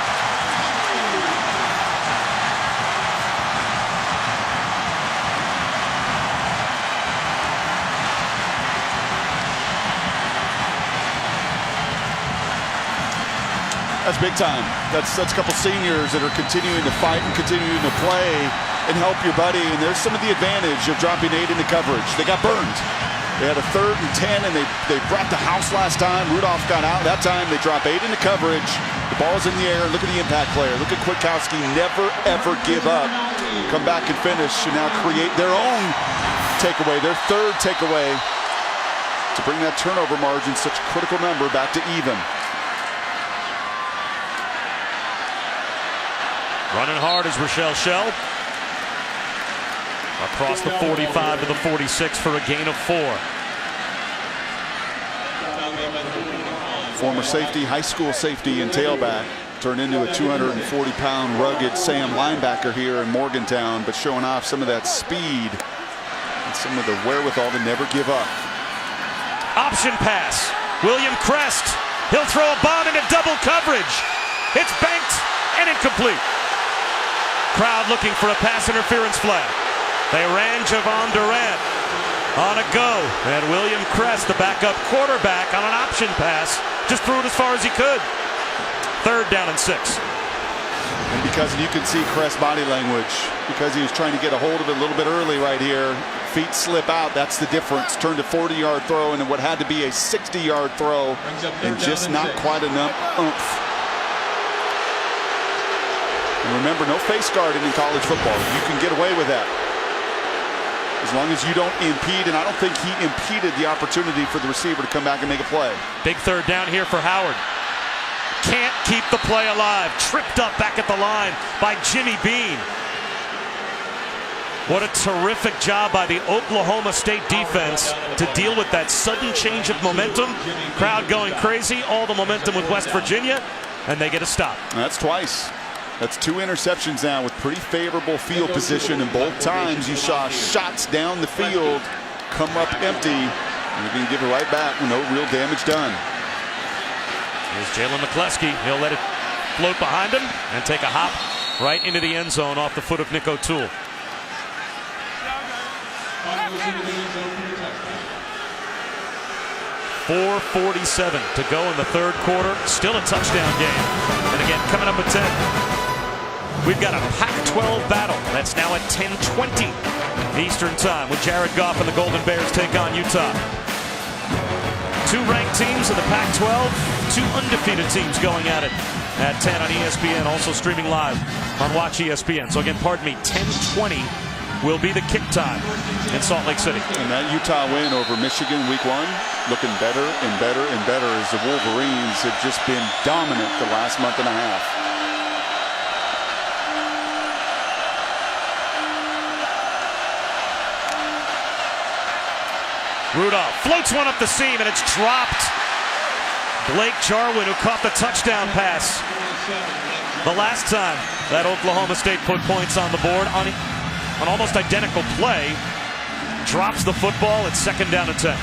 That's big time. That's a couple seniors that are continuing to fight and continuing to play and help your buddy. And there's some of the advantage of dropping 8 into coverage. They got burned. They had a 3rd and 10, and they brought the house last time. Rudolph got out. That time they drop 8 into coverage. The ball's in the air. Look at the impact player. Look at Kwiatkowski. Never, ever give up. Come back and finish, and now create their own takeaway, their 3rd takeaway to bring that turnover margin, such a critical number, back to even.
Running hard is Rochelle Shell. Across the 45 to the 46 for a gain of 4.
Former safety, high school safety and tailback, turned into a 240-pound rugged Sam linebacker here in Morgantown, but showing off some of that speed and some of the wherewithal to never give up.
Option pass. William Crest. He'll throw a bomb into double coverage. It's banked and incomplete. Crowd looking for a pass interference flag. They ran Javon Durant on a go. And William Crest, the backup quarterback, on an option pass, just threw it as far as he could. 3rd down and 6.
And because you can see Crest's body language, because he was trying to get a hold of it a little bit early right here, feet slip out, that's the difference. Turned a 40-yard throw into what had to be a 60-yard throw, and just not quite enough oomph. And remember, no face guarding in college football. You can get away with that as long as you don't impede, and I don't think he impeded the opportunity for the receiver to come back and make a play.
Big 3rd down here for Howard. Can't keep the play alive. Tripped up back at the line by Jimmy Bean. What a terrific job by the Oklahoma State defense to deal with that sudden change of momentum. Crowd going crazy, all the momentum with West Virginia, and they get a stop.
And that's twice. That's 2 interceptions now with pretty favorable field position, and both times you saw shots down the field come up empty, and you're going to give it right back with no real damage done.
Here's Jalen McCleskey. He'll let it float behind him and take a hop right into the end zone off the foot of Nick O'Toole. 4:47 to go in the 3rd quarter. Still a touchdown game. And again, coming up at 10. We've got a Pac-12 battle. That's now at 10:20 Eastern Time, with Jared Goff and the Golden Bears take on Utah. 2 ranked teams in the Pac-12, 2 undefeated teams going at it at 10 on ESPN, also streaming live on Watch ESPN. So again, pardon me, 10:20 will be the kick time in Salt Lake City.
And that Utah win over Michigan week 1, looking better and better and better as the Wolverines have just been dominant the last month and a half.
Rudolph floats one up the seam, and it's dropped. Blake Jarwin, who caught the touchdown pass the last time that Oklahoma State put points on the board on an almost identical play, drops the football. It's 2nd down and 10.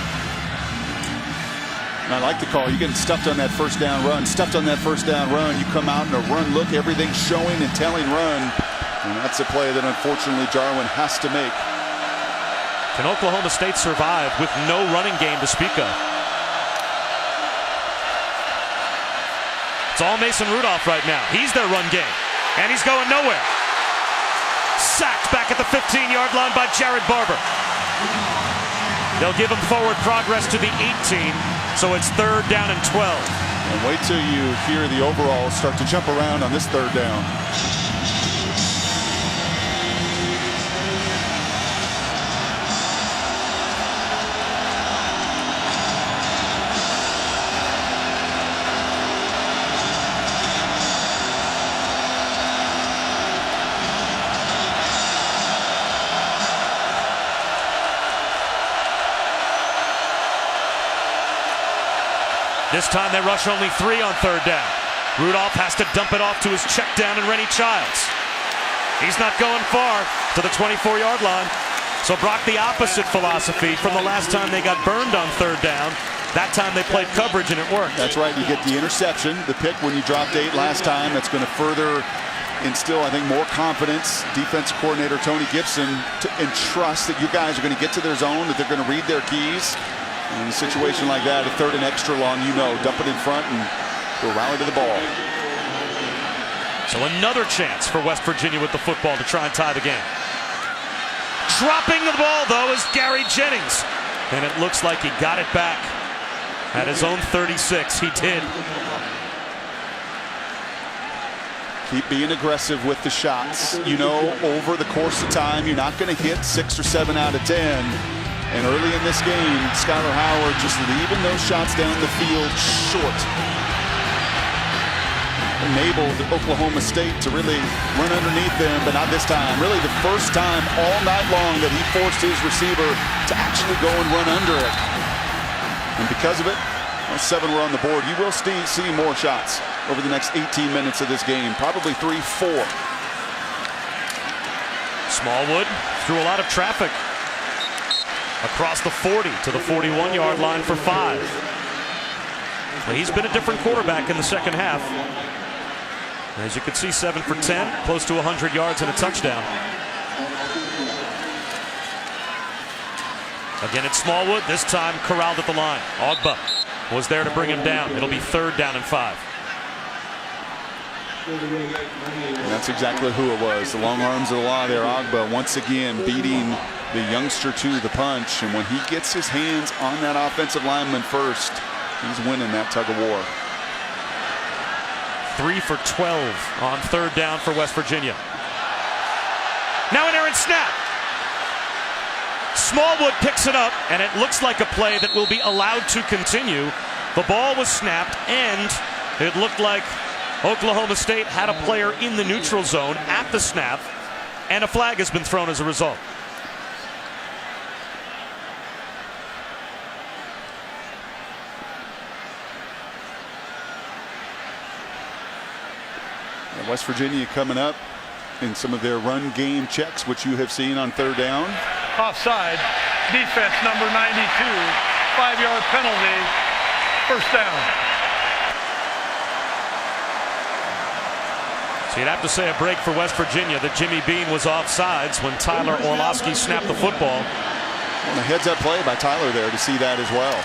And I like the call. You get stuffed on that 1st down run. Stuffed on that 1st down run. You come out in a run look, everything's showing and telling run. And that's a play that unfortunately Jarwin has to make.
Can Oklahoma State survive with no running game to speak of? It's all Mason Rudolph right now. He's their run game, and he's going nowhere. Sacked back at the 15-yard line by Jared Barber. They'll give him forward progress to the 18, so it's 3rd down and 12.
And wait till you hear the overalls start to jump around on this 3rd down.
This time they rush only 3 on 3rd down. Rudolph has to dump it off to his check down and Rennie Childs. He's not going far to the 24-yard line. So Brock, the opposite philosophy from the last time they got burned on 3rd down. That time they played coverage and it worked.
That's right. You get the interception, the pick when you dropped 8 last time. That's going to further instill, I think, more confidence. Defensive coordinator Tony Gibson and trust that you guys are going to get to their zone, that they're going to read their keys. In a situation like that, a 3rd and extra long, dump it in front and go rally to the ball.
So another chance for West Virginia with the football to try and tie the game. Dropping the ball, though, is Gary Jennings. And it looks like he got it back at his own 36. He did.
Keep being aggressive with the shots. Over the course of time, you're not going to hit 6 or 7 out of 10. And early in this game, Skylar Howard just leaving those shots down the field short. Enabled Oklahoma State to really run underneath them, but not this time. Really the first time all night long that he forced his receiver to actually go and run under it. And because of it, 7 were on the board. You will see more shots over the next 18 minutes of this game. Probably 3, 4.
Smallwood through a lot of traffic across the 40 to the 41-yard line for 5. Well, he's been a different quarterback in the second half. As you can see, 7 for 10, close to 100 yards and a touchdown. Again, it's Smallwood, this time corralled at the line. Ogba was there to bring him down. It'll be 3rd down and 5.
And that's exactly who it was. The long arms of the law there. Ogba once again beating the youngster to the punch. And when he gets his hands on that offensive lineman first, he's winning that tug of war.
3 for 12 on 3rd down for West Virginia. Now an errant snap. Smallwood picks it up, and it looks like a play that will be allowed to continue. The ball was snapped, and it looked like Oklahoma State had a player in the neutral zone at the snap, and a flag has been thrown as a result.
West Virginia coming up in some of their run game checks, which you have seen on 3rd down.
Offside, defense number 92, 5-yard penalty, 1st down.
So you'd have to say a break for West Virginia that Jimmy Bean was offsides when Tyler Orlowski snapped the football.
And a heads-up play by Tyler there to see that as well.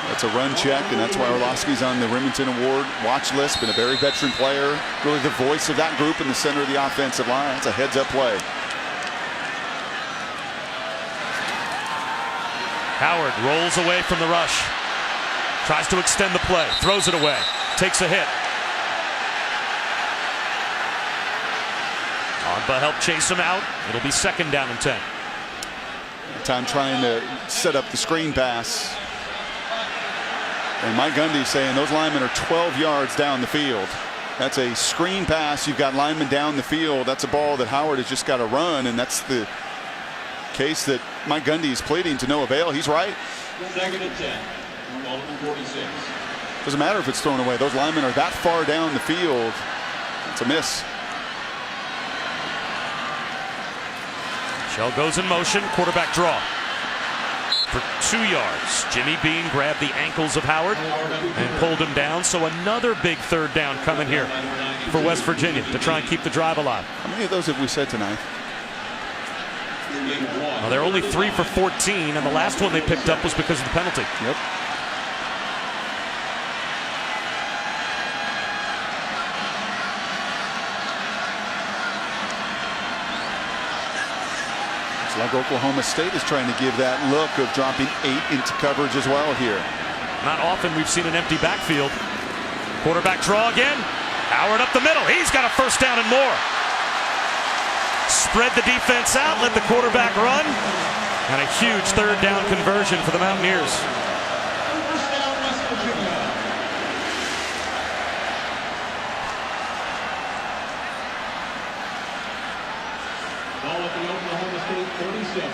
That's a run check, and that's why Orlowski's on the Remington Award watch list. Been a very veteran player, really the voice of that group in the center of the offensive line. It's a heads-up play.
Howard rolls away from the rush. Tries to extend the play. Throws it away. Takes a hit. Ogba helped chase him out. It'll be 2nd down and 10.
Time trying to set up the screen pass. And Mike Gundy saying those linemen are 12 yards down the field. That's a screen pass. You've got linemen down the field. That's a ball that Howard has just got to run, and that's the case that Mike Gundy is pleading to no avail. He's right.
2nd and 10. Ball number 46.
Doesn't matter if it's thrown away. Those linemen are that far down the field. It's a miss.
Shell goes in motion. Quarterback draw. For 2 yards. Jimmy Bean grabbed the ankles of Howard and pulled him down. So another big 3rd down coming here for West Virginia to try and keep the drive alive.
How many of those have we said tonight?
Well, they're only 3 for 14, and the last one they picked up was because of the penalty.
Yep. Like Oklahoma State is trying to give that look of dropping 8 into coverage as well here.
Not often we've seen an empty backfield. Quarterback draw again. Howard up the middle. He's got a 1st down and more. Spread the defense out, let the quarterback run, and a huge 3rd down conversion for the Mountaineers.
Ball at the Oklahoma State 37.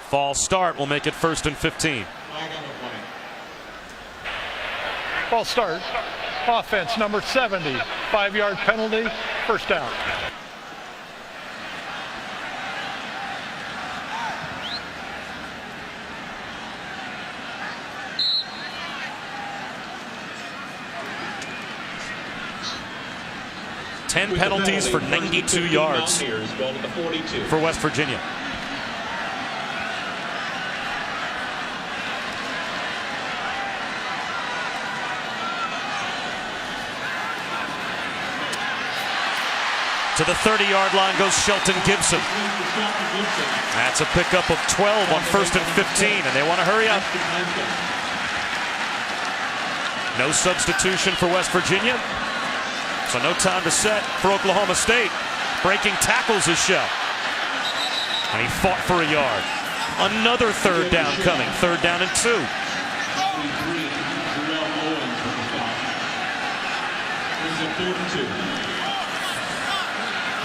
False start will make it 1st and 15.
False start, offense number 70, 5-yard penalty, 1st down.
Ten penalties for 92 yards for West Virginia. To the 30-yard line goes Shelton Gibson. That's a pickup of 12 on 1st and 15, and they want to hurry up. No substitution for West Virginia. So no time to set for Oklahoma State. Breaking tackles his show. And he fought for a yard. Another third down coming. Third down and 2.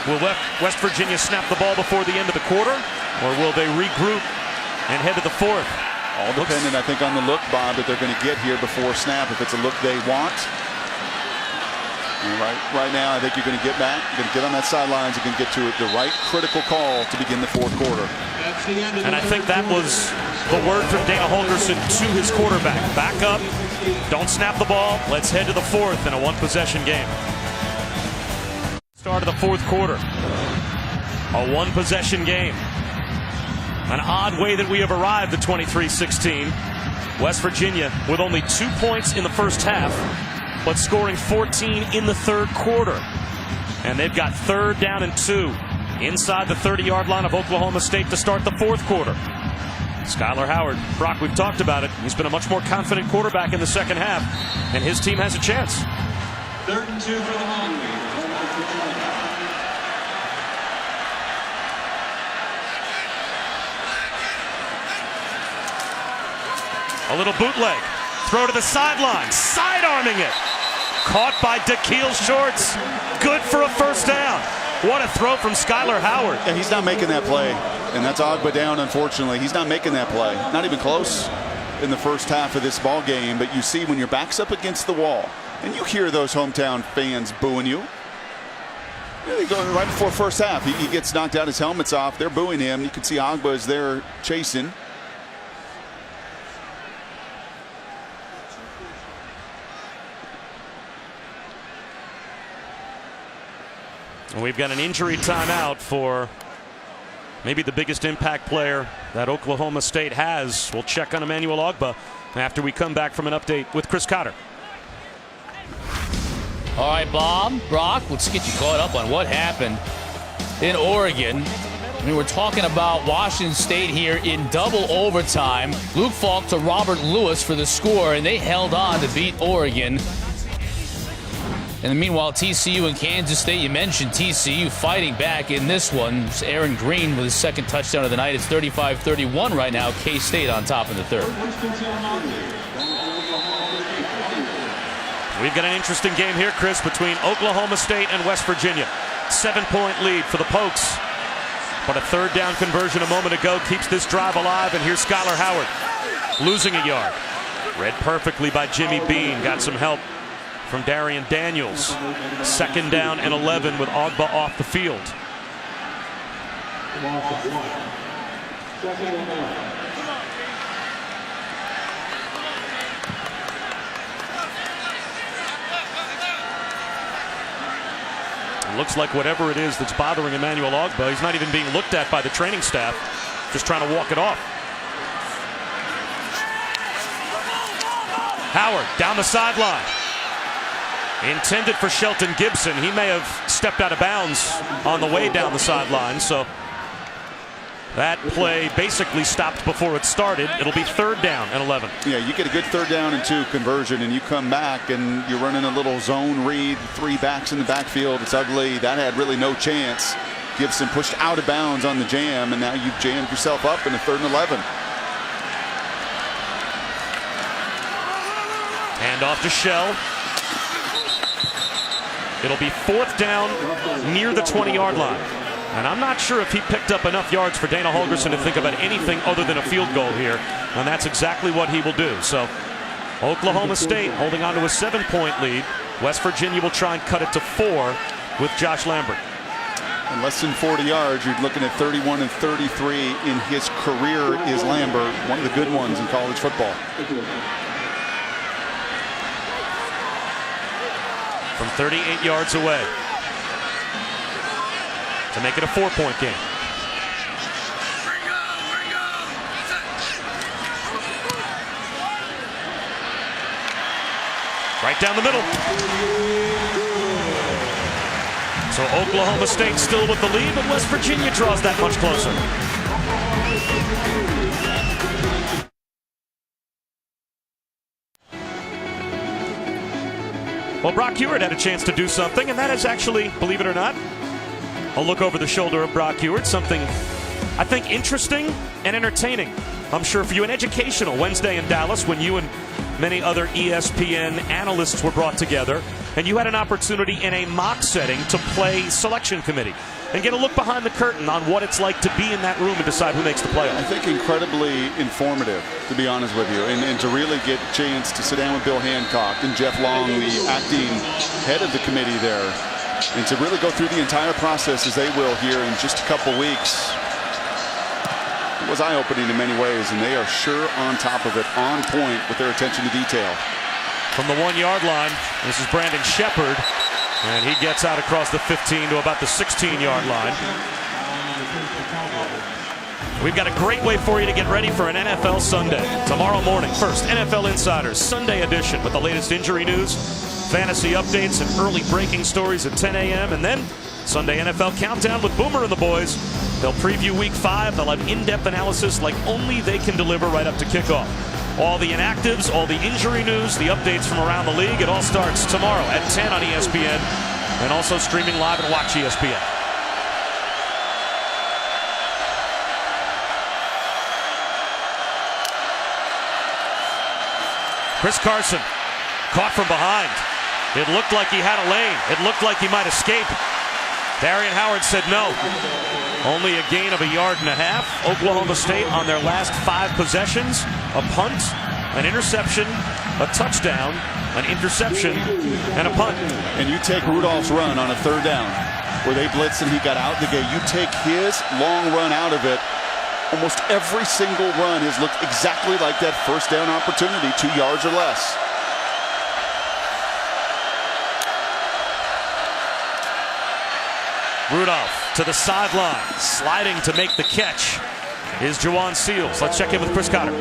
Will West Virginia snap the ball before the end of the quarter? Or will they regroup and head to the 4th?
All dependent, I think, on the look, Bob, that they're going to get here before snap. If it's a look they want. And right now, I think you're going to get back. You're going to get on that sidelines. You're going to get to the right critical call to begin the 4th quarter.
And I think that was the word from Dana Holgorsen to his quarterback. Back up. Don't snap the ball. Let's head to the 4th in a 1-possession game. Start of the 4th quarter. A 1-possession game. An odd way that we have arrived at 23-16. West Virginia with only 2 points in the first half, but scoring 14 in the 3rd quarter. And they've got 3rd down and 2 inside the 30-yard line of Oklahoma State to start the 4th quarter. Skylar Howard, Brock, we've talked about it. He's been a much more confident quarterback in the second half, and his team has a chance.
3rd and 2 for the Mountaineers.
A little bootleg. Throw to the sideline. Side-arming it. Caught by Dakeil Shorts. Good for a first down. What a throw from Skylar Howard.
Yeah, he's not making that play. And that's Ogba down, unfortunately. He's not making that play. Not even close in the first half of this ball game. But you see when your back's up against the wall, and you hear those hometown fans booing you. They go right before first half. He gets knocked out. His helmet's off. They're booing him. You can see Ogba is there chasing.
We've got an injury timeout for maybe the biggest impact player that Oklahoma State has. We'll check on Emmanuel Ogba after we come back from an update with Chris Cotter.
All right, Bob, Brock, let's get you caught up on what happened in Oregon. I mean, we're talking about Washington State here in double overtime. Luke Falk to Robert Lewis for the score, and they held on to beat Oregon. And meanwhile, TCU and Kansas State, you mentioned TCU fighting back in this one. It's Aaron Green with his 2nd touchdown of the night. It's 35-31 right now. K-State on top in the 3rd.
We've got an interesting game here, Chris, between Oklahoma State and West Virginia. 7-point lead for the Pokes. But a 3rd down conversion a moment ago keeps this drive alive. And here's Skylar Howard losing a yard. Read perfectly by Jimmy Bean. Got some help from Darian Daniels. 2nd down and 11 with Ogba off the field. It looks like whatever it is that's bothering Emmanuel Ogba, he's not even being looked at by the training staff, just trying to walk it off. Howard down the sideline. Intended for Shelton Gibson. He may have stepped out of bounds on the way down the sideline, so that play basically stopped before it started. It'll be 3rd down and 11.
Yeah, you get a good 3rd down and 2 conversion, and you come back and you're running a little zone read, 3 backs in the backfield. It's ugly. That had really no chance. Gibson pushed out of bounds on the jam, and now you've jammed yourself up in a 3rd and 11.
Hand off to Shell. It'll be 4th down near the 20-yard line. And I'm not sure if he picked up enough yards for Dana Holgorsen to think about anything other than a field goal here. And that's exactly what he will do. So Oklahoma State holding on to a 7-point lead. West Virginia will try and cut it to 4 with Josh Lambert.
In less than 40 yards, you're looking at 31 and 33 in his career is Lambert. One of the good ones in college football.
From 38 yards away to make it a 4-point game. Right down the middle. So Oklahoma State still with the lead, but West Virginia draws that much closer. Well, Brock Ewart had a chance to do something, and that is actually, believe it or not, a look over the shoulder of Brock Ewart, something I think interesting and entertaining. I'm sure for you, an educational Wednesday in Dallas when you and many other ESPN analysts were brought together, and you had an opportunity in a mock setting to play selection committee and get a look behind the curtain on what it's like to be in that room and decide who makes the playoff.
I think incredibly informative, to be honest with you, and to really get a chance to sit down with Bill Hancock and Jeff Long, the acting head of the committee there, and to really go through the entire process as they will here in just a couple weeks. It was eye-opening in many ways, and they are sure on top of it, on point with their attention to detail.
From the 1-yard line, this is Brandon Shepard, and he gets out across the 15 to about the 16-yard line. We've got a great way for you to get ready for an NFL Sunday. Tomorrow morning, first NFL Insiders Sunday edition with the latest injury news, fantasy updates, and early breaking stories at 10 a.m. And then Sunday NFL Countdown with Boomer and the boys. They'll preview Week 5. They'll have in-depth analysis like only they can deliver right up to kickoff. All the inactives, all the injury news, the updates from around the league. It all starts tomorrow at 10 on ESPN and also streaming live at Watch ESPN. Chris Carson caught from behind. It looked like he had a lane. It looked like he might escape. Darian Howard said no. Only a gain of 1.5 yards. Oklahoma State on their last 5 possessions. A punt, an interception, a touchdown, an interception, and a punt.
And you take Rudolph's run on a 3rd down where they blitzed and he got out the gate. You take his long run out of it. Almost every single run has looked exactly like that 1st down opportunity, 2 yards or less.
Rudolph to the sideline, sliding to make the catch is Juwan Seals. Let's check in with Chris Cotter.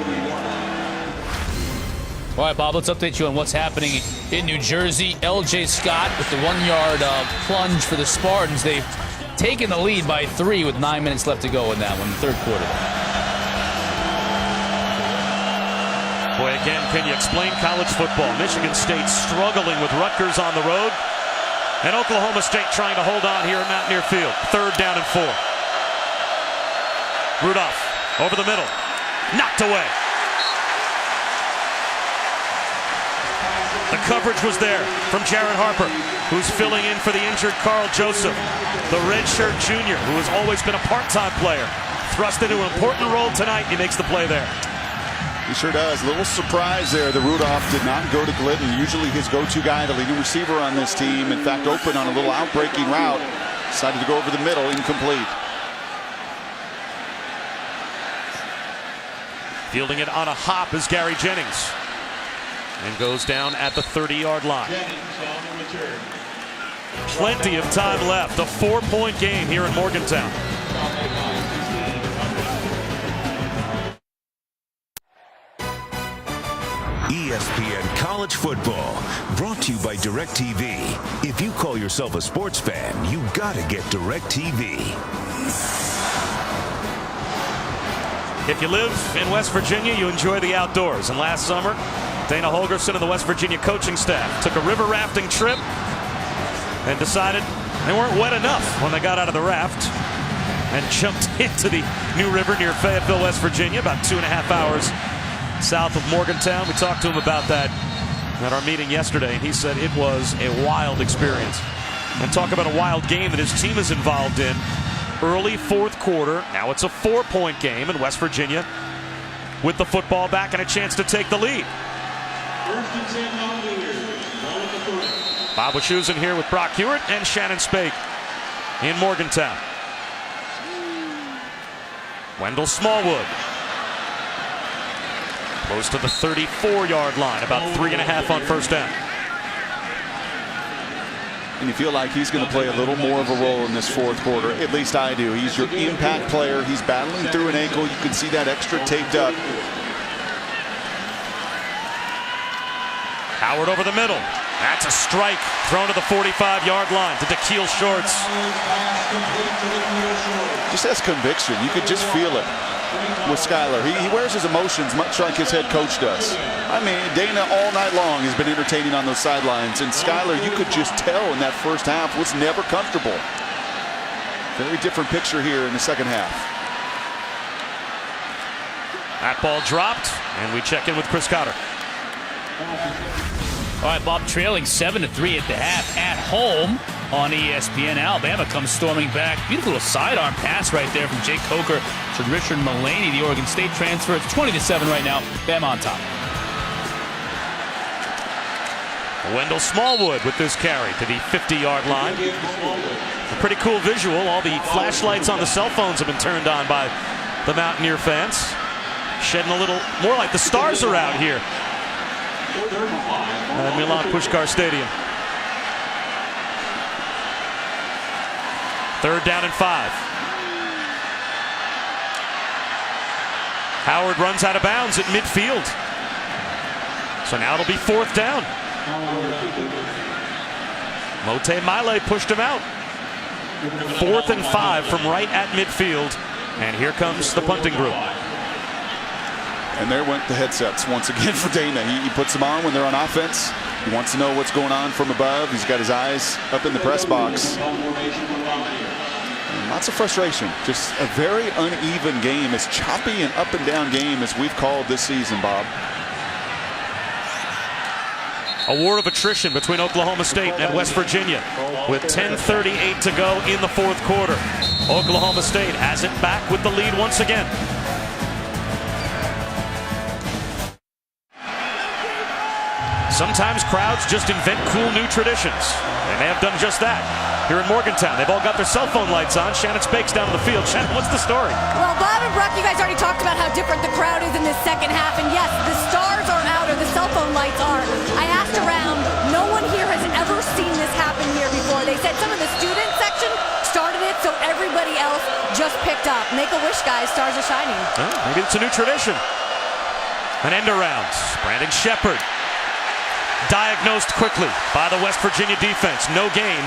All right, Bob, let's update you on what's happening in New Jersey. L.J. Scott with the 1-yard plunge for the Spartans. They've taken the lead by 3 with 9 minutes left to go in that one, the 3rd quarter.
Boy, again, can you explain college football? Michigan State struggling with Rutgers on the road. And Oklahoma State trying to hold on here at Mountaineer Field. 3rd down and 4. Rudolph over the middle. Knocked away. The coverage was there from Jared Harper, who's filling in for the injured Carl Joseph. The redshirt junior, who has always been a part-time player. Thrust into an important role tonight. He makes the play there.
He sure does. A little surprise there. The Rudolph did not go to Glidden. Usually his go-to guy, the leading receiver on this team. In fact, open on a little out-breaking route. Decided to go over the middle, incomplete.
Fielding it on a hop is Gary Jennings. And goes down at the 30-yard line. Plenty of time left. A 4-point game here in Morgantown.
ESPN College Football, brought to you by DirecTV. If you call yourself a sports fan, you gotta get DirecTV.
If you live in West Virginia, you enjoy the outdoors. And last summer, Dana Holgerson and the West Virginia coaching staff took a river rafting trip and decided they weren't wet enough when they got out of the raft and jumped into the new river near Fayetteville, West Virginia, about 2.5 hours south of Morgantown. We talked to him about that at our meeting yesterday, and he said it was a wild experience. And talk about a wild game that his team is involved in. Early 4th quarter, now it's a 4-point game in West Virginia with the football back and a chance to take the lead. Bob Wischusen here with Brock Ewart and Shannon Spake in Morgantown. Wendell Smallwood close to the 34-yard line, about 3.5 on 1st down.
And you feel like he's going to play a little more of a role in this 4th quarter. At least I do. He's your impact player. He's battling through an ankle. You can see that extra taped up.
Howard over the middle. That's a strike thrown to the 45-yard line to Da'Keil Shorts.
Just has conviction. You could just feel it. with Skyler. He wears his emotions much like his head coach does. I mean, Dana all night long has been entertaining on those sidelines, and Skyler, you could just tell in that first half, was never comfortable. Very different picture here in the second half.
That ball dropped, and we check in with Chris Cotter.
All right, Bob, trailing 7-3 at the half at home on ESPN. Alabama comes storming back. Beautiful little sidearm pass right there from Jake Coker to Richard Mullaney, the Oregon State transfer. It's 20-7 right now. Bama on top.
Wendell Smallwood with this carry to the 50-yard line. A pretty cool visual. All the flashlights on the cell phones have been turned on by the Mountaineer fans. Shedding a little more like the stars are out here at Milan Puskar Stadium. 3rd down and 5. Howard runs out of bounds at midfield. So now it'll be 4th down. Mote Mile pushed him out. 4th and 5 from right at midfield. And here comes the punting group.
And there went the headsets once again for Dana. He puts them on when they're on offense. He wants to know what's going on from above. He's got his eyes up in the press box. And lots of frustration. Just a very uneven game, as choppy and up and down game as we've called this season, Bob.
A war of attrition between Oklahoma State and West Virginia with 10:38 to go in the 4th quarter. Oklahoma State has it back with the lead once again. Sometimes crowds just invent cool new traditions. They may have done just that here in Morgantown. They've all got their cell phone lights on. Shannon Spakes down on the field. Shannon, what's the story?
Well, Bob and Brock, you guys already talked about how different the crowd is in this second half. And yes, the stars are out, or the cell phone lights are. I asked around. No one here has ever seen this happen here before. They said some of the student section started it, so everybody else just picked up. Make a wish, guys. Stars are shining.
Well, maybe it's a new tradition. An end around. Brandon Shepard diagnosed quickly by the West Virginia defense. No gain.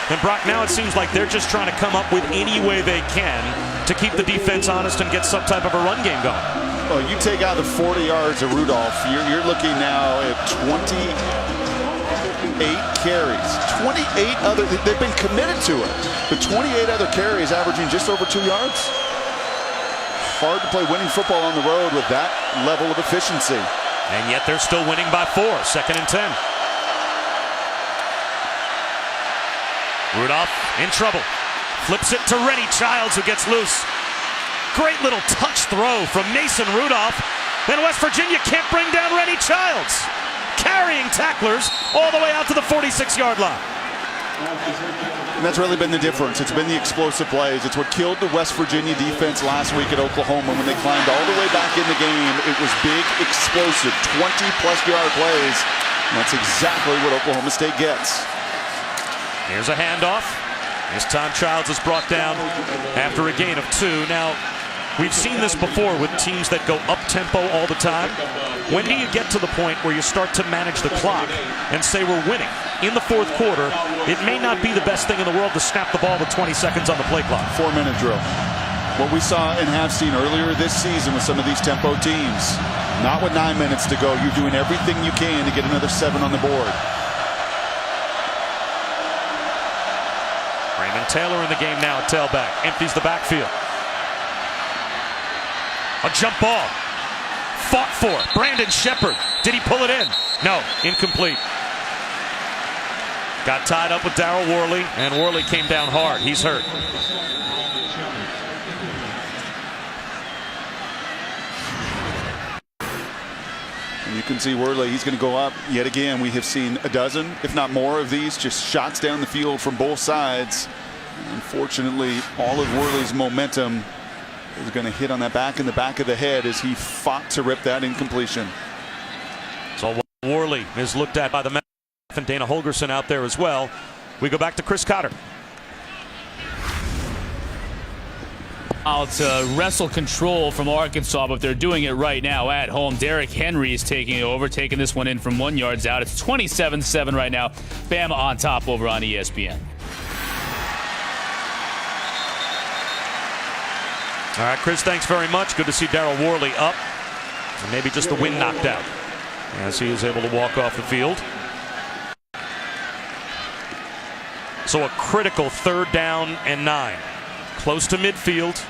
And Brock, now it seems like they're just trying to come up with any way they can to keep the defense honest and get some type of a run game going.
Well, you take out the 40 yards of Rudolph, you're looking now at 28 carries. 28 other, they've been committed to it, but 28 other carries averaging just over 2 yards. Hard to play winning football on the road with that level of efficiency.
And yet they're still winning by 4. 2nd and 10. Rudolph in trouble. Flips it to Rennie Childs, who gets loose. Great little touch throw from Mason Rudolph. And West Virginia can't bring down Rennie Childs. Carrying tacklers all the way out to the 46-yard line.
And that's really been the difference. It's been the explosive plays. It's what killed the West Virginia defense last week at Oklahoma when they climbed all the way back in the game. It was big, explosive, 20-plus yard plays. And that's exactly what Oklahoma State gets.
Here's a handoff. This time Childs is brought down after a gain of 2. Now, we've seen this before with teams that go up-tempo all the time. When do you get to the point where you start to manage the clock and say we're winning? In the 4th quarter, it may not be the best thing in the world to snap the ball with 20 seconds on the play clock.
4-minute drill. What we saw and have seen earlier this season with some of these tempo teams. Not with 9 minutes to go. You're doing everything you can to get another 7 on the board.
Raymond Taylor in the game now at tailback. Empties the backfield. A jump ball. Fought for. Brandon Shepard. Did he pull it in? No. Incomplete. Got tied up with Darryl Worley, and Worley came down hard. He's hurt.
And you can see Worley, he's going to go up yet again. We have seen a dozen, if not more, of these just shots down the field from both sides. Unfortunately, all of Worley's momentum is going to hit on that back in the back of the head as he fought to rip that incompletion.
So Worley is looked at by the men, and Dana Holgerson out there as well. We go back to Chris Cotter.
Out to wrestle control from Arkansas, but they're doing it right now at home. Derrick Henry is taking it over, taking this one in from 1 yard out. It's 27-7 right now. Bama on top over on ESPN.
All right, Chris, thanks very much. Good to see Darryl Worley up. And maybe just the wind knocked out as he is able to walk off the field. So a critical 3rd down and 9. Close to midfield.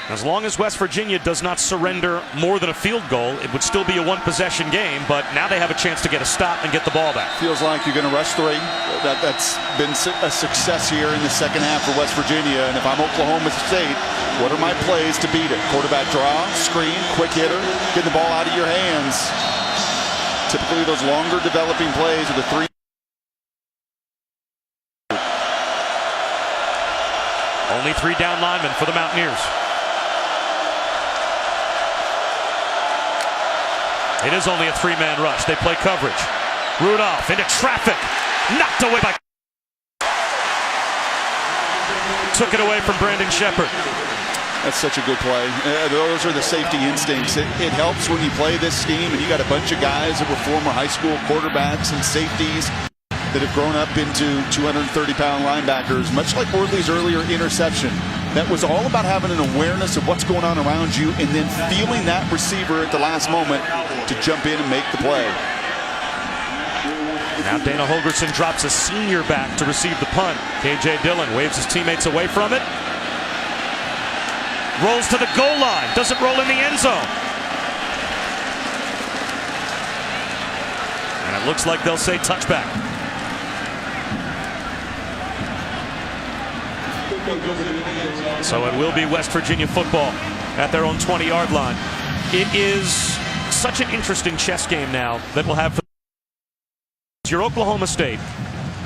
As long as West Virginia does not surrender more than a field goal, it would still be a 1-possession game, but now they have a chance to get a stop and get the ball back.
Feels like you're going to rush 3. That's been a success here in the second half for West Virginia. And if I'm Oklahoma State, what are my plays to beat it? Quarterback draw, screen, quick hitter, getting the ball out of your hands. Typically those longer developing plays are the 3.
Only 3 down linemen for the Mountaineers. It is only a 3-man rush. They play coverage. Rudolph into traffic. Knocked away by... Took it away from Brandon Shepard.
That's such a good play. Those are the safety instincts. It helps when you play this scheme and you got a bunch of guys that were former high school quarterbacks and safeties that have grown up into 230-pound linebackers, much like Worley's earlier interception. That was all about having an awareness of what's going on around you and then feeling that receiver at the last moment to jump in and make the play.
Now Dana Holgerson drops a senior back to receive the punt. KJ Dillon waves his teammates away from it. Rolls to the goal line. Doesn't roll in the end zone. And it looks like they'll say touchback. So it will be West Virginia football at their own 20-yard line. It is such an interesting chess game now that we'll have for your Oklahoma State.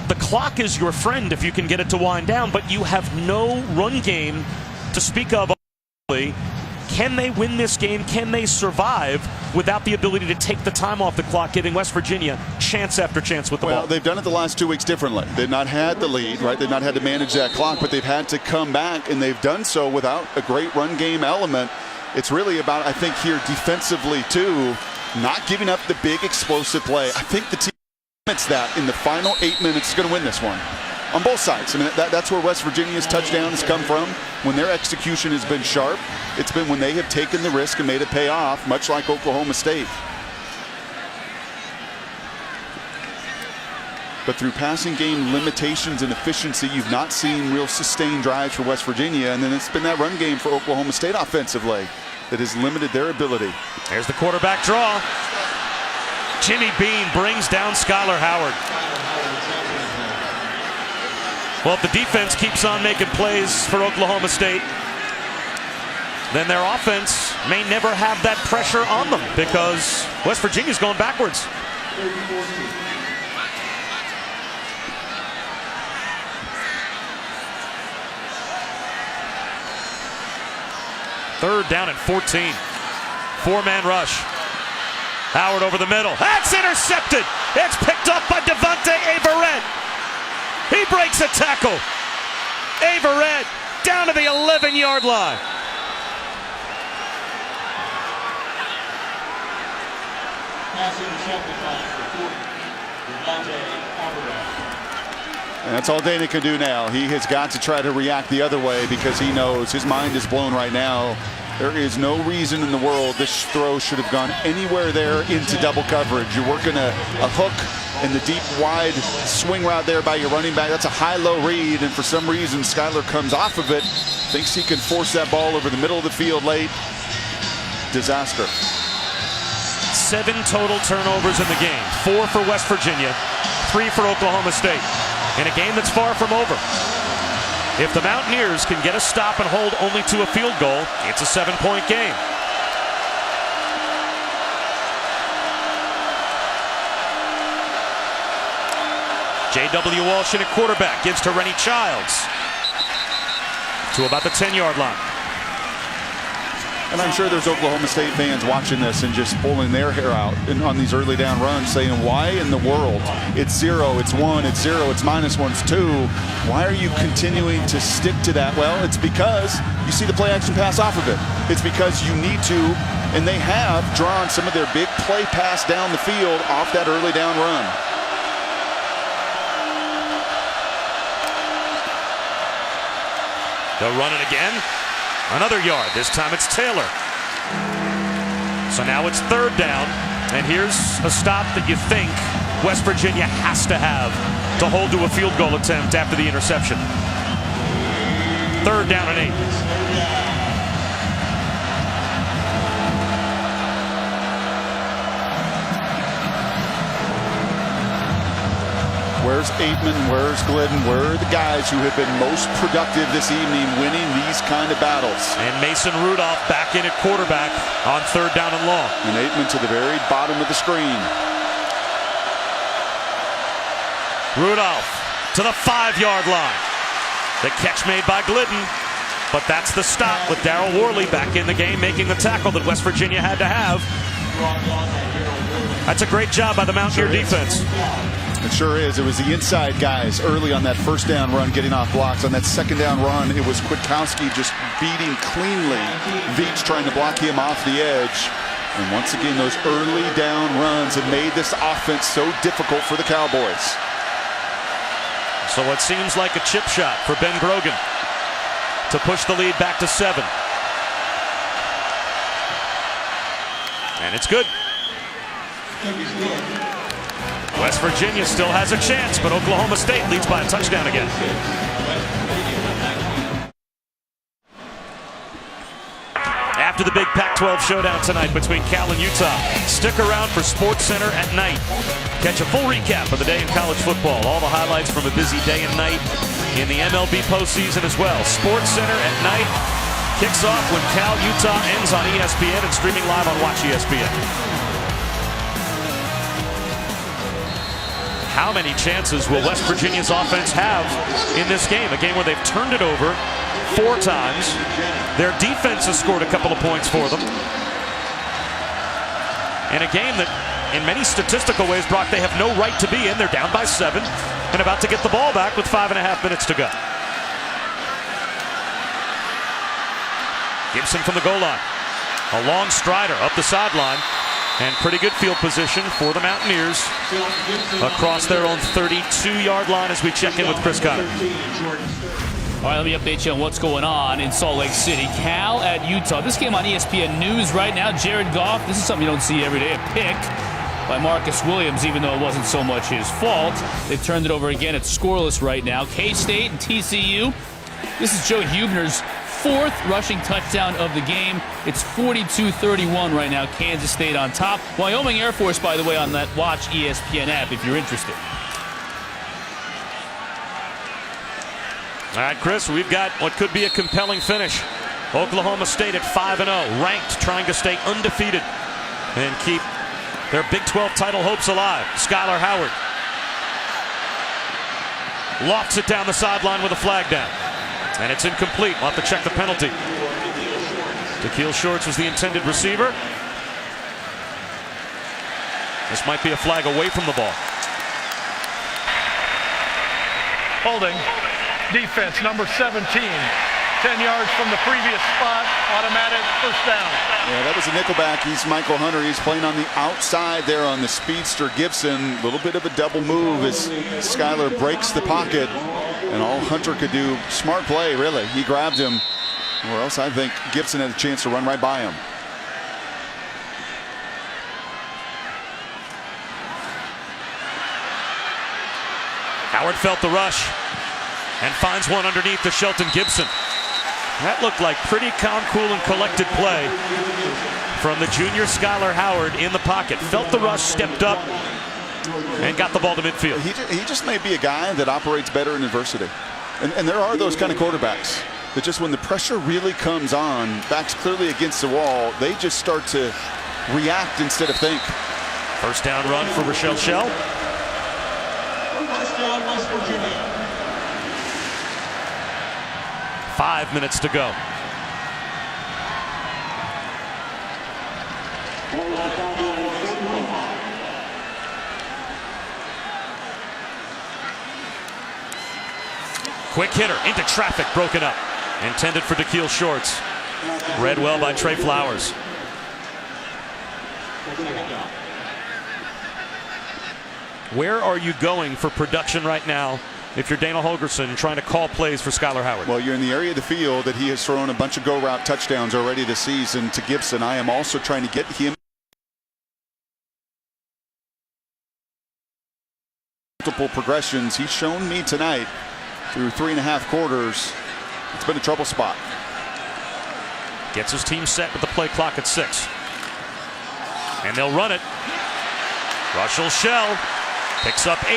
The clock is your friend if you can get it to wind down, but you have no run game to speak of. Can they win this game? Can they survive without the ability to take the time off the clock, giving West Virginia chance after chance with the ball?
Well, they've done it the last 2 weeks differently. They've not had the lead, right? They've not had to manage that clock, but they've had to come back, and they've done so without a great run game element. It's really about, I think, here defensively, too, not giving up the big explosive play. I think the team limits that in the final 8 minutes is going to win this one. On both sides. I mean, that's where West Virginia's touchdown has come from. When their execution has been sharp, it's been when they have taken the risk and made it pay off, much like Oklahoma State. But through passing game limitations and efficiency, you've not seen real sustained drives for West Virginia. And then it's been that run game for Oklahoma State offensively that has limited their ability.
There's the quarterback draw. Jimmy Bean brings down Skylar Howard. Well, if the defense keeps on making plays for Oklahoma State, then their offense may never have that pressure on them because West Virginia's going backwards. Third down and 14. 4-man rush. Howard over the middle. That's intercepted. It's picked up by Devontae Averett. He breaks a tackle. Averett down to the 11-yard line.
And that's all Dana can do now. He has got to try to react the other way because he knows his mind is blown right now. There is no reason in the world this throw should have gone anywhere there into double coverage. You're working a hook in the deep, wide swing route there by your running back. That's a high-low read, and for some reason, Skylar comes off of it, thinks he can force that ball over the middle of the field late. Disaster.
7 total turnovers in the game. 4 for West Virginia, 3 for Oklahoma State. In a game that's far from over. If the Mountaineers can get a stop and hold only to a field goal, it's a 7-point game. J.W. Walsh in at quarterback, gives to Rennie Childs to about the 10-yard line.
And I'm sure there's Oklahoma State fans watching this and just pulling their hair out on these early down runs saying, why in the world? It's 0, it's 1, it's 0, it's -1, it's 2. Why are you continuing to stick to that? Well, it's because you see the play action pass off of it. It's because you need to, and they have drawn some of their big play pass down the field off that early down run.
They'll run it again. Another yard. This time it's Taylor. So now it's 3rd down. And here's a stop that you think West Virginia has to have to hold to a field goal attempt after the interception. 3rd down and 8.
Where's Aitman? Where's Glidden? Where are the guys who have been most productive this evening winning these kind of battles?
And Mason Rudolph back in at quarterback on 3rd down and long.
And Aitman to the very bottom of the screen.
Rudolph to the 5-yard line. The catch made by Glidden, but that's the stop with Darryl Worley back in the game, making the tackle that West Virginia had to have. That's a great job by the Mountaineer defense.
It sure is. It was the inside guys early on that 1st down run getting off blocks. On that 2nd down run, it was Kwiatkowski just beating cleanly. Veach trying to block him off the edge. And once again, those early down runs have made this offense so difficult for the Cowboys.
So what seems like a chip shot for Ben Grogan to push the lead back to 7. And it's good. West Virginia still has a chance, but Oklahoma State leads by a touchdown again. After the big Pac-12 showdown tonight between Cal and Utah, stick around for SportsCenter at night. Catch a full recap of the day in college football. All the highlights from a busy day and night in the MLB postseason as well. SportsCenter at night kicks off when Cal-Utah ends on ESPN and streaming live on Watch ESPN. How many chances will West Virginia's offense have in this game? A game where they've turned it over 4 times. Their defense has scored a couple of points for them. In a game that, in many statistical ways, Brock, they have no right to be in. They're down by 7 and about to get the ball back with 5.5 minutes to go. Gibson from the goal line. A long strider up the sideline. And pretty good field position for the Mountaineers across their own 32-yard line as we check in with Chris Conner.
All right, let me update you on what's going on in Salt Lake City. Cal at Utah. This game on ESPN News right now. Jared Goff, this is something you don't see every day. A pick by Marcus Williams, even though it wasn't so much his fault. They've turned it over again. It's scoreless right now. K-State and TCU. This is Joe Huebner's 4th rushing touchdown of the game. It's 42-31 right now. Kansas State on top. Wyoming Air Force, by the way, on that Watch ESPN app if you're interested.
All right, Chris, we've got what could be a compelling finish. Oklahoma State at 5-0, ranked, trying to stay undefeated and keep their Big 12 title hopes alive. Skylar Howard lofts it down the sideline with a flag down. And it's incomplete. We'll have to check the penalty. Da'Keil Shorts was the intended receiver. This might be a flag away from the ball.
Holding. Defense, number 17. 10 yards from the previous spot. Automatic 1st down.
Yeah, that was a nickelback. He's Michael Hunter. He's playing on the outside there on the speedster Gibson. A little bit of a double move as Skylar breaks the pocket. And all Hunter could do, smart play, really. He grabbed him, or else I think Gibson had a chance to run right by him.
Howard felt the rush and finds one underneath to Shelton Gibson. That looked like pretty calm, cool, and collected play from the junior Skylar Howard in the pocket. Felt the rush, stepped up, and got the ball to midfield.
He just may be a guy that operates better in adversity. And there are those kind of quarterbacks that just when the pressure really comes on, backs clearly against the wall, they just start to react instead of think.
1st down run for Rochelle Shell.
1st down, West Virginia.
5 minutes to go. Quick hitter into traffic, broken up. Intended for Da'Keil Shorts. Read well by Trey Flowers. Where are you going for production right now if you're Dana Holgorsen trying to call plays for Skylar Howard?
Well, you're in the area of the field that he has thrown a bunch of go route touchdowns already this season to Gibson. I am also trying to get him multiple progressions. He's shown me tonight through 3.5 quarters. It's been a trouble spot.
Gets his team set with the play clock at 6. And they'll run it. Russell Shell picks up 8.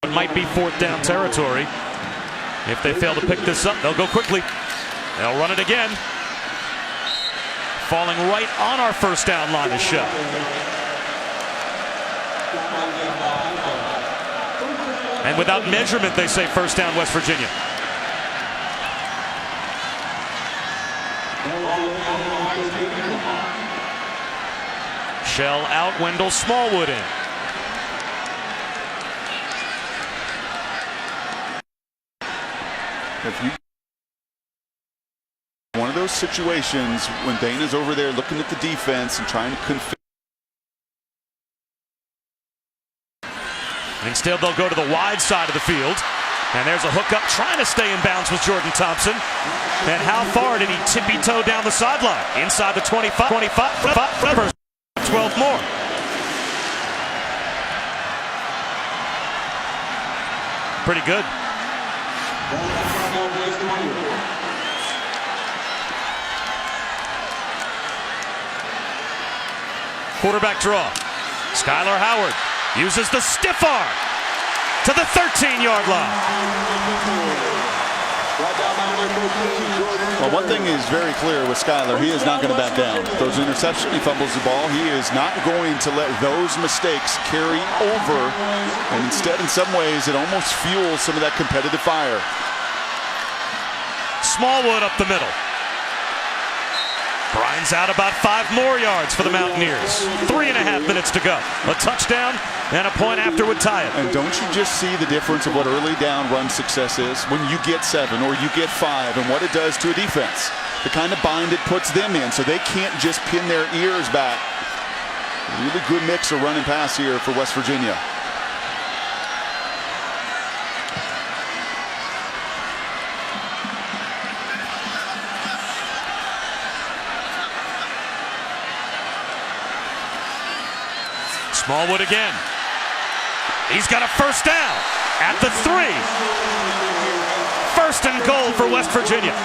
It might be 4th down territory. If they fail to pick this up, they'll go quickly. They'll run it again. Falling right on our 1st down line is Shell. And without measurement, they say 1st down West Virginia. Shell out, Wendell Smallwood in.
One of those situations when Dana's over there looking at the defense and trying to configure.
Instead, they'll go to the wide side of the field. And there's a hookup trying to stay in bounds with Jordan Thompson. And how far did he tippy-toe down the sideline? Inside the 25, 12 more. Pretty good. Quarterback draw. Skylar Howard uses the stiff arm to the 13-yard line.
Well, one thing is very clear with Skylar. He is not going to back down. Those interceptions, he fumbles the ball. He is not going to let those mistakes carry over. And instead, in some ways, it almost fuels some of that competitive fire.
Smallwood up the middle. Grinds out about 5 more yards for the Mountaineers. 3.5 minutes to go. A touchdown and a point after would tie it.
And don't you just see the difference of what early down run success is when you get 7 or you get 5 and what it does to a defense? The kind of bind it puts them in so they can't just pin their ears back. A really good mix of run and pass here for West Virginia.
Smallwood again. He's got a 1st down at the 3. 1st and goal for West Virginia.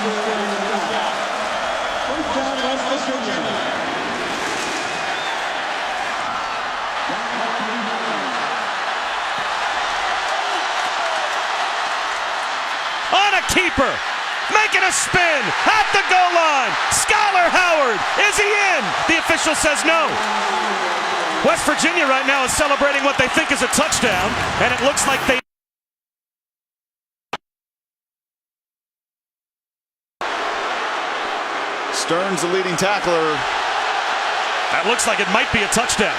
On a keeper, making a spin at the goal line. Skylar Howard, is he in? The official says no. West Virginia right now is celebrating what they think is a touchdown, and it looks like they...
Stern's the leading tackler.
That looks like it might be a touchdown.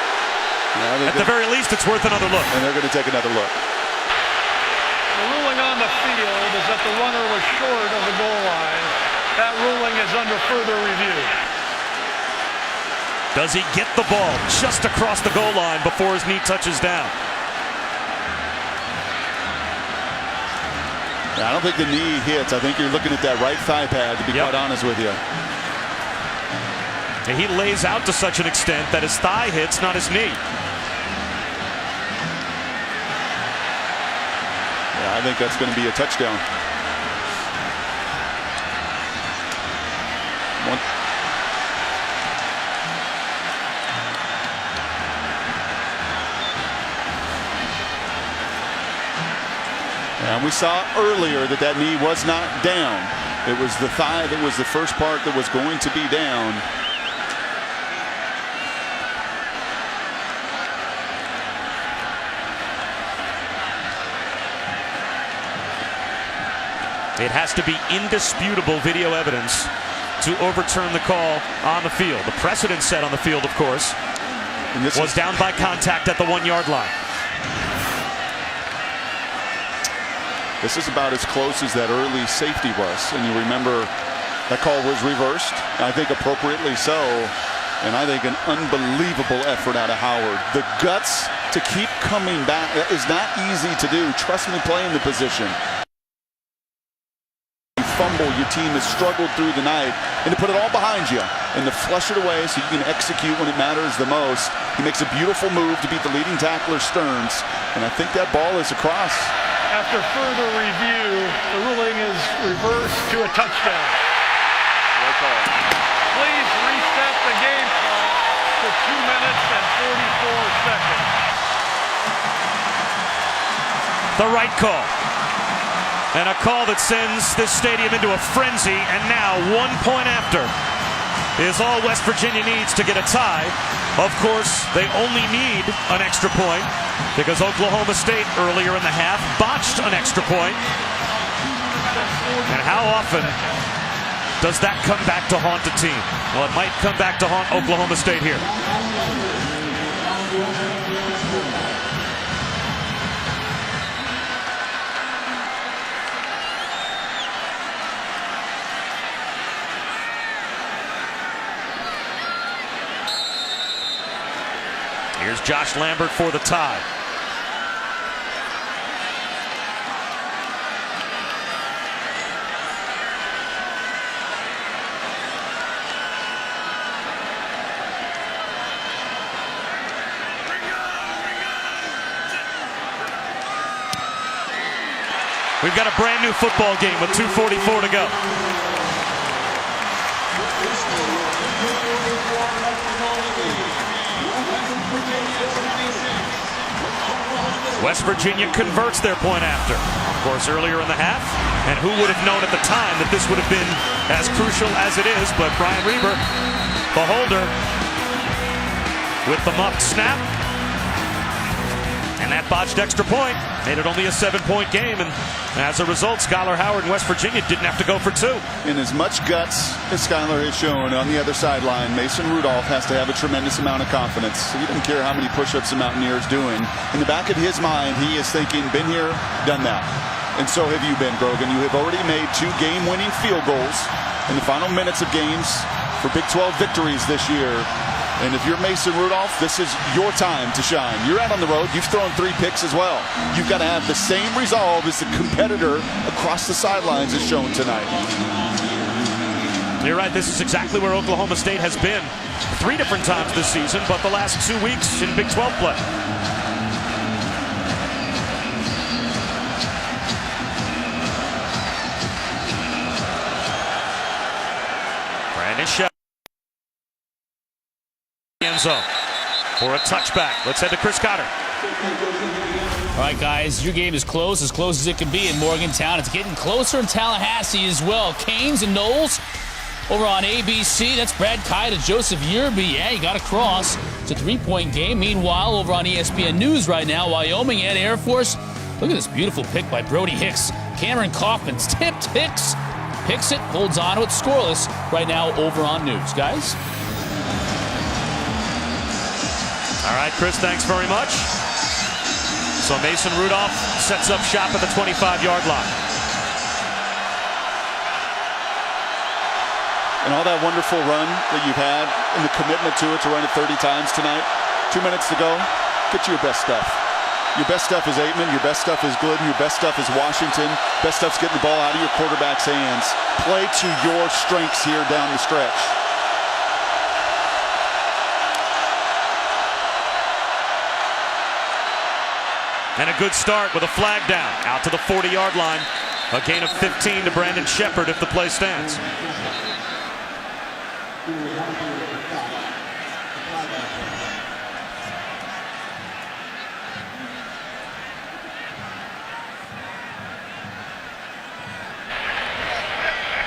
Yeah,
at the very least, it's worth another look.
And they're going to take another look.
The ruling on the field is that the runner was short of the goal line. That ruling is under further review.
Does he get the ball just across the goal line before his knee touches down?
Yeah, I don't think the knee hits. I think you're looking at that right thigh pad, to be quite honest with you.
And he lays out to such an extent that his thigh hits, not his knee.
Yeah, I think that's going to be a touchdown. And we saw earlier that that knee was not down. It was the thigh that was the first part that was going to be down.
It has to be indisputable video evidence to overturn the call on the field. The precedent set on the field, of course, was down by contact at the 1-yard line.
This is about as close as that early safety was. And you remember that call was reversed, I think appropriately so. And I think an unbelievable effort out of Howard. The guts to keep coming back is not easy to do. Trust me, playing the position. You fumble, your team has struggled through the night, and to put it all behind you and to flush it away so you can execute when it matters the most. He makes a beautiful move to beat the leading tackler, Stearns, and I think that ball is across.
After further review, the ruling is reversed to a touchdown. Please reset the game clock to 2 minutes and 44 seconds.
The right call. And a call that sends this stadium into a frenzy. And now 1 point after is all West Virginia needs to get a tie. Of course, they only need an extra point because Oklahoma State earlier in the half botched an extra point. And how often does that come back to haunt a team? Well, it might come back to haunt Oklahoma State here. Here's Josh Lambert for the tie. We've got a brand new football game with 2:44 to go. West Virginia converts their point after. Of course, earlier in the half, and who would have known at the time that this would have been as crucial as it is, but Brian Reber, the holder, with the muffed snap. And that botched extra point made it only a 7-point game, and as a result, Skylar Howard and West Virginia didn't have to go for 2.
In as much guts as Skylar has shown on the other sideline, Mason Rudolph has to have a tremendous amount of confidence. He doesn't care how many push-ups the Mountaineers doing. In the back of his mind, he is thinking, been here, done that. And so have you been, Grogan. You have already made 2 game-winning field goals in the final minutes of games for Big 12 victories this year. And if you're Mason Rudolph, this is your time to shine. You're out on the road. You've thrown 3 picks as well. You've got to have the same resolve as the competitor across the sidelines has shown tonight.
You're right. This is exactly where Oklahoma State has been 3 different times this season, but the last 2 weeks in Big 12 play. Brandon Shep. End zone for a touchback. Let's head to Chris Cotter.
All right, guys, your game is close as it can be in Morgantown. It's getting closer in Tallahassee as well. Canes and Knowles over on ABC. That's Brad Kite to Joseph Yearby. Yeah, you got to cross. It's a 3-point game. Meanwhile, over on ESPN News right now, Wyoming at Air Force. Look at this beautiful pick by Brody Hicks. Cameron Kaufman's tipped. Hicks picks it, holds on to it, scoreless right now over on News. Guys?
All right, Chris, thanks very much. So Mason Rudolph sets up shop at the 25-yard line.
And all that wonderful run that you've had and the commitment to it to run it 30 times tonight. 2 minutes to go. Get you your best stuff. Your best stuff is Aitman. Your best stuff is Glidden. Your best stuff is Washington. Best stuff's getting the ball out of your quarterback's hands. Play to your strengths here down the stretch.
And a good start with a flag down out to the 40-yard line. A gain of 15 to Brandon Shepard if the play stands.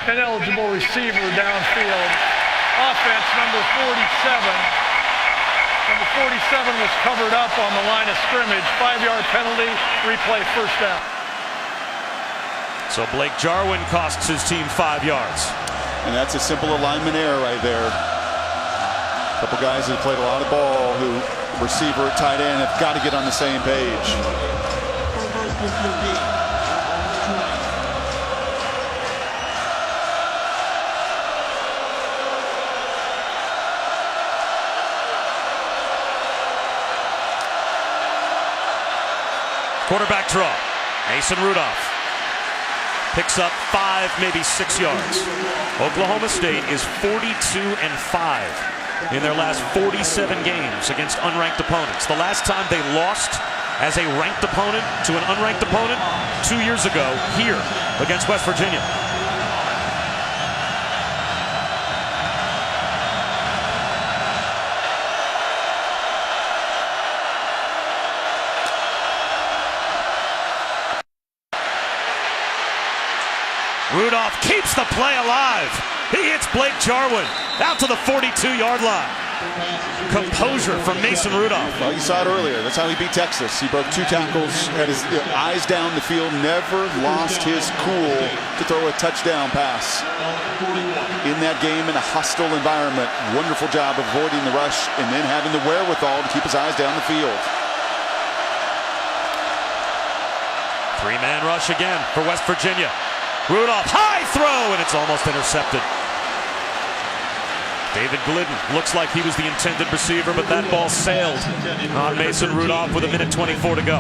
An eligible receiver downfield. Offense number 47. Number 47 was covered up on the line of scrimmage. 5-yard penalty, replay first down.
So Blake Jarwin costs his team 5 yards.
And that's a simple alignment error right there. A couple guys that played a lot of ball who, receiver, tight end, have got to get on the same page.
Quarterback draw. Mason Rudolph picks up 5, maybe 6 yards. Oklahoma State is 42-5 in their last 47 games against unranked opponents. The last time they lost as a ranked opponent to an unranked opponent 2 years ago here against West Virginia. Rudolph keeps the play alive. He hits Blake Jarwin out to the 42-yard line. Composure from Mason Rudolph.
Well, you saw it earlier. That's how he beat Texas. He broke 2 tackles, had his eyes down the field, never lost his cool to throw a touchdown pass. In that game, in a hostile environment, wonderful job of avoiding the rush and then having the wherewithal to keep his eyes down the field.
3-man rush again for West Virginia. Rudolph, high throw, and it's almost intercepted. David Glidden looks like he was the intended receiver, but that ball sailed on Mason Rudolph with 1:24 to go.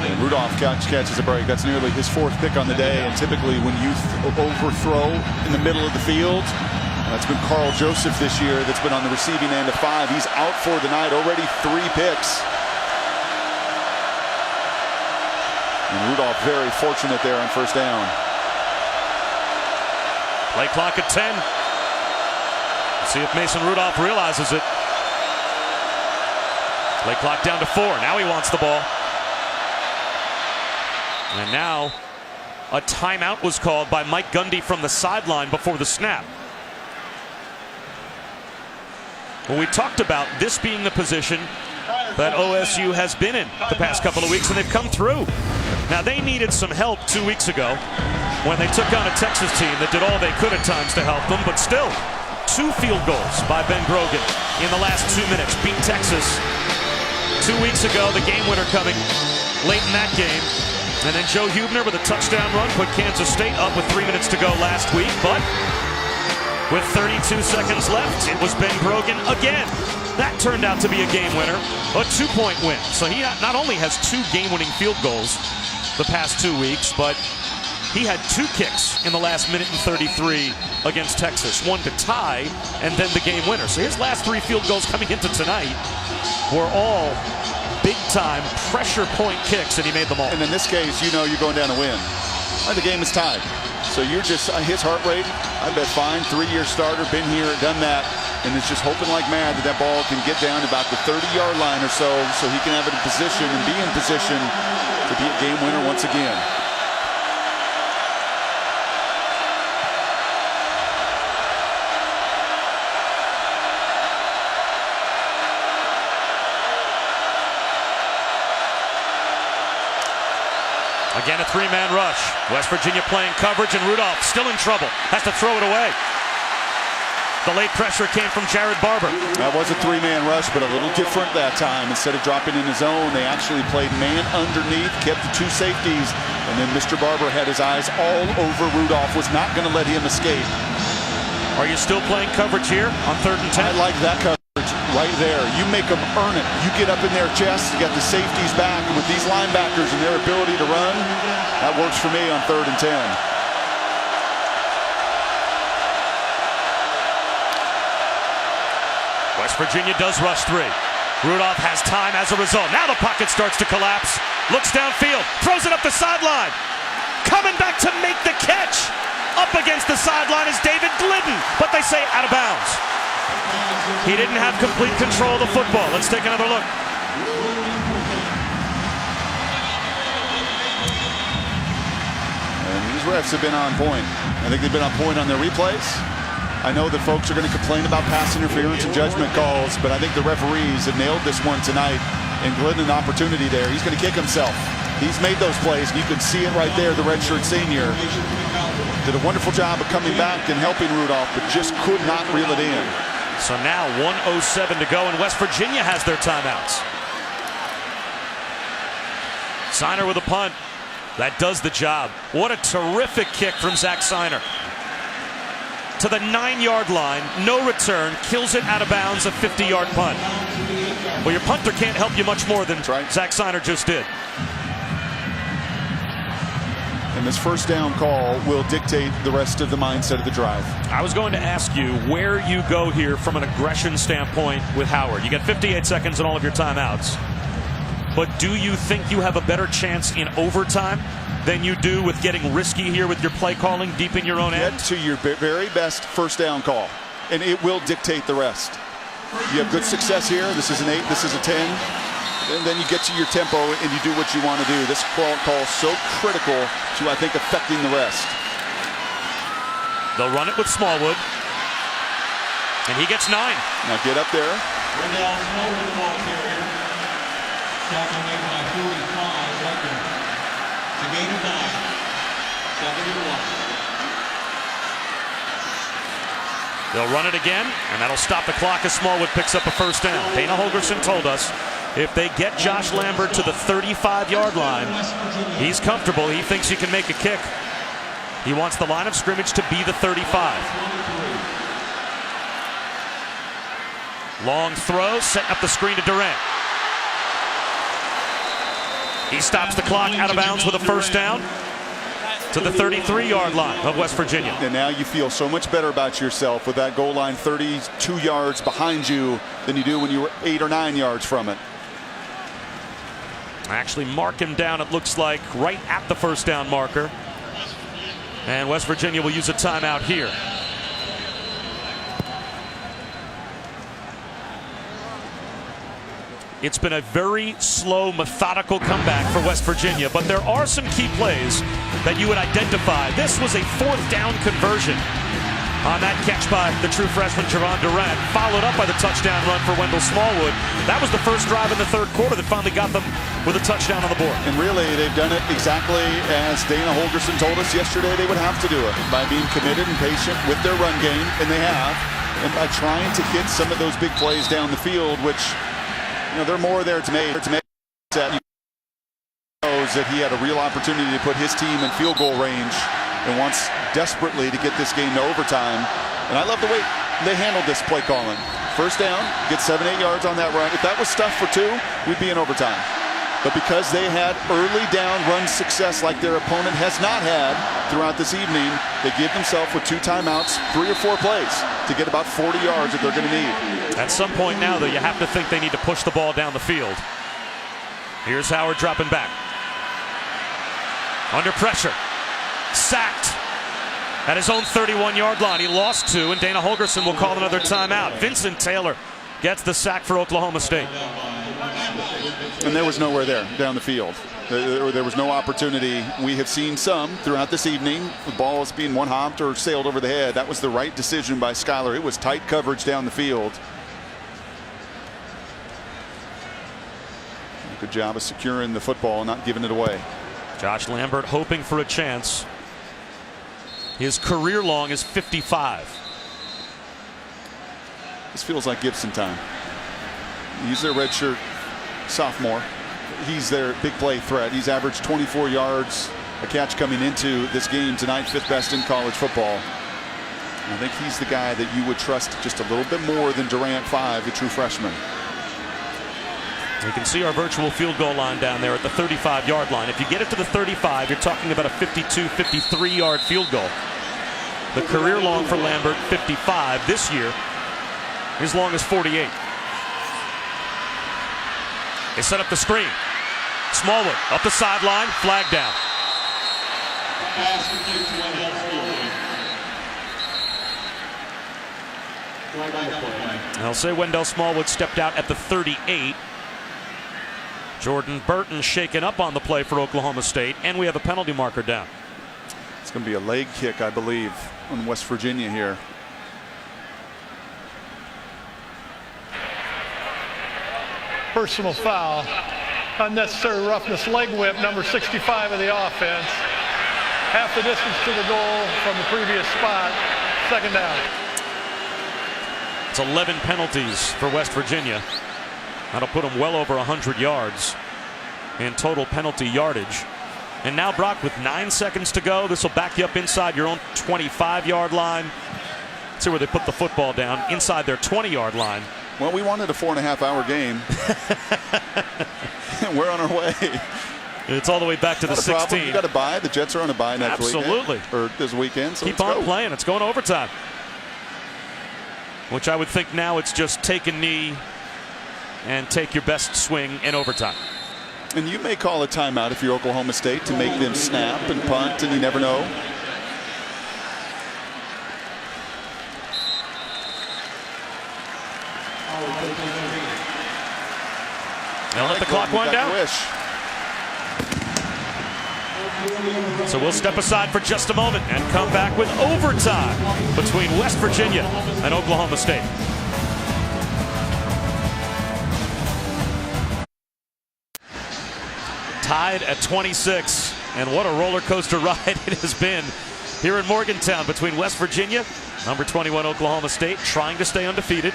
And Rudolph catches a break. That's nearly his 4th pick on the day, and typically when you overthrow in the middle of the field, that's been Carl Joseph this year that's been on the receiving end of 5. He's out for the night, already 3 picks. And Rudolph very fortunate there on first down.
Play clock at 10. See if Mason Rudolph realizes it. Play clock down to 4. Now he wants the ball. And now a timeout was called by Mike Gundy from the sideline before the snap. Well, we talked about this being the position that OSU has been in the past couple of weeks, and they've come through. Now, they needed some help 2 weeks ago when they took on a Texas team that did all they could at times to help them, but still, 2 field goals by Ben Grogan in the last 2 minutes. Beat Texas 2 weeks ago, the game winner coming late in that game. And then Joe Huebner with a touchdown run put Kansas State up with 3 minutes to go last week, but with 32 seconds left, it was Ben Grogan again. That turned out to be a game winner, a 2-point win. So he not only has 2 game-winning field goals the past 2 weeks, but he had 2 kicks in the last 1:33 against Texas. 1 to tie, and then the game winner. So his last 3 field goals coming into tonight were all big-time pressure point kicks, and he made them all.
And in this case, you know you're going down to win. The game is tied. So you're just, his heart rate, I bet fine. 3-year starter, been here, done that. And it's just hoping like mad that that ball can get down to about the 30-yard line or so he can have it in position and be in position to be a game winner once again.
Again, a 3-man rush. West Virginia playing coverage, and Rudolph still in trouble. Has to throw it away. The late pressure came from Jared Barber.
That was a 3-man rush, but a little different that time. Instead of dropping in his own, they actually played man underneath, kept the 2 safeties, and then Mr. Barber had his eyes all over Rudolph, was not going to let him escape.
Are you still playing coverage here on 3rd and 10?
I like that coverage right there. You make them earn it. You get up in their chest, you got the safeties back, and with these linebackers and their ability to run, that works for me on 3rd and 10.
West Virginia does rush 3. Rudolph has time as a result. Now the pocket starts to collapse. Looks downfield. Throws it up the sideline. Coming back to make the catch. Up against the sideline is David Glidden. But they say out of bounds. He didn't have complete control of the football. Let's take another look.
And these refs have been on point. I think they've been on point on their replays. I know that folks are going to complain about pass interference and judgment calls, but I think the referees have nailed this one tonight. And Glidden an opportunity there. He's going to kick himself. He's made those plays, and you can see it right there. The redshirt senior did a wonderful job of coming back and helping Rudolph, but just could not reel it in.
So now 1:07 to go, and West Virginia has their timeouts. Siner with a punt. That does the job. What a terrific kick from Zach Siner. To the 9-yard line, no return, kills it out of bounds, a 50-yard punt. Well, your punter can't help you much more than Zach Siner just did.
And this first down call will dictate the rest of the mindset of the drive.
I was going to ask you where you go here from an aggression standpoint with Howard. You got 58 seconds in all of your timeouts. But do you think you have a better chance in overtime than you do with getting risky here with your play calling deep in your own end?
Get to your very best first down call, and it will dictate the rest. You have good success here. This is an 8, this is a 10. And then you get to your tempo and you do what you want to do. This call is so critical to, I think, affecting the rest.
They'll run it with Smallwood. And he gets 9.
Now get up there.
Wendell Smallwood, the ball carrier. Tackle made by 45, Lecker. It's a gain of 9. 7-1.
They'll run it again, and that'll stop the clock as Smallwood picks up a first down. Dana Holgorsen told us if they get Josh Lambert to the 35-yard line, he's comfortable. He thinks he can make a kick. He wants the line of scrimmage to be the 35. Long throw, setting up the screen to Durant. He stops the clock out of bounds with a first down to the 33-yard line of West Virginia.
And now you feel so much better about yourself with that goal line 32 yards behind you than you do when you were 8 or 9 yards from it.
Actually mark him down, it looks like, right at the first down marker. And West Virginia will use a timeout here. It's been a very slow, methodical comeback for West Virginia, but there are some key plays that you would identify. This was a 4th down conversion on that catch by the true freshman Javon Durant, followed up by the touchdown run for Wendell Smallwood. That was the first drive in the 3rd quarter that finally got them with a touchdown on the board.
And really, they've done it exactly as Dana Holgorsen told us yesterday they would have to do it, by being committed and patient with their run game, and they have, and by trying to hit some of those big plays down the field, which, you know, they're more there to make that. He knows that he had a real opportunity to put his team in field goal range and wants desperately to get this game to overtime. And I love the way they handled this play calling. First down, get 7-8 yards on that run. If that was stuff for 2, we'd be in overtime. But because they had early down run success like their opponent has not had throughout this evening, they give themselves with 2 timeouts 3 or 4 plays to get about 40 yards that they're going to need.
At some point now, though, you have to think they need to push the ball down the field. Here's Howard dropping back. Under pressure. Sacked at his own 31-yard line. He lost 2, and Dana Holgorsen will call another timeout. Vincent Taylor gets the sack for Oklahoma State.
And there was nowhere there down the field. There was no opportunity. We have seen some throughout this evening. The ball is being one-hopped or sailed over the head. That was the right decision by Schuyler. It was tight coverage down the field. Good job of securing the football and not giving it away.
Josh Lambert hoping for a chance. His career long is 55.
This feels like Gibson time. He's their redshirt sophomore. He's their big play threat. He's averaged 24 yards a catch coming into this game tonight, 5th best in college football. I think he's the guy that you would trust just a little bit more than Durant 5, the true freshman.
You can see our virtual field goal line down there at the 35-yard line. If you get it to the 35, you're talking about a 52, 53-yard field goal. The career long for Lambert, 55. This year, as long as 48. They set up the screen. Smallwood up the sideline, flag down. I'll say Wendell Smallwood stepped out at the 38. Jordan Burton shaken up on the play for Oklahoma State, and we have a penalty marker down.
It's going to be a leg kick, I believe, on West Virginia here.
Personal foul. Unnecessary roughness, leg whip, number 65 of the offense. Half the distance to the goal from the previous spot. 2nd down.
It's 11 penalties for West Virginia. That'll put them well over 100 yards in total penalty yardage. And now Brock with 9 seconds to go. This will back you up inside your own 25-yard line. See where they put the football down inside their 20-yard line.
Well, we wanted a 4.5-hour game. We're on our way.
It's all the way back to the 16.
You got to buy. The Jets are on a bye next week.
Absolutely.
Or this weekend. So
keep on playing. It's going to overtime. Which I would think now it's just take a knee and take your best swing in overtime.
And you may call a timeout if you're Oklahoma State to make them snap and punt, and you never know.
They'll let the clock wind down. So we'll step aside for just a moment and come back with overtime between West Virginia and Oklahoma State. Tied at 26, and what a roller coaster ride it has been here in Morgantown between West Virginia, number 21 Oklahoma State, trying to stay undefeated,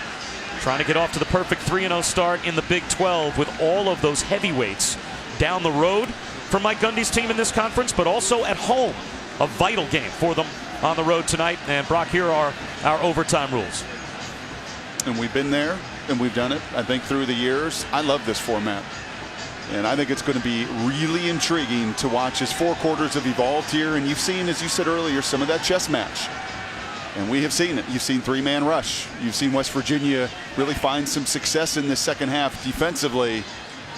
trying to get off to the perfect 3-0 start in the Big 12 with all of those heavyweights down the road for Mike Gundy's team in this conference, but also at home. A vital game for them on the road tonight. And Brock, here are our overtime rules.
And we've been there and we've done it, I think, through the years. I love this format. And I think it's going to be really intriguing to watch as 4 quarters have evolved here. And you've seen, as you said earlier, some of that chess match. And we have seen it. You've seen 3-man rush. You've seen West Virginia really find some success in the second half defensively.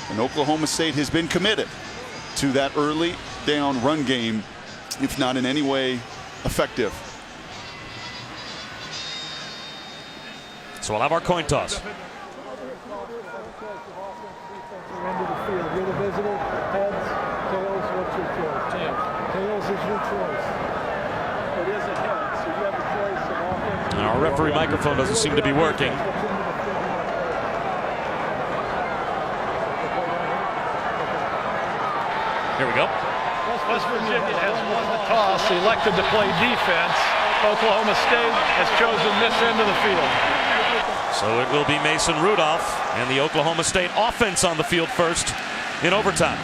And Oklahoma State has been committed to that early down run game, if not in any way effective.
So we'll have our coin toss.
You're the visitor. Heads, tails, what's your choice? Tails. Tails is your choice. It is a head, so you have a choice of offense.
Our referee microphone doesn't seem to be working. Here we go.
West Virginia has won the toss, elected to play defense. Oklahoma State has chosen this end of the field.
So it will be Mason Rudolph and the Oklahoma State offense on the field first in overtime.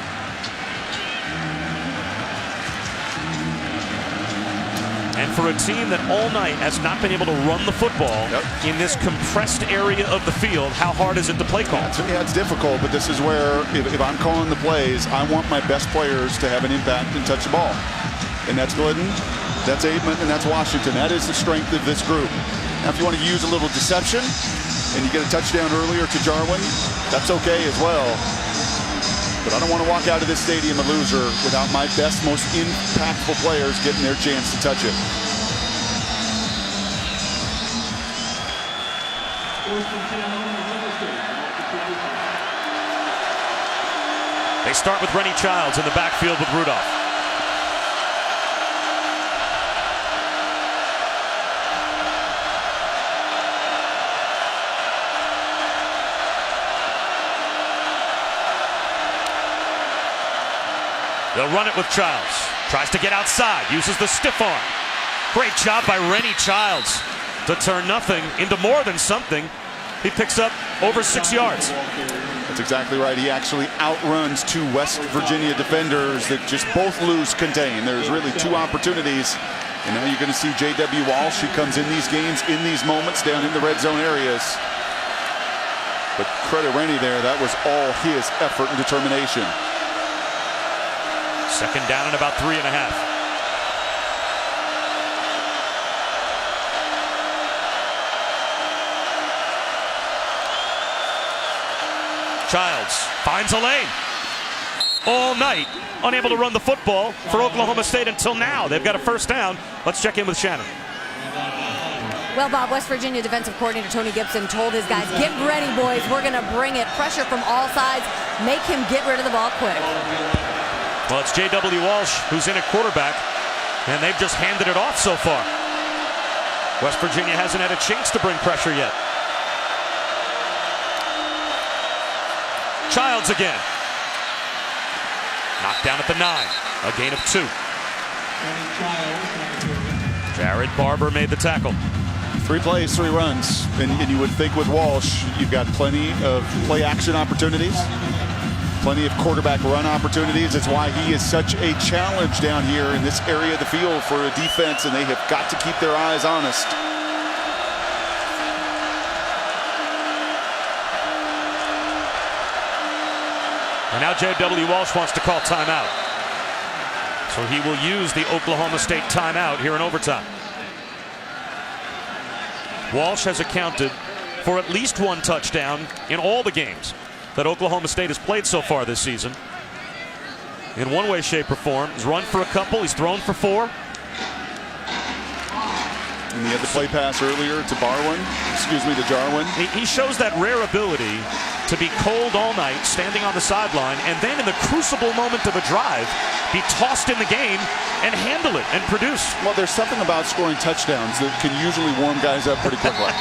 And for a team that all night has not been able to run the football in this compressed area of the field, how hard is it to play call?
Yeah, it's difficult, but this is where if I'm calling the plays, I want my best players to have an impact and touch the ball. And that's Glidden, that's Aitman, and that's Washington. That is the strength of this group. Now, if you want to use a little deception and you get a touchdown earlier to Jarwin, that's okay as well. But I don't want to walk out of this stadium a loser without my best, most impactful players getting their chance to touch it.
They start with Rennie Childs in the backfield with Rudolph. They'll run it with Childs. Tries to get outside, uses the stiff arm. Great job by Rennie Childs to turn nothing into more than something. He picks up over 6 yards.
That's exactly right. He actually outruns 2 West Virginia defenders that just both lose contain. There's really 2 opportunities. And now you're going to see J.W. Walsh, who comes in these games, in these moments, down in the red zone areas. But credit Rennie there. That was all his effort and determination.
Second down and about 3.5. Childs finds a lane. All night, unable to run the football for Oklahoma State until now. They've got a first down. Let's check in with Shannon.
Well, Bob, West Virginia defensive coordinator Tony Gibson told his guys, get ready, boys. We're going to bring it. Pressure from all sides. Make him get rid of the ball quick.
Well, it's J.W. Walsh who's in at quarterback, and they've just handed it off so far. West Virginia hasn't had a chance to bring pressure yet. Childs again. Knocked down at the 9. A gain of 2. Jared Barber made the tackle.
3 plays, 3 runs. And you would think with Walsh, you've got plenty of play action opportunities. Plenty of quarterback run opportunities. It's why he is such a challenge down here in this area of the field for a defense, and they have got to keep their eyes honest.
And now J.W. Walsh wants to call timeout. So he will use the Oklahoma State timeout here in overtime. Walsh has accounted for at least one touchdown in all the games that Oklahoma State has played so far this season. In one way, shape, or form. He's run for a couple. He's thrown for 4.
And he had the play pass earlier to Jarwin.
He shows that rare ability to be cold all night, standing on the sideline, and then in the crucible moment of a drive, be tossed in the game and handle it and produce.
Well, there's something about scoring touchdowns that can usually warm guys up pretty quickly.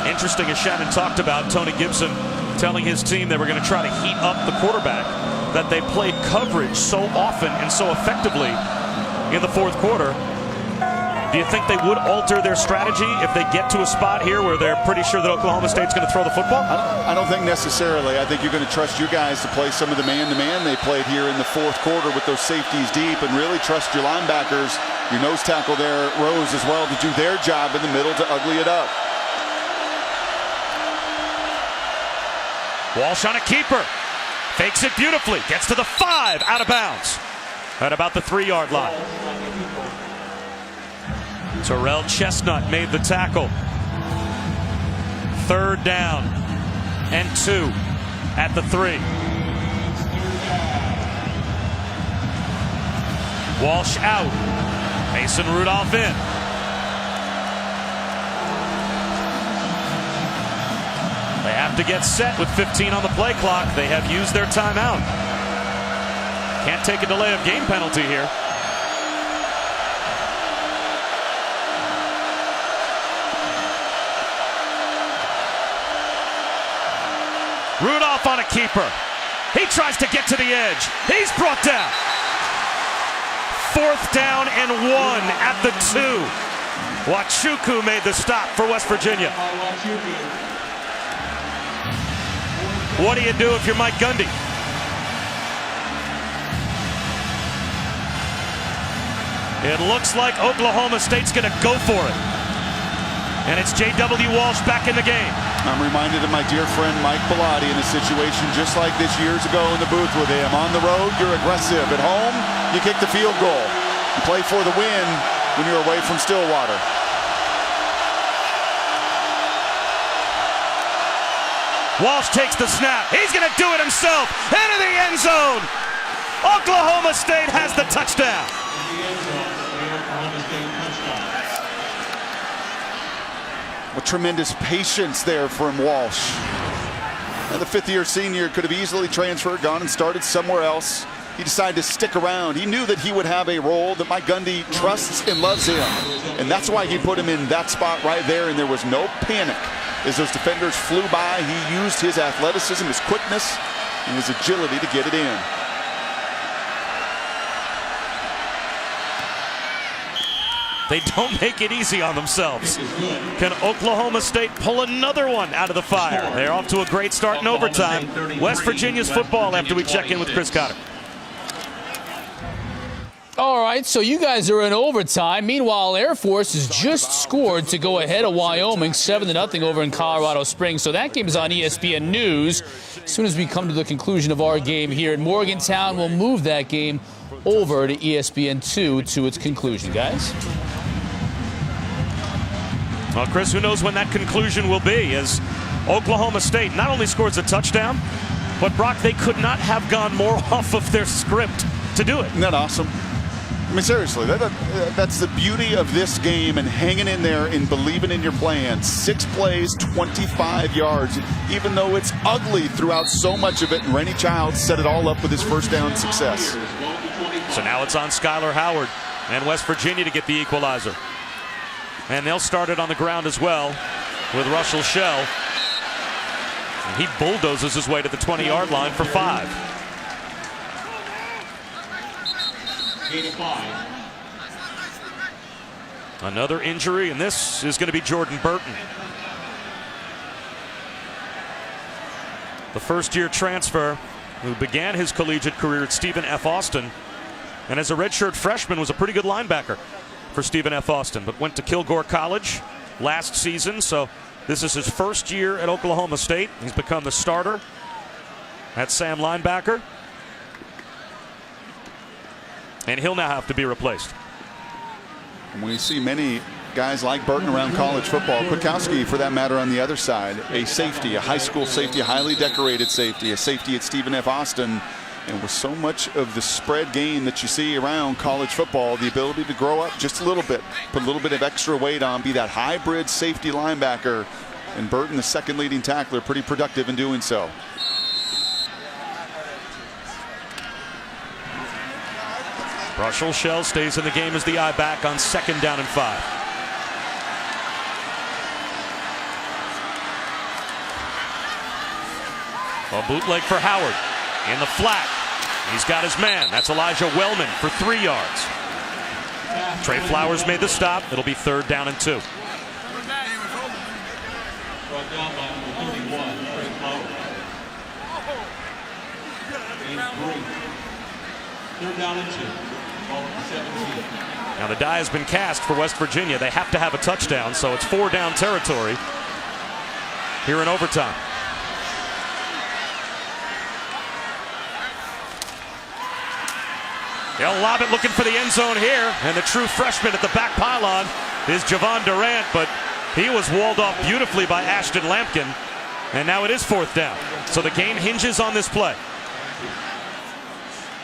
Interesting, as Shannon talked about, Tony Gibson telling his team they were going to try to heat up the quarterback, that they played coverage so often and so effectively in the fourth quarter. Do you think they would alter their strategy if they get to a spot here where they're pretty sure that Oklahoma State's going to throw the football?
I don't think necessarily. I think you're going to trust your guys to play some of the man-to-man they played here in the fourth quarter with those safeties deep, and really trust your linebackers, your nose tackle there, Rose, as well, to do their job in the middle to ugly it up.
Walsh on a keeper. Fakes it beautifully. Gets to the 5, out of bounds. At about the 3-yard line. Terrell Chestnut made the tackle. 3rd down and 2 at the 3. Walsh out. Mason Rudolph in. They have to get set with 15 on the play clock. They have used their timeout. Can't take a delay of game penalty here. Rudolph on a keeper. He tries to get to the edge. He's brought down. 4th down and 1 at the 2. Wachuku made the stop for West Virginia. What do you do if you're Mike Gundy? It looks like Oklahoma State's going to go for it. And it's J.W. Walsh back in the game.
I'm reminded of my dear friend Mike Bellotti in a situation just like this years ago in the booth with him. On the road, you're aggressive. At home, you kick the field goal. You play for the win when you're away from Stillwater.
Walsh takes the snap. He's going to do it himself. Into the end zone. Oklahoma State has the touchdown.
With tremendous patience there from Walsh. And the 5th-year senior could have easily transferred, gone and started somewhere else. He decided to stick around. He knew that he would have a role, that Mike Gundy trusts and loves him. And that's why he put him in that spot right there, and there was no panic. As those defenders flew by, he used his athleticism, his quickness, and his agility to get it in.
They don't make it easy on themselves. Can Oklahoma State pull another one out of the fire? They're off to a great start in overtime. West Virginia's football after we check in with Chris Cotter.
All right, so you guys are in overtime. Meanwhile, Air Force has just scored to go ahead of Wyoming 7-0 over in Colorado Springs. So that game is on ESPN News. As soon as we come to the conclusion of our game here in Morgantown, we'll move that game over to ESPN2 to its conclusion, guys.
Well, Chris, who knows when that conclusion will be, as Oklahoma State not only scores a touchdown, but Brock, they could not have gone more off of their script to do it.
Isn't that awesome? I mean, seriously, that's the beauty of this game and hanging in there and believing in your plan. 6 plays, 25 yards. Even though it's ugly throughout so much of it, and Randy Childs set it all up with his first down success.
So now it's on Skylar Howard and West Virginia to get the equalizer. And they'll start it on the ground as well with Russell Shell. And he bulldozes his way to the 20-yard line for 5. Another injury, and this is going to be Jordan Burton. The first-year transfer who began his collegiate career at Stephen F. Austin, and as a redshirt freshman was a pretty good linebacker for Stephen F. Austin, but went to Kilgore College last season, so this is his first year at Oklahoma State. He's become the starter at Sam linebacker, and he'll now have to be replaced.
And we see many guys like Burton around college football. Kwiatkowski, for that matter, on the other side, a safety, a high school safety, a highly decorated safety, a safety at Stephen F. Austin. And with so much of the spread game that you see around college football, the ability to grow up just a little bit, put a little bit of extra weight on, be that hybrid safety linebacker. And Burton, the second leading tackler, pretty productive in doing so.
Russell Shell stays in the game as the I-back on 2nd down and 5. A bootleg for Howard in the flat. He's got his man. That's Elijah Wellman for 3 yards. Trey Flowers made the stop. It'll be 3rd down and 2.
Brought down by number 31, Trey Flowers. Gain 3. 3rd down and 2. Ball at the 17.
Now the die has been cast for West Virginia. They have to have a touchdown, so it's 4 down territory here in overtime. They'll lob it looking for the end zone here, and the true freshman at the back pylon is Javon Durant, but he was walled off beautifully by Ashton Lampkin, and now it is 4th down. So the game hinges on this play.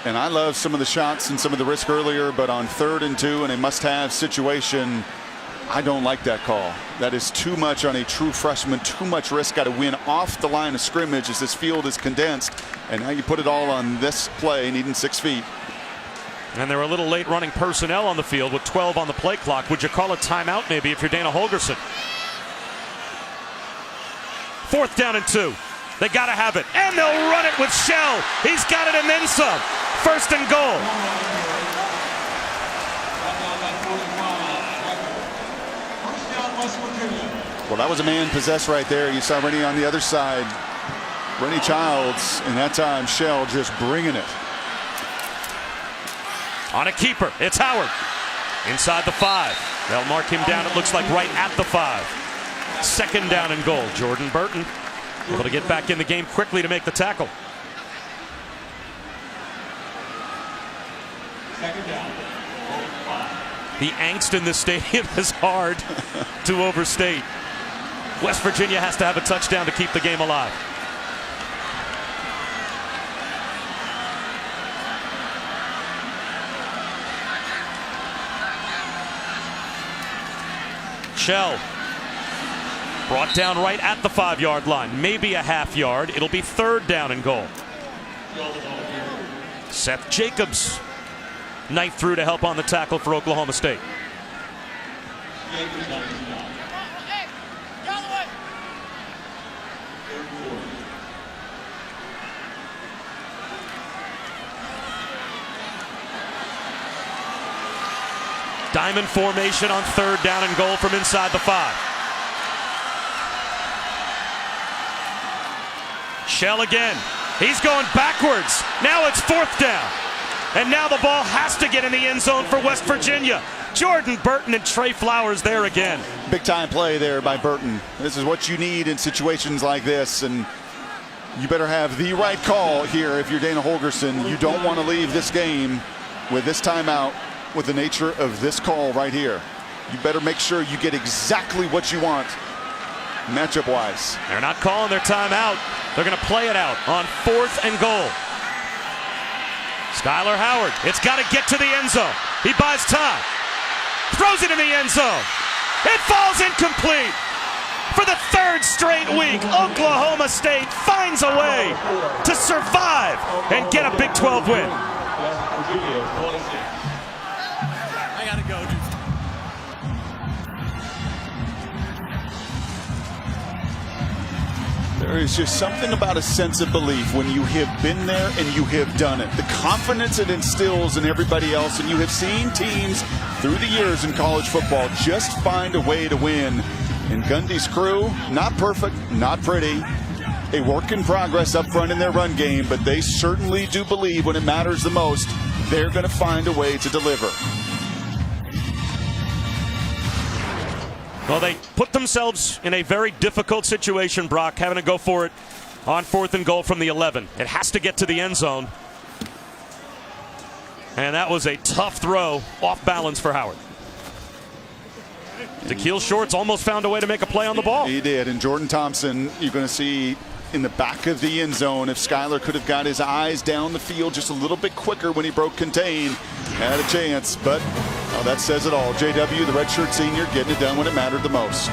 And I love some of the shots and some of the risk earlier, but on 3rd and 2 in a must-have situation, I don't like that call. That is too much on a true freshman, too much risk. Got to win off the line of scrimmage as this field is condensed, and now you put it all on this play, needing 6 feet.
And they're a little late running personnel on the field with 12 on the play clock. Would you call a timeout maybe if you're Dana Holgorsen? 4th down and 2. They got to have it. And they'll run it with Shell. He's got it and then some. 1st and goal.
Well, that was a man possessed right there. You saw Rennie on the other side. Rennie Childs, and that time Shell just bringing it.
On a keeper, it's Howard. Inside the 5. They'll mark him down, it looks like right at the 5. 2nd down and goal. Jordan Burton able to get back in the game quickly to make the tackle.
2nd down.
The angst in this stadium is hard to overstate. West Virginia has to have a touchdown to keep the game alive. Shell brought down right at the 5-yard line, maybe a half yard. It'll be 3rd down and goal. Seth Jacobs knifed through to help on the tackle for Oklahoma State. Diamond formation on 3rd down and goal from inside the 5. Shell again. He's going backwards. Now it's 4th down. And now the ball has to get in the end zone for West Virginia. Jordan Burton and Trey Flowers there again.
Big time play there by Burton. This is what you need in situations like this, and you better have the right call here if you're Dana Holgorsen. You don't want to leave this game with this timeout with the nature of this call right here. You better make sure you get exactly what you want matchup wise.
They're not calling their timeout. They're going to play it out on 4th and goal. Skylar Howard, it's got to get to the end zone. He buys time. Throws it in the end zone. It falls incomplete. For the 3rd straight week, Oklahoma State finds a way to survive and get a Big 12 win.
I gotta go, dude.
There is just something about a sense of belief when you have been there and you have done it. The confidence it instills in everybody else, and you have seen teams through the years in college football just find a way to win. And Gundy's crew, not perfect, not pretty, a work in progress up front in their run game, but they certainly do believe when it matters the most, they're going to find a way to deliver.
Well, they put themselves in a very difficult situation, Brock, having to go for it on 4th and goal from the 11. It has to get to the end zone. And that was a tough throw, off balance for Howard. Da'Keil Shorts almost found a way to make a play on the ball.
He did, and Jordan Thompson, you're going to see in the back of the end zone, if Skyler could have got his eyes down the field just a little bit quicker when he broke contain, had a chance, but that says it all. JW, the redshirt senior, getting it done when it mattered the most.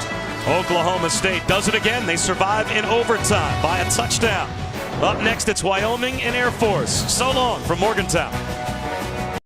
Oklahoma State does it again. They survive in overtime by a touchdown. Up next, it's Wyoming and Air Force. So long from Morgantown.